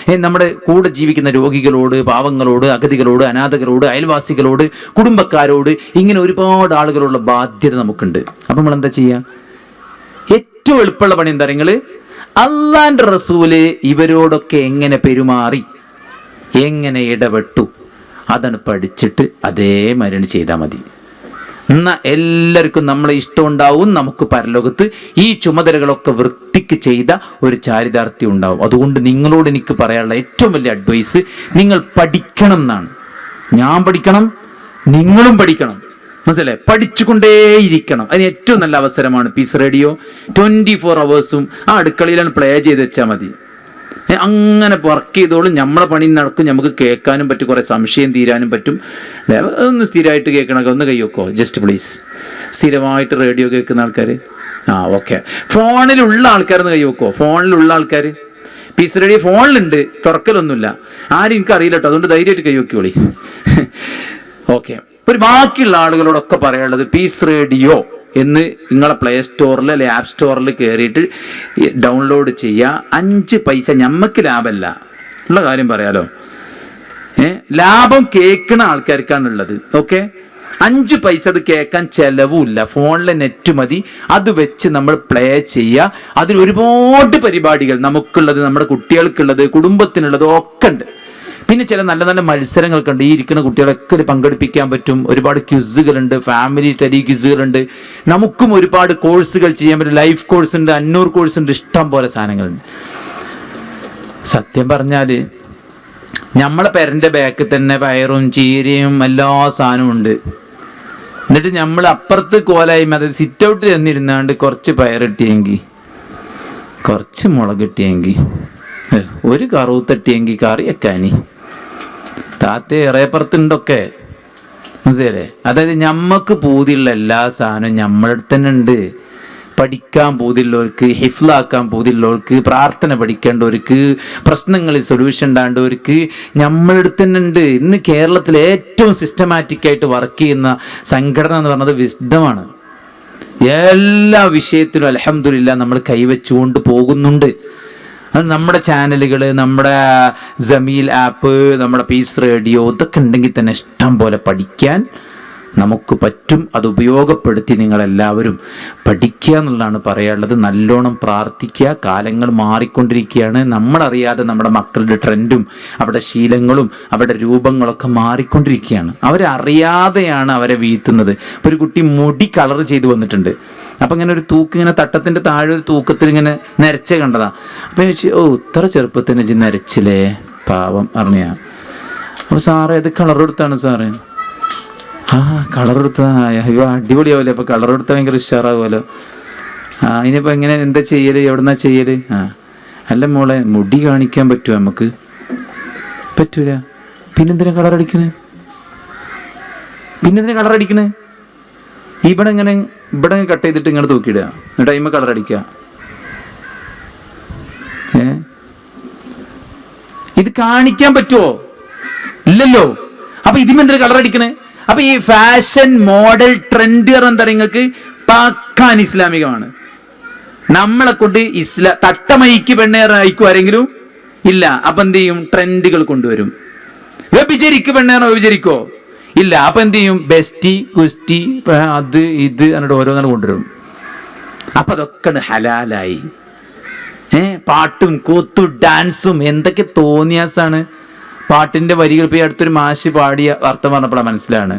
നമ്മുടെ കൂടെ ജീവിക്കുന്ന രോഗികളോട്, പാവങ്ങളോട്, അഗതികളോട്, അനാഥകളോട്, അയൽവാസികളോട്, കുടുംബക്കാരോട്, ഇങ്ങനെ ഒരുപാട് ആളുകളുള്ള ബാധ്യത നമുക്കുണ്ട്. അപ്പൊ നമ്മൾ എന്താ ചെയ്യുക? ഏറ്റവും എളുപ്പമുള്ള പണി എന്താ പറയുക? അള്ളാന്റെ റസൂല് ഇവരോടൊക്കെ എങ്ങനെ പെരുമാറി, എങ്ങനെ ഇടപെട്ടു, അതാണ് പഠിച്ചിട്ട് അതേ മരുന്ന് ചെയ്താൽ മതി. എന്നാൽ എല്ലാവർക്കും നമ്മളെ ഇഷ്ടം ഉണ്ടാവും. നമുക്ക് പരലോകത്ത് ഈ ചുമതലകളൊക്കെ വൃത്തിക്ക് ചെയ്ത ഒരു ചാരിതാർത്ഥ്യം ഉണ്ടാവും. അതുകൊണ്ട് നിങ്ങളോട് എനിക്ക് പറയാനുള്ള ഏറ്റവും വലിയ അഡ്വൈസ്, നിങ്ങൾ പഠിക്കണം എന്നാണ്. ഞാൻ പഠിക്കണം, നിങ്ങളും പഠിക്കണം. മനസ്സിലെ? പഠിച്ചുകൊണ്ടേയിരിക്കണം. അതിന് ഏറ്റവും നല്ല അവസരമാണ് പീസ് റേഡിയോ. 24 hours ആ അടുക്കളയിലാണ് പ്ലേ ചെയ്ത് വെച്ചാൽ മതി. അങ്ങനെ വർക്ക് ചെയ്തോളും. നമ്മളെ പണി നടക്കും, നമുക്ക് കേൾക്കാനും പറ്റും, കുറെ സംശയം തീരാനും പറ്റും. ഒന്ന് സ്ഥിരമായിട്ട് കേൾക്കണമൊക്കെ ഒന്ന് കൈവെക്കോ ജസ്റ്റ് പ്ലീസ്. സ്ഥിരമായിട്ട് റേഡിയോ കേൾക്കുന്ന ആൾക്കാർ, ഓക്കെ. ഫോണിലുള്ള ആൾക്കാരൊന്ന് കൈവെക്കോ. ഫോണിലുള്ള ആൾക്കാർ പീസ് റേഡിയോ ഫോണിലുണ്ട്, തുറക്കലൊന്നുമില്ല. ആരും എനിക്ക് അറിയില്ല കേട്ടോ, അതുകൊണ്ട് ധൈര്യമായിട്ട് കൈവെക്കോളി. ഓക്കെ. ഒരു ബാക്കിയുള്ള ആളുകളോടൊക്കെ പറയാനുള്ളത്, പീസ് റേഡിയോ എന്ന് നിങ്ങളെ പ്ലേ സ്റ്റോറിൽ അല്ലെ ആപ്പ് സ്റ്റോറിൽ കയറിയിട്ട് ഡൗൺലോഡ് ചെയ്യുക. 5 പൈസ ഞമ്മക്ക് ലാഭമല്ല, ഉള്ള കാര്യം പറയാലോ. ലാഭം കേൾക്കുന്ന ആൾക്കാർക്കാണുള്ളത്. ഓക്കെ, 5 പൈസ അത് കേൾക്കാൻ ചെലവുമില്ല. ഫോണിലെ നെറ്റ് മതി, അത് വെച്ച് നമ്മൾ പ്ലേ ചെയ്യുക. അതിൽ ഒരുപാട് പരിപാടികൾ നമുക്കുള്ളത്, നമ്മുടെ കുട്ടികൾക്കുള്ളത്, കുടുംബത്തിനുള്ളത് ഒക്കെ ഉണ്ട്. പിന്നെ ചില നല്ല നല്ല മത്സരങ്ങളൊക്കെ ഉണ്ട്. ഈ ഇരിക്കുന്ന കുട്ടികളൊക്കെ പങ്കെടുപ്പിക്കാൻ പറ്റും. ഒരുപാട് ക്വിസുകളുണ്ട്, ഫാമിലി ടെലി ക്വിസുകളുണ്ട്. നമുക്കും ഒരുപാട് കോഴ്സുകൾ ചെയ്യാൻ പറ്റും. ലൈഫ് കോഴ്സ് ഉണ്ട്, 500 കോഴ്സ് ഉണ്ട്, ഇഷ്ടം പോലെ സാധനങ്ങളുണ്ട്. സത്യം പറഞ്ഞാൽ നമ്മളെ പേരൻ്റെ ബാക്കിൽ തന്നെ പയറും ചീരയും എല്ലാ സാധനവും ഉണ്ട്. എന്നിട്ട് നമ്മൾ അപ്പുറത്ത് കോലായി, അതായത് സിറ്റ് ഔട്ട് ചെന്നിരുന്നാണ്ട് കുറച്ച് പയർ കിട്ടിയെങ്കിൽ, കുറച്ച് മുളക് കിട്ടിയെങ്കിൽ, ഒരു കറുത്തട്ടിയെങ്കിൽ കറി വെക്കാനി താത്ത ഇറയപ്പുറത്തുണ്ടൊക്കെ. മനസ്സിലേ? അതായത് ഞമ്മക്ക് പൂതിയുള്ള എല്ലാ സാധനവും നമ്മളടുത്ത് തന്നെ ഉണ്ട്. പഠിക്കാൻ പൂതിയുള്ളവർക്ക്, ഹിഫ്ലാക്കാൻ പൂതിയുള്ളവർക്ക്, പ്രാർത്ഥന പഠിക്കേണ്ടവർക്ക്, പ്രശ്നങ്ങളിൽ സൊല്യൂഷൻ ഉണ്ടാകേണ്ടവർക്ക് നമ്മളടുത്ത് തന്നെ ഉണ്ട്. ഇന്ന് കേരളത്തിൽ ഏറ്റവും സിസ്റ്റമാറ്റിക് ആയിട്ട് വർക്ക് ചെയ്യുന്ന സംഘടന എന്ന് പറയുന്നത് വിസ്ഡമാണ്. എല്ലാ വിഷയത്തിലും അൽഹംദുലില്ലാഹ് നമ്മൾ കൈവച്ചുകൊണ്ട് പോകുന്നുണ്ട്. അത് നമ്മുടെ ചാനലുകൾ, നമ്മുടെ ജമീൽ ആപ്പ്, നമ്മുടെ പീസ് റേഡിയോ, ഇതൊക്കെ ഉണ്ടെങ്കിൽ തന്നെ ഇഷ്ടം പോലെ പഠിക്കാൻ നമുക്ക് പറ്റും. അത് ഉപയോഗപ്പെടുത്തി നിങ്ങളെല്ലാവരും പഠിക്കുക എന്നുള്ളതാണ് പറയാനുള്ളത്. നല്ലോണം പ്രാർത്ഥിക്കുക. കാലങ്ങൾ മാറിക്കൊണ്ടിരിക്കുകയാണ്. നമ്മളറിയാതെ നമ്മുടെ മക്കളുടെ ട്രെൻഡും അവരുടെ ശീലങ്ങളും അവരുടെ രൂപങ്ങളൊക്കെ മാറിക്കൊണ്ടിരിക്കുകയാണ്. അവരറിയാതെയാണ് അവരെ വീഴ്ത്തുന്നത്. ഇപ്പോൾ ഒരു കുട്ടി മുടി കളർ ചെയ്ത് വന്നിട്ടുണ്ട്. അപ്പം ഇങ്ങനെ ഒരു തൂക്ക്, ഇങ്ങനെ തട്ടത്തിൻ്റെ താഴെ ഒരു തൂക്കത്തിൽ ഇങ്ങനെ നരച്ച കണ്ടതാ. അപ്പം ചോദിച്ചു, ഇത്ര ചെറുപ്പത്തിന് വെച്ച് നരച്ചില്ലേ, പാവം അറിഞ്ഞ. അപ്പോൾ സാറേ ഇത് കളർ കൊടുത്താണ് സാറേ. കളർ കൊടുത്താ അയ്യോ അടിപൊളിയാവില്ലേ, അപ്പോൾ കളർ കൊടുത്താൽ ഭയങ്കര ഉഷാറാവുമല്ലോ. ഇനിയിപ്പോൾ എങ്ങനെ എന്താ ചെയ്യല്, എവിടുന്നാ ചെയ്യല്? അല്ല മോളെ, മുടി കാണിക്കാൻ പറ്റുമോ? നമുക്ക് പറ്റൂല. പിന്നെന്തിനാ കളർ അടിക്കണേ? ഇവിടെ കട്ട് ചെയ്തിട്ട് ഇങ്ങനെ തൂക്കിയിടുക, എന്നിട്ട് അതിന്മേൽ കളർ അടിക്കുക. ഇത് കാണിക്കാൻ പറ്റുമോ? ഇല്ലല്ലോ. അപ്പൊ ഇതിമെന്തിനാ കളർ അടിക്കണേ? അപ്പൊ ഈ ഫാഷൻ മോഡൽ ട്രെൻഡ് എന്താ നിങ്ങൾക്ക് പാക്കാൻ ഇസ്ലാമികമാണ്. നമ്മളെ കൊണ്ട് തട്ടമയിക്ക് പെണ്ണേറെ അയക്കും ആരെങ്കിലും ഇല്ല. അപ്പൊ എന്ത് ചെയ്യും? ട്രെൻഡുകൾ കൊണ്ടുവരും. വ്യഭിചരിക്ക് പെണ്ണേറെ വ്യഭിചരിക്കോ? ഇല്ല. അപ്പൊ എന്ത് ചെയ്യും? ബെസ്റ്റി, കുസ്റ്റി, അത് ഇത് എന്നിട്ട് ഓരോന്നാണ് കൊണ്ടുവരും. അപ്പൊ അതൊക്കെ ഹലാലായി. പാട്ടും കൂത്തും ഡാൻസും എന്തൊക്കെ തോന്നിയാസാണ്. പാട്ടിന്റെ വരികൾ ഇപ്പൊ അടുത്തൊരു മാഷ് പാടിയ അർത്ഥം പറഞ്ഞപ്പോഴാണ് മനസ്സിലാണ്.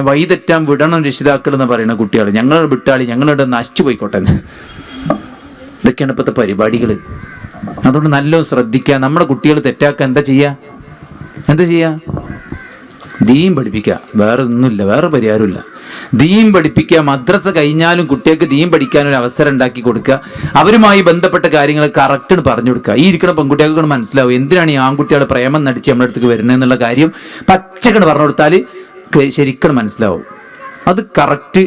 വഴി തെറ്റാൻ വിടണം രക്ഷിതാക്കൾ എന്ന് പറയുന്ന കുട്ടികൾ, ഞങ്ങൾ വിട്ടാളി, ഞങ്ങളുടെ നശിച്ചു പോയിക്കോട്ടെ. ഇതൊക്കെയാണ് ഇപ്പോഴത്തെ പരിപാടികൾ. അതുകൊണ്ട് നല്ലോണം ശ്രദ്ധിക്കുക. നമ്മുടെ കുട്ടികൾ തെറ്റാക്കുക എന്താ ചെയ്യാ? ദീൻ പഠിപ്പിക്കുക. വേറെ ഒന്നുമില്ല, വേറെ പരിഹാരമില്ല. ദീൻ പഠിപ്പിക്കുക. മദ്രസ കഴിഞ്ഞാലും കുട്ടികൾക്ക് ദീൻ പഠിക്കാനൊരു അവസരം ഉണ്ടാക്കി കൊടുക്കുക. അവരുമായി ബന്ധപ്പെട്ട കാര്യങ്ങൾ കറക്റ്റ് പറഞ്ഞു കൊടുക്കുക. ഈ ഇരിക്കുന്ന പെൺകുട്ടികൾക്ക് മനസ്സിലാവും എന്തിനാണ് ഈ ആൺകുട്ടികളെ പ്രേമം നടിച്ച് നമ്മുടെ അടുത്തേക്ക് വരുന്നതെന്നുള്ള കാര്യം പച്ചക്കണ് പറഞ്ഞു കൊടുത്താൽ ശരിക്കും മനസ്സിലാവും. അത് കറക്റ്റ്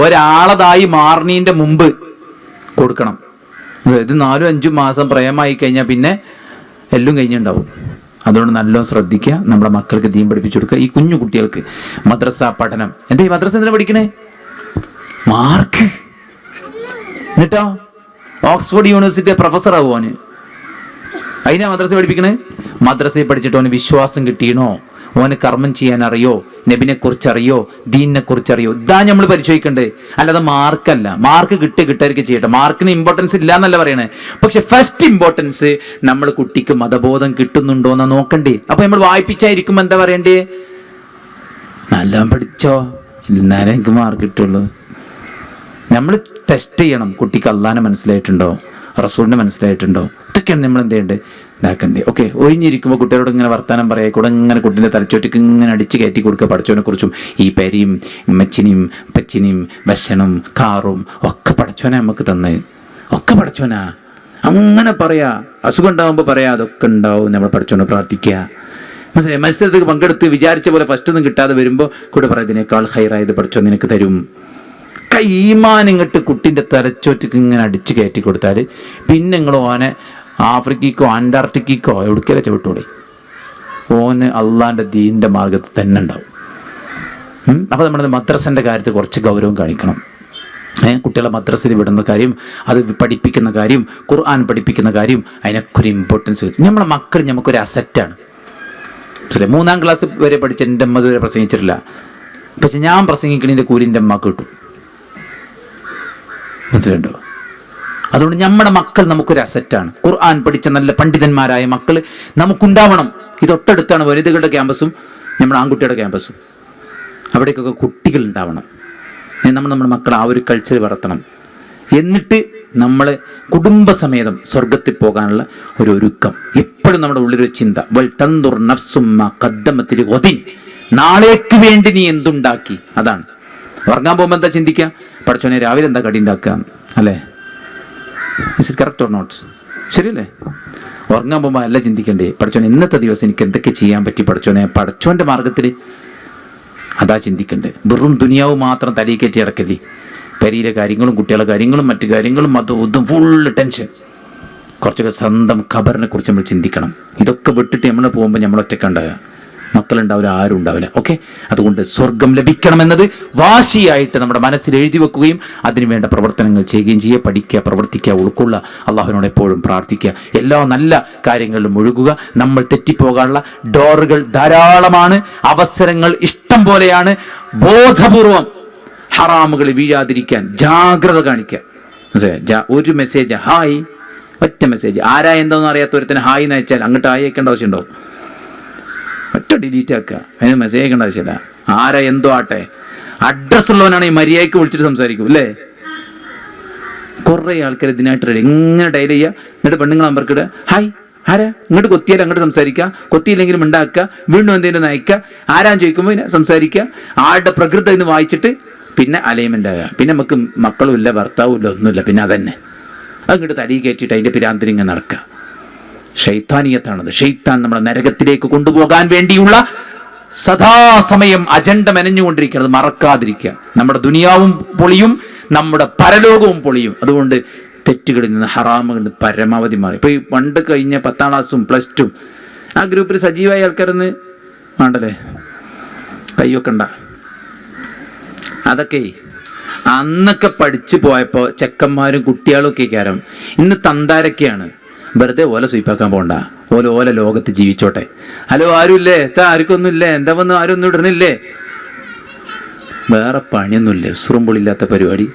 ഒരാളതായി മാറുന്നതിൻ്റെ മുമ്പ് കൊടുക്കണം. ഇത് 4-5 മാസം പ്രേമമായി കഴിഞ്ഞാൽ പിന്നെ എല്ലാം കഴിഞ്ഞുണ്ടാവും. അതുകൊണ്ട് നല്ലോണം ശ്രദ്ധിക്കുക, നമ്മുടെ മക്കൾക്ക് ദീൻ പഠിപ്പിച്ചു കൊടുക്കുക. ഈ കുഞ്ഞു കുട്ടികൾക്ക് മദ്രസ പഠനം, എന്താ ഈ മദ്രസ എന്തിനാ പഠിക്കണേ? മാർക്ക്. എന്നിട്ടോ ഓക്സ്ഫോർഡ് യൂണിവേഴ്സിറ്റി പ്രൊഫസർ ആവുവാന് അതിനാ മദ്രസ പഠിപ്പിക്കണേ? മദ്രസയിൽ പഠിച്ചിട്ട് ഓന് വിശ്വാസം കിട്ടിയണോ, ഓന് കർമ്മം ചെയ്യാൻ അറിയോ, നബിനെ കുറിച്ച് അറിയോ, ദീനിനെ കുറിച്ച് അറിയോ, ഇതാ നമ്മൾ പരിശോധിക്കണ്ടേ. അല്ലാതെ മാർക്കല്ല. മാർക്ക് കിട്ടായിരിക്കും ചെയ്യട്ടെ, മാർക്കിന് ഇമ്പോർട്ടൻസ് ഇല്ല എന്നല്ല പറയണേ. പക്ഷെ ഫസ്റ്റ് ഇമ്പോർട്ടൻസ് നമ്മൾ കുട്ടിക്ക് മതബോധം കിട്ടുന്നുണ്ടോ എന്ന് നോക്കണ്ടേ. അപ്പൊ നമ്മൾ വായിപ്പിച്ചായിരിക്കും എന്താ പറയണ്ടേ? നല്ലോണം പഠിച്ചോ, എന്നാലേ എനിക്ക് മാർക്ക് കിട്ടുള്ളൂ. നമ്മൾ ടെസ്റ്റ് ചെയ്യണം, കുട്ടിക്ക് അള്ളാനെ മനസ്സിലായിട്ടുണ്ടോ, റസൂലിനെ മനസ്സിലായിട്ടുണ്ടോ, ഇതൊക്കെയാണ് നമ്മൾ എന്ത് ചെയ്യേണ്ടത്, ഇതാക്കണ്ടേ. ഓക്കെ, ഒഴിഞ്ഞിരിക്കുമ്പോൾ കുട്ടികളോട് ഇങ്ങനെ വർത്താനം പറയാ, കൂടെ ഇങ്ങനെ കുട്ടീൻ്റെ തലച്ചോറ്റക്ക് ഇങ്ങനെ അടിച്ച് കയറ്റി കൊടുക്കുക പഠിച്ചവനെ കുറിച്ചും. ഈ പെരിയും മച്ചിനെയും പച്ചിനെയും ഭക്ഷണവും കാറും ഒക്കെ പഠിച്ചവനാ നമുക്ക് തന്ന്, ഒക്കെ പഠിച്ചവനാ. അങ്ങനെ പറയാ, അസുഖം ഉണ്ടാകുമ്പോൾ പറയാ, അതൊക്കെ ഉണ്ടാവും, നമ്മൾ പഠിച്ചവനെ പ്രാർത്ഥിക്കുക. മനസ്സിലായി? മത്സരത്തിൽ പങ്കെടുത്ത് വിചാരിച്ച പോലെ ഫസ്റ്റ് ഒന്നും കിട്ടാതെ വരുമ്പോൾ കൂടെ പറയാം, ഇതിനേക്കാൾ ഹൈറായത് പഠിച്ചോ നിനക്ക് തരും. ഈമാൻ ഇങ്ങോട്ട് കുട്ടിൻ്റെ തലച്ചോറ്റക്ക് ഇങ്ങനെ അടിച്ച് കയറ്റി കൊടുത്താൽ പിന്നെ നിങ്ങൾ ഓനെ ആഫ്രിക്കയ്ക്കോ അന്റാർട്ടിക്കോ എവിടേക്കല്ലേ ചവിട്ടോളി, ഓന് അള്ളാൻ്റെ ദീൻ്റെ മാർഗത്തിൽ തന്നെ ഉണ്ടാവും. അപ്പോൾ നമ്മുടെ മദ്രസൻ്റെ കാര്യത്തിൽ കുറച്ച് ഗൗരവം കാണിക്കണം. കുട്ടികളെ മദ്രസയിൽ വിടുന്ന കാര്യം, അത് പഠിപ്പിക്കുന്ന കാര്യം, ഖുർആൻ പഠിപ്പിക്കുന്ന കാര്യം, അതിനൊക്കെ ഒരു ഇമ്പോർട്ടൻസ്. നമ്മുടെ മക്കൾ നമുക്കൊരു അസറ്റാണ്. 3-ാം ക്ലാസ് വരെ പഠിച്ച എൻ്റെ അമ്മ വരെ പ്രസംഗിച്ചിട്ടില്ല, പക്ഷെ ഞാൻ പ്രസംഗിക്കണതിൻ്റെ കൂലി എൻ്റെ അമ്മക്ക് കിട്ടും. മനസ്സിലുണ്ടോ? അതുകൊണ്ട് നമ്മുടെ മക്കൾ നമുക്കൊരു അസറ്റാണ്. ഖുർആൻ പഠിച്ച നല്ല പണ്ഡിതന്മാരായ മക്കൾ നമുക്കുണ്ടാവണം. ഇതൊട്ടടുത്താണ് വനിതകളുടെ ക്യാമ്പസും നമ്മുടെ ആൺകുട്ടിയുടെ ക്യാമ്പസും. അവിടേക്കൊക്കെ കുട്ടികൾ ഉണ്ടാവണം. നമ്മുടെ മക്കൾ ആ ഒരു കൾച്ചർ വളർത്തണം. എന്നിട്ട് നമ്മൾ കുടുംബസമേതം സ്വർഗത്തിൽ പോകാനുള്ള ഒരു ഒരുക്കം എപ്പോഴും നമ്മുടെ ഉള്ളിലൊരു ചിന്ത, വൽ തൻദുർ നഫ്സും മാ ഖദ്ദമത് ലിഗദിൻ, നാളേക്ക് വേണ്ടി നീ എന്തുണ്ടാക്കി. അതാണ്. ഉറങ്ങാൻ പോകുമ്പോൾ എന്താ ചിന്തിക്കുക? പഠിച്ചോനെ രാവിലെ എന്താ കടി ഉണ്ടാക്കുക, അല്ലേ? Is it correct or not? ശരിയല്ലേ? ഉറങ്ങാൻ പോകുമ്പോൾ അല്ല ചിന്തിക്കണ്ടേ, പഠിച്ചോനെ ഇന്നത്തെ ദിവസം എനിക്ക് എന്തൊക്കെ ചെയ്യാൻ പറ്റി, പഠിച്ചോനെ പഠിച്ചോൻ്റെ മാർഗത്തിൽ, അതാ ചിന്തിക്കണ്ടേ. വെറും ദുനിയാവ് മാത്രം തലയിൽ കയറ്റി അടക്കല്ലേ. പെരിയിലെ കാര്യങ്ങളും കുട്ടികളുടെ കാര്യങ്ങളും മറ്റു കാര്യങ്ങളും അതും ഇതും ഫുള്ള് ടെൻഷൻ. കുറച്ചൊക്കെ സ്വന്തം ഖബറിനെ കുറിച്ച് നമ്മൾ ചിന്തിക്കണം. ഇതൊക്കെ വിട്ടിട്ട് നമ്മൾ പോകുമ്പോൾ നമ്മൾ ഒറ്റക്കുണ്ടാകുക, മക്കളുണ്ടാവില്ല, ആരും ഉണ്ടാവില്ല. ഓക്കെ, അതുകൊണ്ട് സ്വർഗം ലഭിക്കണമെന്നത് വാശിയായിട്ട് നമ്മുടെ മനസ്സിൽ എഴുതി വെക്കുകയും അതിനുവേണ്ട പ്രവർത്തനങ്ങൾ ചെയ്യുകയും ചെയ്യുക. പഠിക്കുക, പ്രവർത്തിക്കുക, ഉൾക്കൊള്ളുക, അള്ളാഹുവിനോട് എപ്പോഴും പ്രാർത്ഥിക്കുക, എല്ലാ നല്ല കാര്യങ്ങളിലും മുഴുകുക. നമ്മൾ തെറ്റിപ്പോകാനുള്ള ഡോറുകൾ ധാരാളമാണ്, അവസരങ്ങൾ ഇഷ്ടം പോലെയാണ്. ബോധപൂർവം ഹറാമുകൾ വീഴാതിരിക്കാൻ ജാഗ്രത കാണിക്കുക. ഒരു മെസ്സേജ് ഹായ്, ഒറ്റ മെസ്സേജ്, ആരാ എന്താണെന്ന് അറിയാത്തവരത്തിന് ഹായ് എന്ന് അയച്ചാൽ അങ്ങോട്ട് ഹായ് അയക്കേണ്ട ആവശ്യമുണ്ടോ? ഒറ്റ ഡിലീറ്റ് ആക്കുക, അതിന് മെസ്സേജ് അയക്കേണ്ട ആവശ്യമില്ല. ആരാ എന്തോ ആട്ടെ, അഡ്രസ് ഉള്ളവനാണ് ഈ മര്യാദയ്ക്ക് വിളിച്ചിട്ട് സംസാരിക്കും, അല്ലേ? കുറേ ആൾക്കാർ ഇതിനായിട്ട് റെഡി. എങ്ങനെ ഡയൽ ചെയ്യുക, എന്നിട്ട് പെണ്ണുങ്ങൾ നമ്പർക്ക് ഇടുക, ഹായ് ആരാ, ഇങ്ങോട്ട് കൊത്തിയാൽ അങ്ങോട്ട് സംസാരിക്കുക, കൊത്തിയില്ലെങ്കിലും ഉണ്ടാക്കുക, വീണ്ടും എന്തെങ്കിലും അയക്കുക, ആരാന്ന് ചോദിക്കുമ്പോൾ സംസാരിക്കുക. ആളുടെ പ്രകൃതി എന്ന് വായിച്ചിട്ട് പിന്നെ അലൈൻമെൻ്റ് ആകുക. പിന്നെ നമുക്ക് മക്കളും ഇല്ല, ഭർത്താവും ഇല്ല, ഒന്നുമില്ല, പിന്നെ അതന്നെ അങ്ങോട്ട് തലയിൽ കയറ്റിയിട്ട് അതിൻ്റെ പിരാന്തിരിങ്ങനെ നടക്കുക. ഷൈത്താനിയത്താണത്. ഷൈത്താൻ നമ്മളെ നരകത്തിലേക്ക് കൊണ്ടുപോകാൻ വേണ്ടിയുള്ള സദാസമയം അജണ്ട മെനഞ്ഞുകൊണ്ടിരിക്കുന്നത് മറക്കാതിരിക്കുക. നമ്മുടെ ദുനിയാവും പൊളിയും, നമ്മുടെ പരലോകവും പൊളിയും. അതുകൊണ്ട് തെറ്റുകളിൽ നിന്ന്, ഹറാമുകളിൽ നിന്ന് പരമാവധി മാറി. ഇപ്പോൾ ഈ പണ്ട് കഴിഞ്ഞ 10ാം ക്ലാസ്സും +2 ആ ഗ്രൂപ്പിൽ സജീവമായ ആൾക്കാരൊന്ന് വേണ്ടല്ലേ, കൈവെക്കണ്ട. അതൊക്കെ അന്നൊക്കെ പഠിച്ചു പോയപ്പോൾ ചെക്കന്മാരും കുട്ടികളും ഒക്കെ കയറും. ഇന്ന് തന്താരൊക്കെയാണ്. വെറുതെ ഓല സ്വീപ്പാക്കാൻ പോകണ്ട, ഓല ലോകത്ത് ജീവിച്ചോട്ടെ. ഹലോ, ആരുമില്ലേ? ആർക്കൊന്നും ഇല്ലേ? എന്താ വന്ന് ആരും ഒന്നും ഇടണില്ലേ? വേറെ പണിയൊന്നുമില്ലേ? ഉസുറുമ്പൊളില്ലാത്ത പരിപാടി.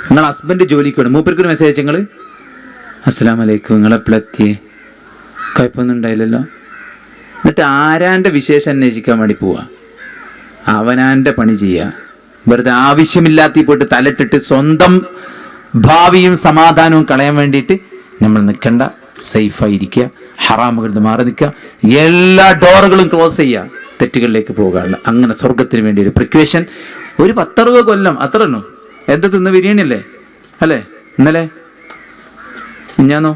നിങ്ങൾ ഹസ്ബൻഡ് ജോലിക്ക് വേണം, മൂപ്പർക്കൊരു മെസ്സേജ് അയച്ചു, നിങ്ങൾ അസ്സലാമലൈക്കും, നിങ്ങളെപ്പോഴെത്തിയേ, കുഴപ്പമൊന്നും ഉണ്ടായില്ലല്ലോ. എന്നിട്ട് ആരാൻ്റെ വിശേഷം അന്വേഷിക്കാൻ വേണ്ടി പോവാ. അവനാൻ്റെ പണി ചെയ്യുക. വെറുതെ ആവശ്യമില്ലാത്ത പോയിട്ട് തലട്ടിട്ട് സ്വന്തം ഭാവിയും സമാധാനവും കളയാൻ വേണ്ടിയിട്ട് നമ്മൾ നിൽക്കണ്ട. സേഫായിരിക്കുക, ഹറാമുകളിൽ നിന്ന് മാറി നിൽക്കുക, എല്ലാ ഡോറുകളും ക്ലോസ് ചെയ്യുക, തെറ്റുകളിലേക്ക് പോകാനുള്ള. അങ്ങനെ സ്വർഗത്തിന് വേണ്ടി ഒരു പ്രിക്വേഷൻ. ഒരു 10-60 കൊല്ലം അത്രയുള്ളൂ. എന്താ തിന്ന ബിരിയാണി അല്ലേ, അല്ലേ? ഇന്നലെ ഞാനോ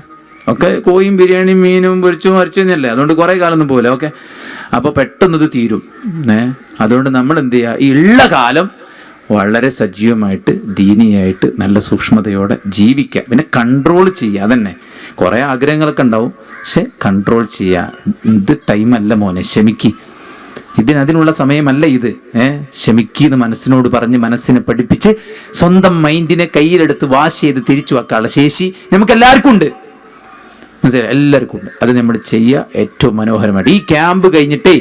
ഒക്കെ കോയും ബിരിയാണിയും മീനും പൊരിച്ചും മരിച്ചു തന്നെയല്ലേ. അതുകൊണ്ട് കുറേ കാലമൊന്നും പോകില്ല. ഓക്കെ, അപ്പോൾ പെട്ടെന്നത് തീരും. അതുകൊണ്ട് നമ്മൾ എന്ത് ചെയ്യുക, ഈ ഉള്ള കാലം വളരെ സജീവമായിട്ട് ദീനിയായിട്ട് നല്ല സൂക്ഷ്മതയോടെ ജീവിക്കുക. പിന്നെ കൺട്രോൾ ചെയ്യുക. അതന്നെ കുറേ ആഗ്രഹങ്ങളൊക്കെ ഉണ്ടാവും, പക്ഷെ കൺട്രോൾ ചെയ്യുക. ഇത് ടൈമല്ല മോനെ, ക്ഷമിക്ക്, അതിനുള്ള സമയമല്ല ഇത്. ക്ഷമിക്കുന്ന മനസ്സിനോട് പറഞ്ഞ് മനസ്സിനെ പഠിപ്പിച്ച് സ്വന്തം മൈൻഡിനെ കയ്യിലെടുത്ത് വാഷ് ചെയ്ത് തിരിച്ചു വെക്കാനുള്ള ശേഷി നമുക്ക് എല്ലാവർക്കും ഉണ്ട്, മനസ്സിലായി, എല്ലാവർക്കും ഉണ്ട്. അത് നമ്മൾ ചെയ്യുക ഏറ്റവും മനോഹരമായിട്ട്. ഈ ക്യാമ്പ് കഴിഞ്ഞിട്ടേ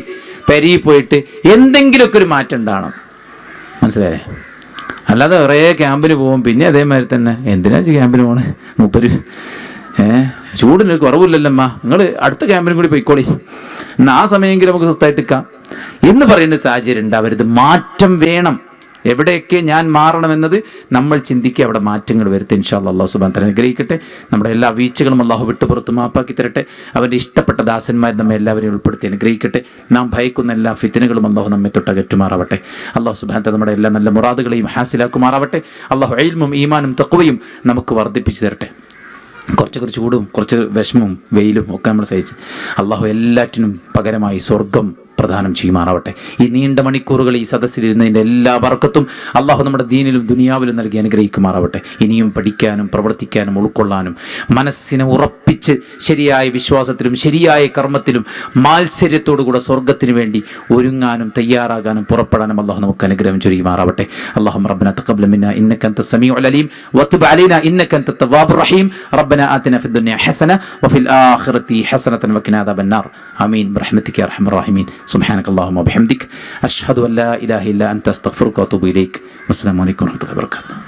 പെരിയിൽ പോയിട്ട് എന്തെങ്കിലുമൊക്കെ ഒരു മാറ്റം ഉണ്ടാകണം, മനസ്സിലായേ? അല്ലാതെ കുറേ ക്യാമ്പിന് പോകും, പിന്നെ അതേമാതിരി തന്നെ എന്തിനാ ക്യാമ്പിന് പോണേ മൂപ്പര്, ചൂടിന് കുറവില്ലല്ലമ്മ, നിങ്ങൾ അടുത്ത ക്യാമ്പിനും കൂടി പോയിക്കോളി, എന്നാൽ ആ സമയമെങ്കിലും നമുക്ക് സ്വസ്ഥമായിട്ട് നിൽക്കാം എന്ന് പറയുന്ന സാഹചര്യം ഉണ്ടാവരുത്. മാറ്റം വേണം. എവിടെയൊക്കെ ഞാൻ മാറണമെന്നത് നമ്മൾ ചിന്തിക്കുക, അവിടെ മാറ്റങ്ങൾ വരുത്തി. ഇൻഷാ അല്ലാഹ് അല്ലാഹു സുബ്ഹാനഹു വ തആല അനുഗ്രഹിക്കട്ടെ. നമ്മുടെ എല്ലാ വീഴ്ചകളും അള്ളാഹു വിട്ടുപുറത്ത് മാപ്പാക്കി തരട്ടെ. അവൻ്റെ ഇഷ്ടപ്പെട്ട ദാസന്മാർ നമ്മെ എല്ലാവരെയും ഉൾപ്പെടുത്തി അനുഗ്രഹിക്കട്ടെ. നാം ഭയക്കുന്ന എല്ലാ ഫിത്നകളും അള്ളാഹു നമ്മെ തൊട്ടകറ്റുമാറാവട്ടെ. അള്ളാഹു സുബ്ഹാനഹു വ തആല നമ്മുടെ എല്ലാ നല്ല മുറാദുകളെയും ഹാസിലാക്കുമാറാവട്ടെ. അള്ളാഹു ഇൽമും ഈമാനും തഖ്വയും നമുക്ക് വർദ്ധിപ്പിച്ചു തരട്ടെ. കുറച്ച് ചൂടും കുറച്ച് വിഷമവും വെയിലും ഒക്കെ നമ്മൾ സഹിച്ച് അള്ളാഹു എല്ലാറ്റിനും പകരമായി സ്വർഗം പ്രദാനം ചെയ്യുമാറാവട്ടെ. ഈ നീണ്ട മണിക്കൂറുകൾ ഈ സദസ്സിലിരുന്നതിൻ്റെ എല്ലാ ബർക്കത്തും അള്ളാഹു നമ്മുടെ ദീനിലും ദുനിയാവിലും നൽകി അനുഗ്രഹിക്കുമാറാവട്ടെ. ഇനിയും പഠിക്കാനും പ്രവർത്തിക്കാനും ഉൾക്കൊള്ളാനും മനസ്സിനെ ഉറപ്പിച്ച് ശരിയായ വിശ്വാസത്തിലും ശരിയായ കർമ്മത്തിലും മാത്സര്യത്തോടുകൂടെ സ്വർഗത്തിന് വേണ്ടി ഒരുങ്ങാനും തയ്യാറാകാനും പുറപ്പെടാനും അള്ളാഹു നമുക്ക് അനുഗ്രഹം ചൊരിയുമാറാവട്ടെ. അല്ലാഹുമ്മ റബ്ബനാ തഖബ്ബൽ മിന്നാ ഇന്നക അൻതസ് സമീഉൽ അലീം വതുബ് അലൈനാ ഇന്നക അൻതത് തവ്വാബുർ റഹീം. റബ്ബനാ ആതിനാ ഫിദ് ദുനിയാ ഹസന വഫിൽ ആഖിറതി ഹസനതൻ വഖിനാ അദാബന്നാർ. ആമീൻ ബിറഹ്മതിക യാ അർഹമർ റഹീമീൻ. സുബ്ഹാനക അല്ലാഹുമ്മ വബിഹംദിക അഷ്ഹദു അൻ ലാ ഇലാഹ ഇല്ലാ അൻത അസ്തഗ്ഫിറുക വഅതൂബു ഇലൈക്. വസ്സലാമു അലൈക്കും വറഹ്മത്തുള്ളാഹി വബറകാതുഹു.